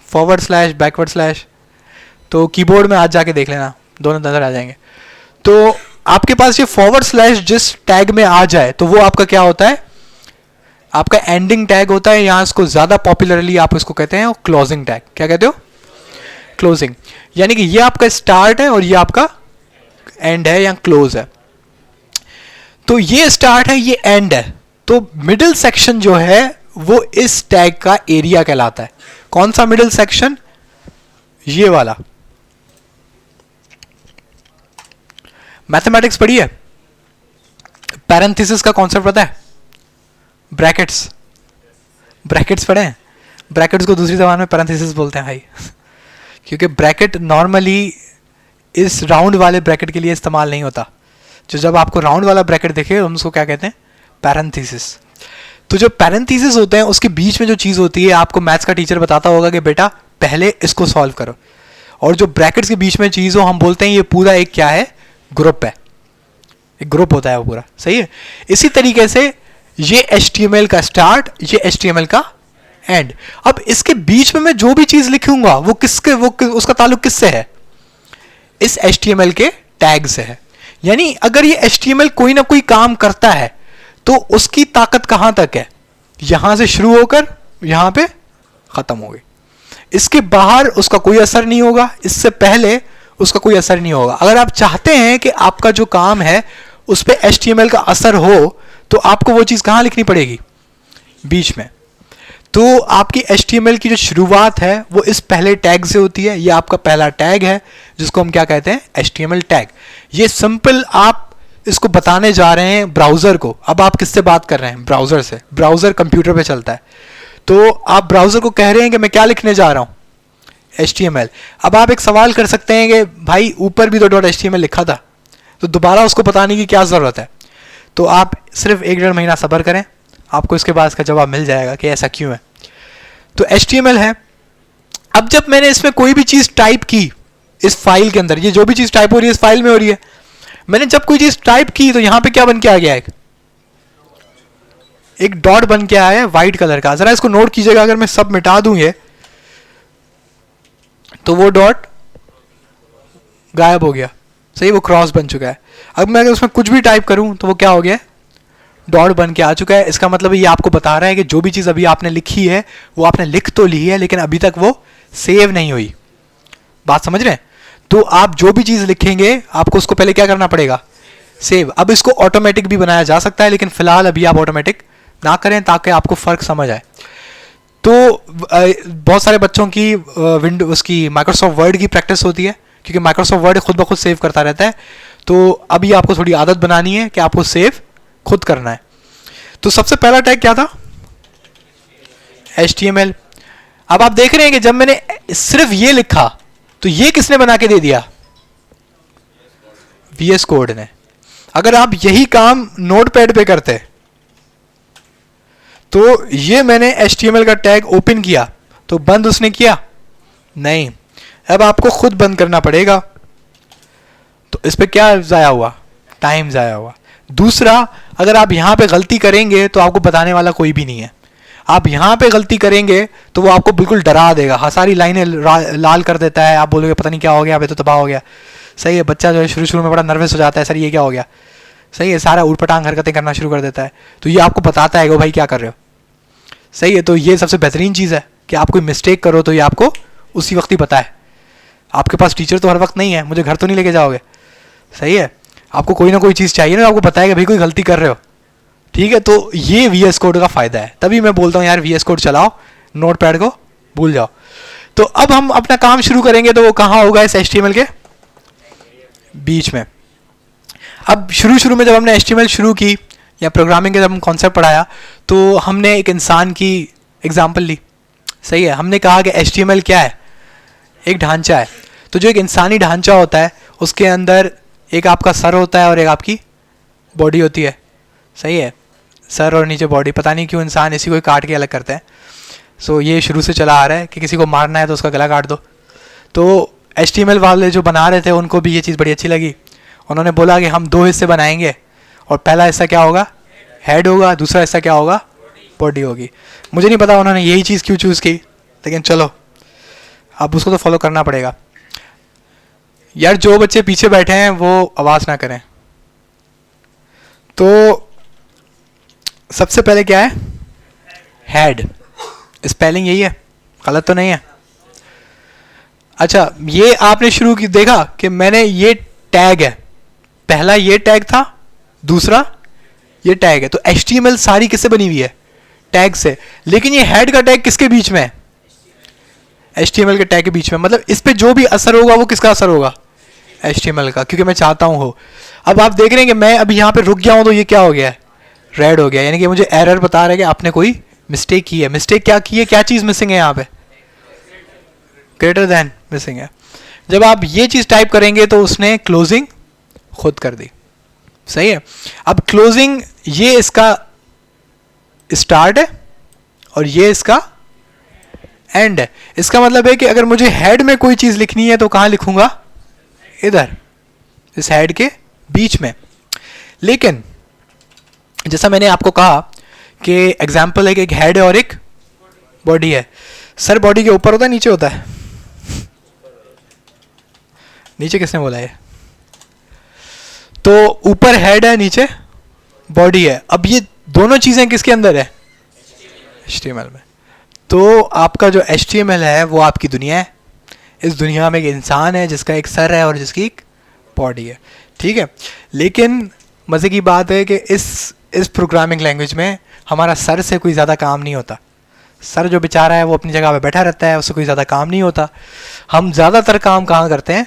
Forward slash, backward slash. तो कीबोर्ड में आज जाके देख लेना, दोनों नजर आ जाएंगे। तो आपके पास ये फॉरवर्ड स्लैश जिस टैग में आ जाए तो वो आपका क्या होता है? आपका एंडिंग टैग होता है। यहां इसको ज्यादा पॉपुलरली आप इसको कहते हैं क्लोजिंग टैग। क्या कहते हो? क्लोजिंग। यानी कि ये आपका स्टार्ट है और ये आपका एंड है या क्लोज है। तो ये स्टार्ट है, ये एंड है। तो मिडिल सेक्शन जो है वो इस टैग का एरिया कहलाता है। कौन सा मिडिल सेक्शन? ये वाला। मैथमेटिक्स पढ़ी है? पैरेंथेसिस का कॉन्सेप्ट पता है? ब्रैकेट्स। ब्रैकेट्स पढ़े हैं? ब्रैकेट्स को दूसरी जबान में पैरेंथेसिस बोलते हैं भाई क्योंकि ब्रैकेट नॉर्मली इस राउंड वाले ब्रैकेट के लिए इस्तेमाल नहीं होता। जो जब आपको राउंड वाला ब्रैकेट दिखे हम उसको क्या कहते हैं? पैरेंथेसिस। तो जो पैरेंथेसिस होते हैं उसके बीच में जो चीज होती है, आपको मैथ्स का टीचर बताता होगा कि बेटा पहले इसको सॉल्व करो। और जो ब्रैकेट्स के बीच में चीज हो हम बोलते हैं ये पूरा एक क्या है? ग्रुप है। एक ग्रुप होता है वो पूरा, सही है। इसी तरीके से ये HTML का स्टार्ट, ये HTML का एंड। अब इसके बीच में मैं जो भी चीज लिखूंगा वो उसका ताल्लुक किससे है? इस HTML के टैग से है। यानी अगर ये HTML कोई ना कोई काम करता है तो उसकी ताकत कहां तक है? यहां से शुरू होकर यहां पे खत्म हो गई। इसके बाहर उसका कोई असर नहीं होगा, इससे पहले उसका कोई असर नहीं होगा। अगर आप चाहते हैं कि आपका जो काम है उस पर HTML का असर हो तो आपको वो चीज कहां लिखनी पड़ेगी? बीच में। तो आपकी HTML की जो शुरुआत है वो इस पहले टैग से होती है। ये आपका पहला टैग है जिसको हम क्या कहते हैं? HTML tag. ये सिंपल आप इसको बताने जा रहे हैं ब्राउजर को। अब आप किससे बात कर रहे हैं? ब्राउजर से। ब्राउजर कंप्यूटर पे चलता है। तो आप ब्राउजर को कह रहे हैं कि मैं क्या लिखने जा रहा हूं? HTML। अब आप एक सवाल कर सकते हैं कि भाई ऊपर भी तो .html लिखा था, तो दोबारा उसको बताने की क्या जरूरत है? तो आप सिर्फ 1-1.5 महीना सब्र करें, आपको इसके बाद इसका जवाब मिल जाएगा कि ऐसा क्यों है। तो HTML है। अब जब मैंने इसमें कोई भी चीज टाइप की इस फाइल के अंदर, ये जो भी चीज टाइप हो रही है इस फाइल में हो रही है, मैंने जब कोई चीज टाइप की तो यहां पे क्या बन के आ गया? एक डॉट बन के आया है व्हाइट कलर का। जरा इसको नोट कीजिएगा, अगर मैं सब मिटा दूं ये तो वो डॉट गायब हो गया, सही, वो क्रॉस बन चुका है। अब मैं अगर उसमें कुछ भी टाइप करूं तो वो क्या हो गया? डॉट बन के आ चुका है। इसका मतलब ये आपको बता रहा है कि जो भी चीज अभी आपने लिखी है वो आपने लिख तो ली है लेकिन अभी तक वो सेव नहीं हुई। बात समझ रहे हैं? तो आप जो भी चीज लिखेंगे आपको उसको पहले क्या करना पड़ेगा? सेव। अब इसको ऑटोमेटिक भी बनाया जा सकता है लेकिन फिलहाल अभी आप ऑटोमेटिक ना करें ताकि आपको फर्क समझ आए। तो बहुत सारे बच्चों की विंडो उसकी माइक्रोसॉफ्ट वर्ड की प्रैक्टिस होती है, क्योंकि माइक्रोसॉफ्ट वर्ड खुद ब खुद सेव करता रहता है। तो अभी आपको थोड़ी आदत बनानी है कि आपको सेव खुद करना है। तो सबसे पहला टैग क्या था? HTML। अब आप देख रहे हैं कि जब मैंने सिर्फ ये लिखा तो ये किसने बना के दे दिया? VS कोड ने। अगर आप यही काम नोटपैड पे करते तो ये मैंने HTML का टैग ओपन किया तो बंद उसने किया नहीं, अब आपको खुद बंद करना पड़ेगा। तो इस पे क्या जाया हुआ? टाइम जाया हुआ। दूसरा, अगर आप यहां पे गलती करेंगे तो आपको बताने वाला कोई भी नहीं है। आप यहां पे गलती करेंगे तो वो आपको बिल्कुल डरा देगा, हाँ सारी लाइनें लाल कर देता है, आप बोलोगे पता नहीं क्या हो गया, अभी तो तबाह हो गया। सही है, बच्चा जो है शुरू शुरू में बड़ा नर्वस हो जाता है, सर ये क्या हो गया। सही है, सारा उठपटांग हरकतें करना शुरू कर देता है। तो ये आपको बताता है कि भाई क्या कर रहे हो। सही है, तो ये सबसे बेहतरीन चीज़ है कि आप कोई मिस्टेक करो तो ये आपको उसी वक्त ही बताए। आपके पास टीचर तो हर वक्त नहीं है, मुझे घर तो नहीं लेके जाओगे। सही है, आपको कोई ना कोई चीज़ चाहिए ना, आपको बताएगा भाई कोई गलती कर रहे हो। ठीक है, तो ये VS कोड का फ़ायदा है। तभी मैं बोलता हूँ यार VS कोड चलाओ, नोटपैड को भूल जाओ। तो अब हम अपना काम शुरू करेंगे तो वो कहाँ होगा? इस HTML के बीच में। अब शुरू शुरू में जब हमने HTML शुरू की या प्रोग्रामिंग के जब हम कॉन्सेप्ट पढ़ाया तो हमने एक इंसान की एग्जाम्पल ली। सही है, हमने कहा कि HTML क्या है? एक ढांचा है। तो जो एक इंसानी ढांचा होता है उसके अंदर एक आपका सर होता है और एक आपकी बॉडी होती है। सही है, सर और नीचे बॉडी। पता नहीं क्यों इंसान इसी को काट के अलग करते हैं। सो ये शुरू से चला आ रहा है कि किसी को मारना है तो उसका गला काट दो। तो HTML वाले जो बना रहे थे उनको भी ये चीज़ बड़ी अच्छी लगी। उन्होंने बोला कि हम 2 हिस्से बनाएंगे और पहला हिस्सा क्या होगा? हेड होगा, दूसरा हिस्सा क्या होगा? बॉडी होगी। मुझे नहीं पता उन्होंने यही चीज़ क्यों चूज़ की, लेकिन चलो अब उसको तो फॉलो करना पड़ेगा। यार जो बच्चे पीछे बैठे हैं वो आवाज़ ना करें। तो सबसे पहले क्या है? हेड। स्पेलिंग यही है, गलत तो नहीं है? अच्छा, ये आपने शुरू की देखा कि मैंने ये टैग है, पहला ये टैग था, दूसरा ये टैग है। तो HTML सारी किससे बनी हुई है? टैग से। लेकिन ये हेड का टैग किसके बीच में है? HTML के टैग के बीच में। मतलब इस पे जो भी असर होगा वो किसका असर होगा? HTML का, क्योंकि मैं चाहता हूं हो। अब आप देख रहे हैं कि मैं अभी यहां पे रुक गया हूं तो ये क्या हो गया है? रेड हो गया, यानी कि मुझे एरर बता रहा है कि आपने कोई मिस्टेक की है। मिस्टेक क्या की है? क्या चीज़ मिसिंग है यहाँ पे? ग्रेटर देन मिसिंग है। जब आप ये चीज़ टाइप करेंगे तो उसने क्लोजिंग खुद कर दी। सही है, अब क्लोजिंग ये इसका स्टार्ट है और ये इसका एंड है। इसका मतलब है कि अगर मुझे हेड में कोई चीज़ लिखनी है तो कहाँ लिखूंगा? इधर, इस हेड के बीच में। लेकिन जैसा मैंने आपको कहा कि एग्जाम्पल है कि एक हेड है और एक बॉडी है। सर बॉडी के ऊपर होता है, नीचे होता है? नीचे किसने बोला है? तो ऊपर हेड है, नीचे बॉडी है। अब ये दोनों चीजें किसके अंदर है? HTML में। तो आपका जो HTML है वो आपकी दुनिया है। इस दुनिया में एक इंसान है जिसका एक सर है और जिसकी एक बॉडी है। ठीक है, लेकिन मज़े की बात है कि इस प्रोग्रामिंग लैंग्वेज में हमारा सर से कोई ज़्यादा काम नहीं होता। सर जो बेचारा है वो अपनी जगह पे बैठा रहता है, उससे कोई ज़्यादा काम नहीं होता। हम ज़्यादातर काम कहाँ करते हैं?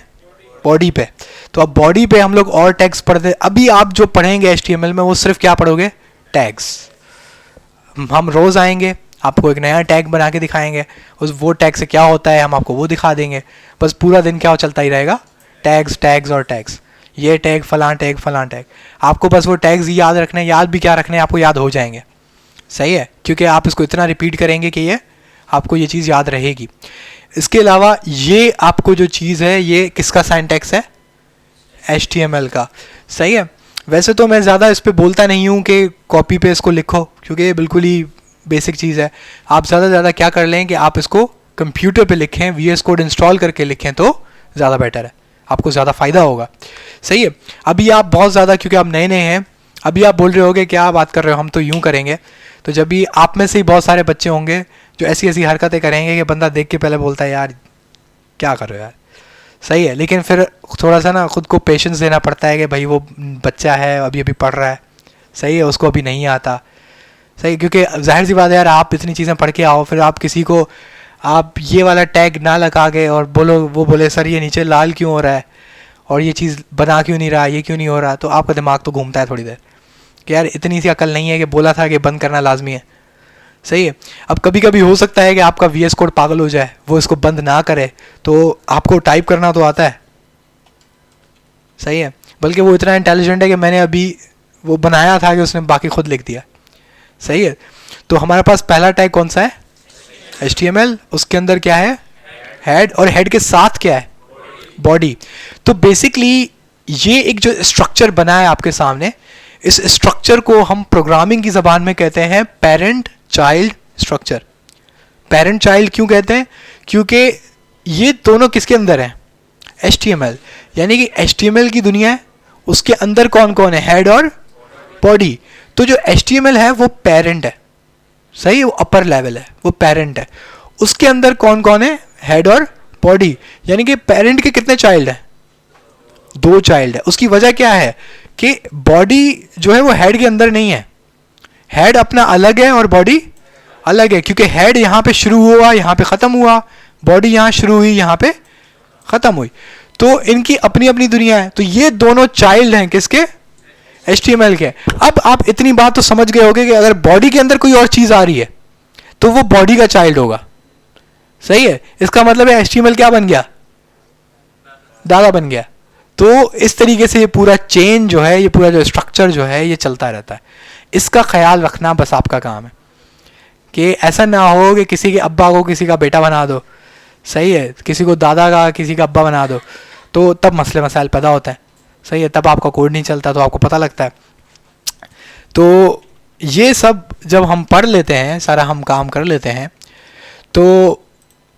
बॉडी पे। तो अब बॉडी पे हम लोग और टैग्स पढ़ते। अभी आप जो पढ़ेंगे HTML में वो सिर्फ क्या पढ़ोगे? टैग्स। हम रोज़ आएंगे, आपको एक नया टैग बना के दिखाएंगे, उस वो टैग से क्या होता है हम आपको वो दिखा देंगे। बस पूरा दिन क्या चलता ही रहेगा? टैग्स टैग्स और टैग्स। ये टैग फलां टैग फलां टैग। आपको बस वो टैग्स याद रखने, याद भी क्या रखने, आपको याद हो जाएंगे। सही है, क्योंकि आप इसको इतना रिपीट करेंगे कि ये आपको ये चीज़ याद रहेगी। इसके अलावा ये आपको जो चीज़ है ये किसका सिंटैक्स है? HTML का। सही है, वैसे तो मैं ज़्यादा इस पर बोलता नहीं हूँ कि कॉपी पे इसको लिखो, क्योंकि ये बिल्कुल ही बेसिक चीज़ है। आप ज़्यादा से ज़्यादा क्या कर लें कि आप इसको कंप्यूटर पे लिखें, VS कोड इंस्टॉल करके लिखें तो ज़्यादा बेटर है, आपको ज़्यादा फ़ायदा होगा। सही है, अभी आप बहुत ज़्यादा, क्योंकि आप नए नए हैं, अभी आप बोल रहे होगे क्या बात कर रहे हो, हम तो यूँ करेंगे। तो जब भी आप में से ही बहुत सारे बच्चे होंगे जो ऐसी ऐसी हरकतें करेंगे कि बंदा देख के पहले बोलता है यार क्या कर रहे हो यार। सही है, लेकिन फिर थोड़ा सा ना खुद को पेशेंस देना पड़ता है कि भाई वो बच्चा है, अभी अभी पढ़ रहा है। सही है, उसको अभी नहीं आता। सही, क्योंकि जाहिर सी बात है यार, आप इतनी चीज़ें पढ़ के आओ, फिर आप किसी को आप ये वाला टैग ना लगा के और वो बोले सर ये नीचे लाल क्यों हो रहा है और ये चीज़ बना क्यों नहीं रहा, ये क्यों नहीं हो रहा, तो आपका दिमाग तो घूमता है थोड़ी देर कि यार इतनी सी अकल नहीं है कि बोला था कि बंद करना लाजमी है। सही है। अब कभी कभी हो सकता है कि आपका VS कोड पागल हो जाए, वो इसको बंद ना करे, तो आपको टाइप करना तो आता है। सही है। बल्कि वो इतना इंटेलिजेंट है कि मैंने अभी वो बनाया था कि उसने बाकी खुद लिख दिया। सही है। तो हमारे पास पहला टैग कौन सा है? HTML। उसके अंदर क्या है? हेड। और हेड के साथ क्या है? बॉडी। तो बेसिकली ये एक जो स्ट्रक्चर बना है आपके सामने, इस स्ट्रक्चर को हम प्रोग्रामिंग की ज़बान में कहते हैं parent child structure. Parent child क्यों कहते हैं? क्योंकि ये दोनों किसके अंदर हैं? HTML। यानी कि HTML की दुनिया है, उसके अंदर कौन कौन है? हेड और बॉडी। तो जो HTML है वो पेरेंट है। सही है। वो अपर लेवल है, वो पेरेंट है। उसके अंदर कौन कौन है? हेड और बॉडी। यानी कि पेरेंट के कितने चाइल्ड हैं? 2 चाइल्ड है। उसकी वजह क्या है कि बॉडी जो है वो हेड के अंदर नहीं है। हेड अपना अलग है और बॉडी अलग है, क्योंकि हेड यहाँ पे शुरू हुआ, यहाँ पे ख़त्म हुआ, बॉडी यहाँ शुरू हुई, यहाँ पे ख़त्म हुई। तो इनकी अपनी अपनी दुनिया है। तो ये दोनों चाइल्ड हैं किसके? HTML के। अब आप इतनी बात तो समझ गए होगे कि अगर बॉडी के अंदर कोई और चीज़ आ रही है तो वो बॉडी का चाइल्ड होगा। सही है। इसका मतलब है HTML क्या बन गया? दादा बन गया। तो इस तरीके से ये पूरा चेन जो है, ये पूरा जो स्ट्रक्चर जो है, ये चलता रहता है। इसका ख्याल रखना बस आपका काम है कि ऐसा ना हो कि किसी के अब्बा को किसी का बेटा बना दो। सही है। किसी को दादा का किसी का अब्बा बना दो, तो तब मसले मसाइल पैदा होता है। सही है। तब आपका कोड नहीं चलता, तो आपको पता लगता है। तो ये सब जब हम पढ़ लेते हैं, सारा हम काम कर लेते हैं, तो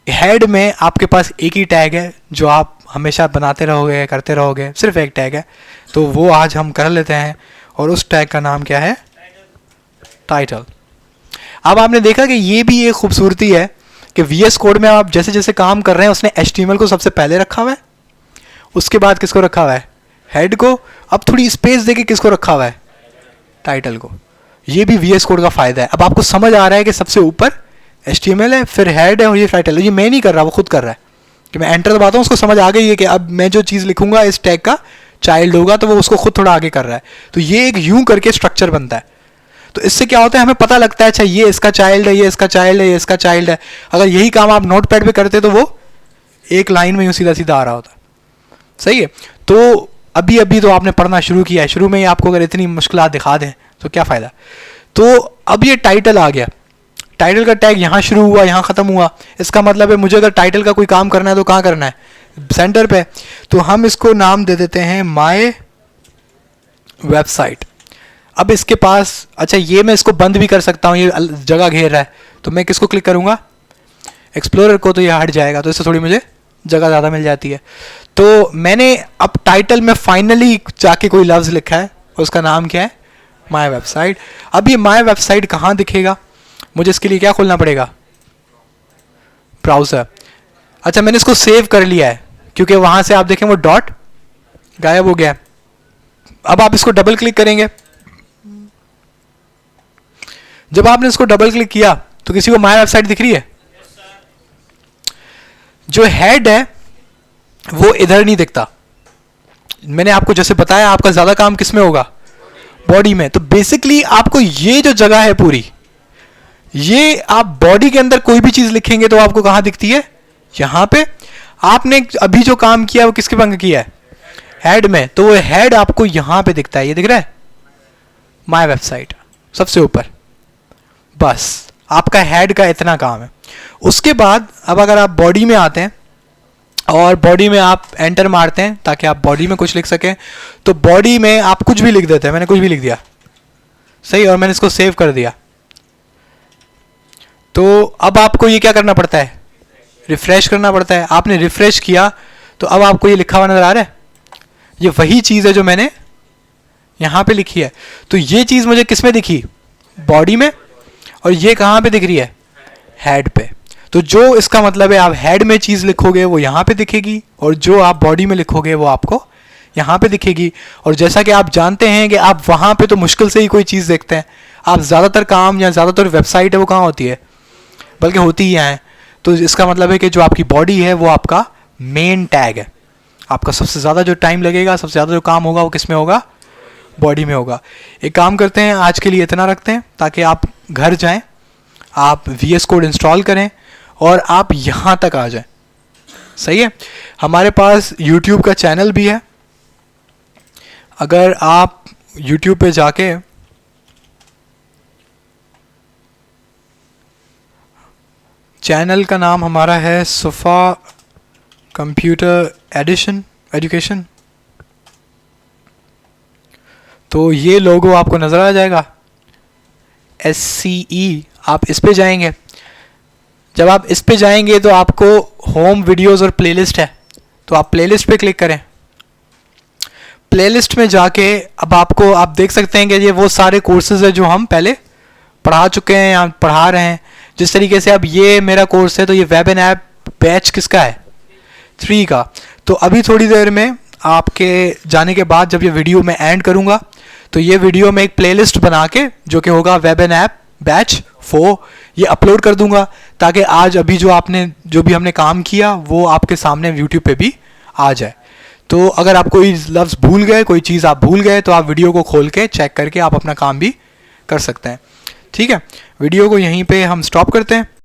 हेड में आपके पास एक ही टैग है जो आप हमेशा बनाते रहोगे, करते रहोगे, सिर्फ एक टैग है। तो वो आज हम कर लेते हैं, और उस टैग का नाम क्या है? टाइटल। अब आपने देखा कि ये भी एक खूबसूरती है कि VS कोड में आप जैसे जैसे काम कर रहे हैं, उसने HTML को सबसे पहले रखा हुआ है, उसके बाद किसको रखा हुआ है? हेड को। अब थोड़ी स्पेस देके किसको रखा हुआ है? टाइटल को। ये भी VS कोड का फ़ायदा है। अब आपको समझ आ रहा है कि सबसे ऊपर HTML है, फिर हेड है और ये टाइटल है। ये मैं नहीं कर रहा, वो खुद कर रहा है कि मैं एंटर दबाता हूँ, उसको समझ आ गई है कि अब मैं जो चीज़ लिखूंगा इस टैग का चाइल्ड होगा, तो वो उसको खुद थोड़ा आगे कर रहा है। तो ये एक यूं करके स्ट्रक्चर बनता है। तो इससे क्या होता है, हमें पता लगता है अच्छा ये इसका चाइल्ड है, ये इसका चाइल्ड है, ये इसका चाइल्ड है। अगर यही काम आप नोट पैड पर करते तो वो एक लाइन में यूं सीधा सीधा आ रहा होता। सही है। तो अभी अभी तो आपने पढ़ना शुरू किया है, शुरू में ही आपको अगर इतनी मुश्किलात दिखा दें तो क्या फ़ायदा। तो अब ये टाइटल आ गया। टाइटल का टैग यहाँ शुरू हुआ, यहाँ ख़त्म हुआ। इसका मतलब है मुझे अगर टाइटल का कोई काम करना है तो कहाँ करना है? सेंटर पे। तो हम इसको नाम दे देते हैं माय वेबसाइट। अब इसके पास, अच्छा ये मैं इसको बंद भी कर सकता हूँ, ये जगह घेर रहा है, तो मैं किसको क्लिक करूँगा? एक्सप्लोरर को, तो ये हट जाएगा, तो इससे थोड़ी मुझे जगह ज़्यादा मिल जाती है। तो मैंने अब टाइटल में फाइनली जाके कोई लफ्ज़ लिखा है, उसका नाम क्या है? My website. अब ये माय वेबसाइट कहाँ दिखेगा? मुझे इसके लिए क्या खोलना पड़ेगा? ब्राउज़र। अच्छा मैंने इसको सेव कर लिया है, क्योंकि वहाँ से आप देखें वो डॉट गायब हो गया। अब आप इसको डबल क्लिक करेंगे। जब आपने इसको डबल क्लिक किया तो किसी को माय वेबसाइट दिख रही है? जो हेड है वो इधर नहीं दिखता। मैंने आपको जैसे बताया, आपका ज्यादा काम किस में होगा? बॉडी में। तो बेसिकली आपको ये जो जगह है पूरी, ये आप बॉडी के अंदर कोई भी चीज लिखेंगे तो आपको कहां दिखती है? यहां पे। आपने अभी जो काम किया वो किसके पंग किया है? हेड में। तो वो हेड आपको यहां पे दिखता है, ये दिख रहा है? माय वेबसाइट सबसे ऊपर। बस आपका हेड का इतना काम है। उसके बाद अब अगर आप बॉडी में आते हैं और बॉडी में आप एंटर मारते हैं ताकि आप बॉडी में कुछ लिख सकें, तो बॉडी में आप कुछ भी लिख देते हैं। मैंने कुछ भी लिख दिया, सही, और मैंने इसको सेव कर दिया। तो अब आपको ये क्या करना पड़ता है? रिफ्रेश करना पड़ता है। आपने रिफ्रेश किया तो अब आपको ये लिखा हुआ नजर आ रहा है? ये वही चीज़ है जो मैंने यहाँ पे लिखी है। तो ये चीज़ मुझे किस में दिखी? बॉडी में। और ये कहाँ पे दिख रही है? हेड पे। तो जो इसका मतलब है आप हेड में चीज़ लिखोगे वो यहाँ पे दिखेगी, और जो आप बॉडी में लिखोगे वो आपको यहाँ पे दिखेगी। और जैसा कि आप जानते हैं कि आप वहाँ पे तो मुश्किल से ही कोई चीज़ देखते हैं। आप ज़्यादातर काम या ज़्यादातर वेबसाइट है वो कहाँ होती है? बल्कि होती ही यहाँ है। तो इसका मतलब है कि जो आपकी बॉडी है वो आपका मेन टैग है। आपका सबसे ज़्यादा जो टाइम लगेगा, सबसे ज़्यादा जो काम होगा वो किस में होगा? बॉडी में होगा। एक काम करते हैं, आज के लिए इतना रखते हैं ताकि आप घर जाएं, आप VS कोड इंस्टॉल करें और आप यहाँ तक आ जाएं। सही है। हमारे पास YouTube का चैनल भी है। अगर आप YouTube पे जाके चैनल का नाम हमारा है सुफा कंप्यूटर एजुकेशन, तो ये लोगो आपको नज़र आ जाएगा SCE। आप इस पे जाएंगे। जब आप इस पे जाएंगे तो आपको होम वीडियोस और प्लेलिस्ट है, तो आप प्लेलिस्ट पे क्लिक करें। प्लेलिस्ट में जाके अब आपको आप देख सकते हैं कि ये वो सारे कोर्सेज है जो हम पहले पढ़ा चुके हैं या पढ़ा रहे हैं। जिस तरीके से अब ये मेरा कोर्स है, तो ये वेब एंड ऐप बैच किसका है? 3 का। तो अभी थोड़ी देर में आपके जाने के बाद जब ये वीडियो मैं एंड करूँगा तो ये वीडियो में एक प्लेलिस्ट बना के जो कि होगा वेब एंड ऐप बैच 4, ये अपलोड कर दूंगा ताकि आज अभी जो भी हमने काम किया वो आपके सामने यूट्यूब पे भी आ जाए। तो अगर आप कोई लफ्ज़ भूल गए, कोई चीज़ आप भूल गए, तो आप वीडियो को खोल के चेक करके आप अपना काम भी कर सकते हैं। ठीक है, वीडियो को यहीं पे हम स्टॉप करते हैं।